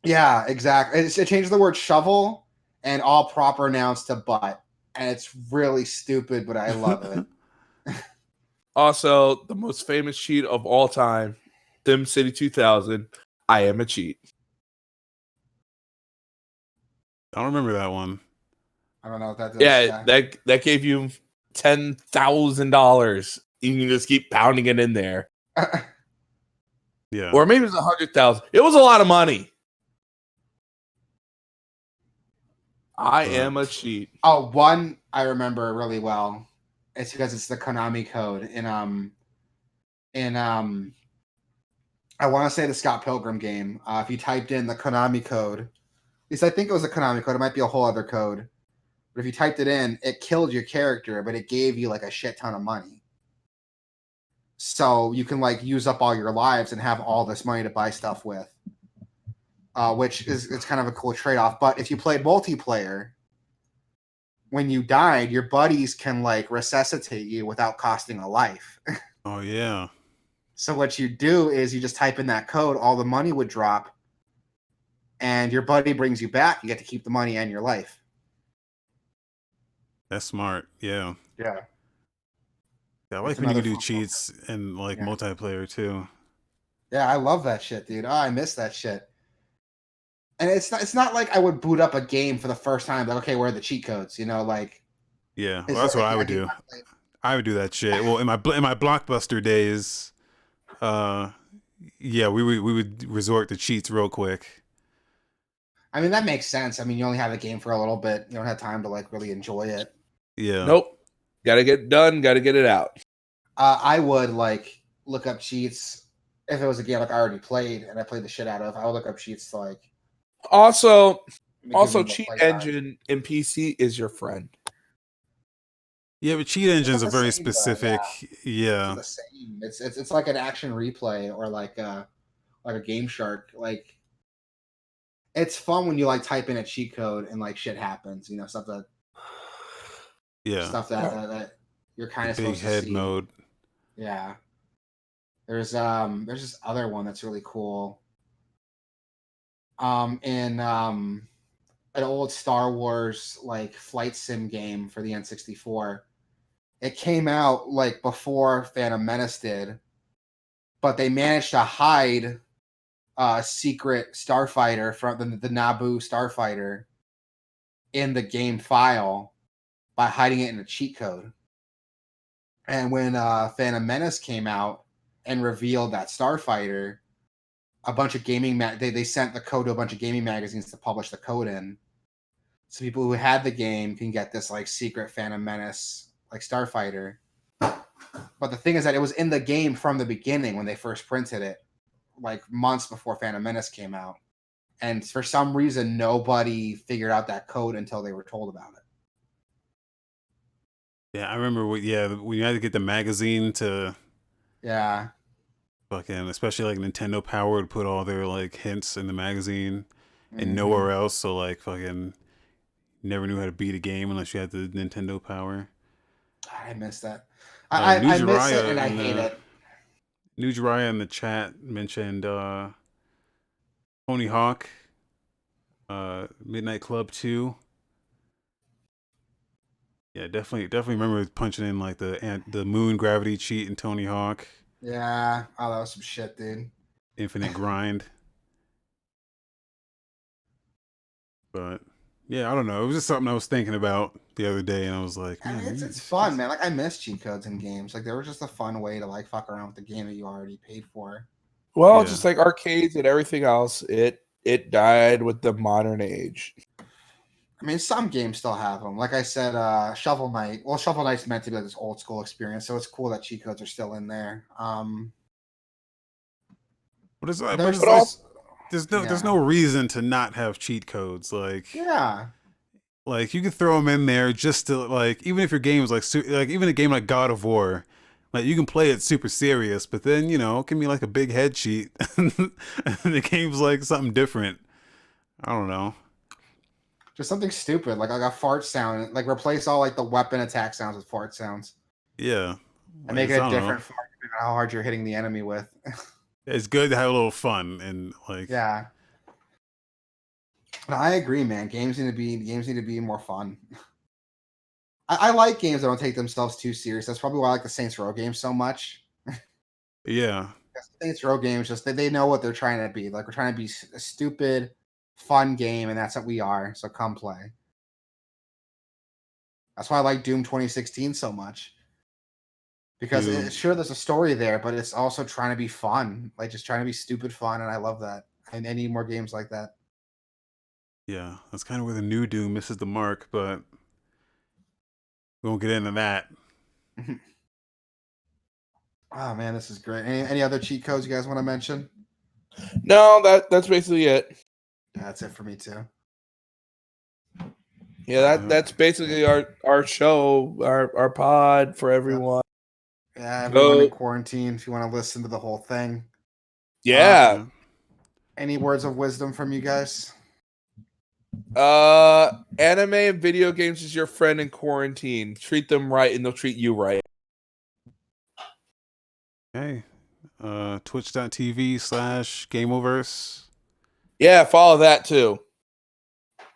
Yeah, exactly. It changes the word shovel and all proper nouns to butt, and it's really stupid, but I love it. Also, the most famous cheat of all time, SimCity 2000. I am a cheat. I don't remember that one. I don't know what that does. Yeah, that gave you $10,000. You can just keep pounding it in there. Yeah. Or maybe it was 100,000. It was a lot of money. I am a cheat. Oh, one I remember really well. It's because it's the Konami code in I want to say the Scott Pilgrim game. If you typed in the Konami code, at least I think it was a Konami code. It might be a whole other code. But if you typed it in, it killed your character, but it gave you like a shit ton of money. So you can like use up all your lives and have all this money to buy stuff with. Which it's kind of a cool trade-off. But if you played multiplayer, when you died, your buddies can like resuscitate you without costing a life. Oh yeah. So what you do is you just type in that code, all the money would drop, and your buddy brings you back. You get to keep the money and your life. That's smart. Yeah. Yeah. I like when you can do cheats in like multiplayer too. Yeah, I love that shit, dude. Oh, I miss that shit. And it's not like I would boot up a game for the first time, like, okay, where are the cheat codes? You know, like yeah, well, that's what I would do. I would do that shit. Well, in my Blockbuster days, yeah, we would resort to cheats real quick. I mean, that makes sense. I mean, you only have the game for a little bit. You don't have time to like really enjoy it. Yeah. Nope. Got to get done. Got to get it out. I would like look up cheats if it was a game like I already played and I played the shit out of. I would look up cheats to like. Also, cheat engine in PC is your friend. Yeah, but cheat engines are very specific. Yeah. It's the same. It's like an action replay or like a Game Shark. Like, it's fun when you like type in a cheat code and like shit happens. You know, stuff that you're kind of supposed to see. Big head mode. Yeah. There's this other one that's really cool. In an old Star Wars like flight sim game for the N64. It came out like before Phantom Menace did, but they managed to hide a secret starfighter from the Naboo starfighter in the game file by hiding it in a cheat code. And when Phantom Menace came out and revealed that Starfighter, a bunch of gaming they sent the code to a bunch of gaming magazines to publish the code in, so people who had the game can get this like secret Phantom Menace like Starfighter. But the thing is that it was in the game from the beginning when they first printed it, like months before Phantom Menace came out. And for some reason, nobody figured out that code until they were told about it. Yeah, I remember. When you had to get the magazine to. Yeah. Fucking, especially like Nintendo Power would put all their like hints in the magazine and nowhere else. So like fucking, never knew how to beat a game unless you had the Nintendo Power. I miss that. I miss it and I hate it. New Jiraiya in the chat mentioned Tony Hawk, Midnight Club 2. Yeah, definitely remember punching in like the moon gravity cheat in Tony Hawk. Yeah, oh, that was some shit, dude. Infinite grind. But yeah, I don't know. It was just something I was thinking about the other day, and I was like, man, it's fun, man. Like I miss cheat codes in games. Like they were just a fun way to like fuck around with the game that you already paid for. Well, just like arcades and everything else, it died with the modern age. I mean, some games still have them. Like I said, Shovel Knight. Well, Shovel Knight's meant to be like this old school experience, so it's cool that cheat codes are still in there. What is that? There's no reason to not have cheat codes. Like like you could throw them in there just to like, even if your game is like even a game like God of War, like you can play it super serious, but then it can be like a big head cheat, and the game's like something different. I don't know. Just something stupid, like a fart sound. Like replace all like the weapon attack sounds with fart sounds. Yeah, and make it a different fart depending on how hard you're hitting the enemy with. It's good to have a little fun and like. Yeah. But I agree, man. Games need to be more fun. I like games that don't take themselves too serious. That's probably why I like the Saints Row games so much. Yeah. Saints Row games just they know what they're trying to be. Like we're trying to be a stupid, fun game, and that's what we are. So come play. That's why I like Doom 2016 so much. Because sure, there's a story there, but it's also trying to be fun. Like just trying to be stupid fun, and I love that. And I need more games like that. Yeah, that's kind of where the new Doom misses the mark, but we won't get into that. Oh man, this is great. Any other cheat codes you guys want to mention? No, that's basically it. That's it for me too. Yeah, that's basically our show, our pod for everyone. Yeah, everyone in quarantine. If you want to listen to the whole thing. Yeah. Any words of wisdom from you guys? Anime and video games is your friend in quarantine. Treat them right and they'll treat you right. Okay. Twitch.tv/Gameoverse. Yeah, follow that too.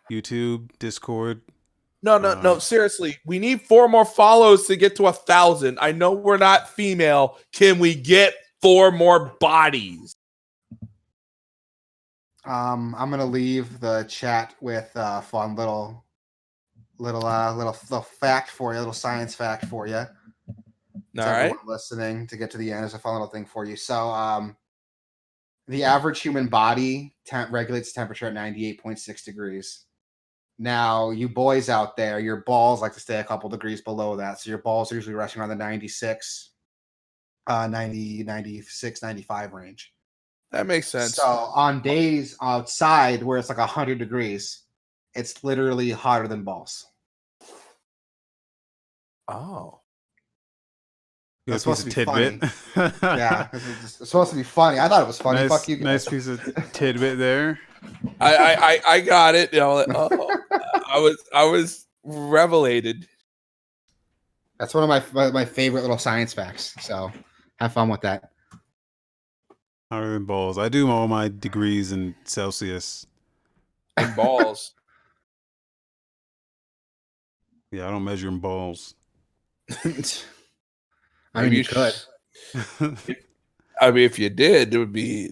YouTube, Discord. No, seriously. We need 4 more follows to get to 1,000. I know we're not female. Can we get 4 more bodies? I'm gonna leave the chat with a fun little fact for you, a little science fact for you. All right. Listening to get to the end is a fun little thing for you. So, the average human body regulates temperature at 98.6 degrees. Now, you boys out there, your balls like to stay a couple degrees below that. So your balls are usually resting around the 96, 95 range. That makes sense. So on days outside where it's like 100 degrees, it's literally hotter than balls. Oh. That's supposed to be tidbit. Funny. Yeah, it's supposed to be funny. I thought it was funny. Nice, fuck you guys. Nice piece of tidbit there. I got it. I was revelated. That's one of my favorite little science facts. So have fun with that. Hotter than balls. I do all my degrees in Celsius. In balls. Yeah, I don't measure in balls. I mean, you could. I mean, if you did, it would be,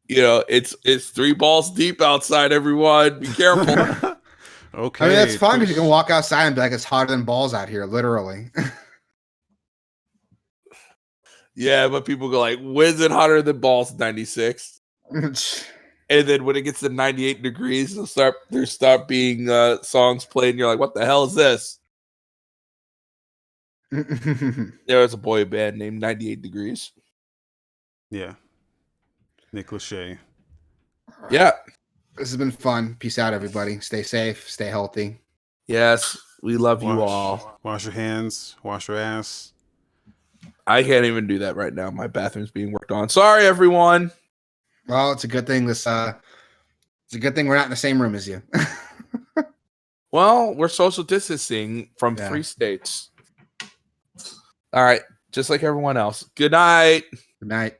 it's 3 balls deep outside. Everyone, be careful. Okay. I mean, that's fun because you can walk outside and be like, it's hotter than balls out here, literally. Yeah, but people go like, when's it hotter than balls? 96. And then when it gets to 98 degrees, there start being songs played, and you're like, what the hell is this? There was a boy band named 98 Degrees. Yeah. Nick Lachey. Yeah. This has been fun. Peace out, everybody. Stay safe. Stay healthy. Yes, we love you all. Wash your hands. Wash your ass. I can't even do that right now. My bathroom's being worked on. Sorry, everyone. Well, it's a good thing it's a good thing we're not in the same room as you. Well, we're social distancing from 3 states. All right, just like everyone else. Good night. Good night.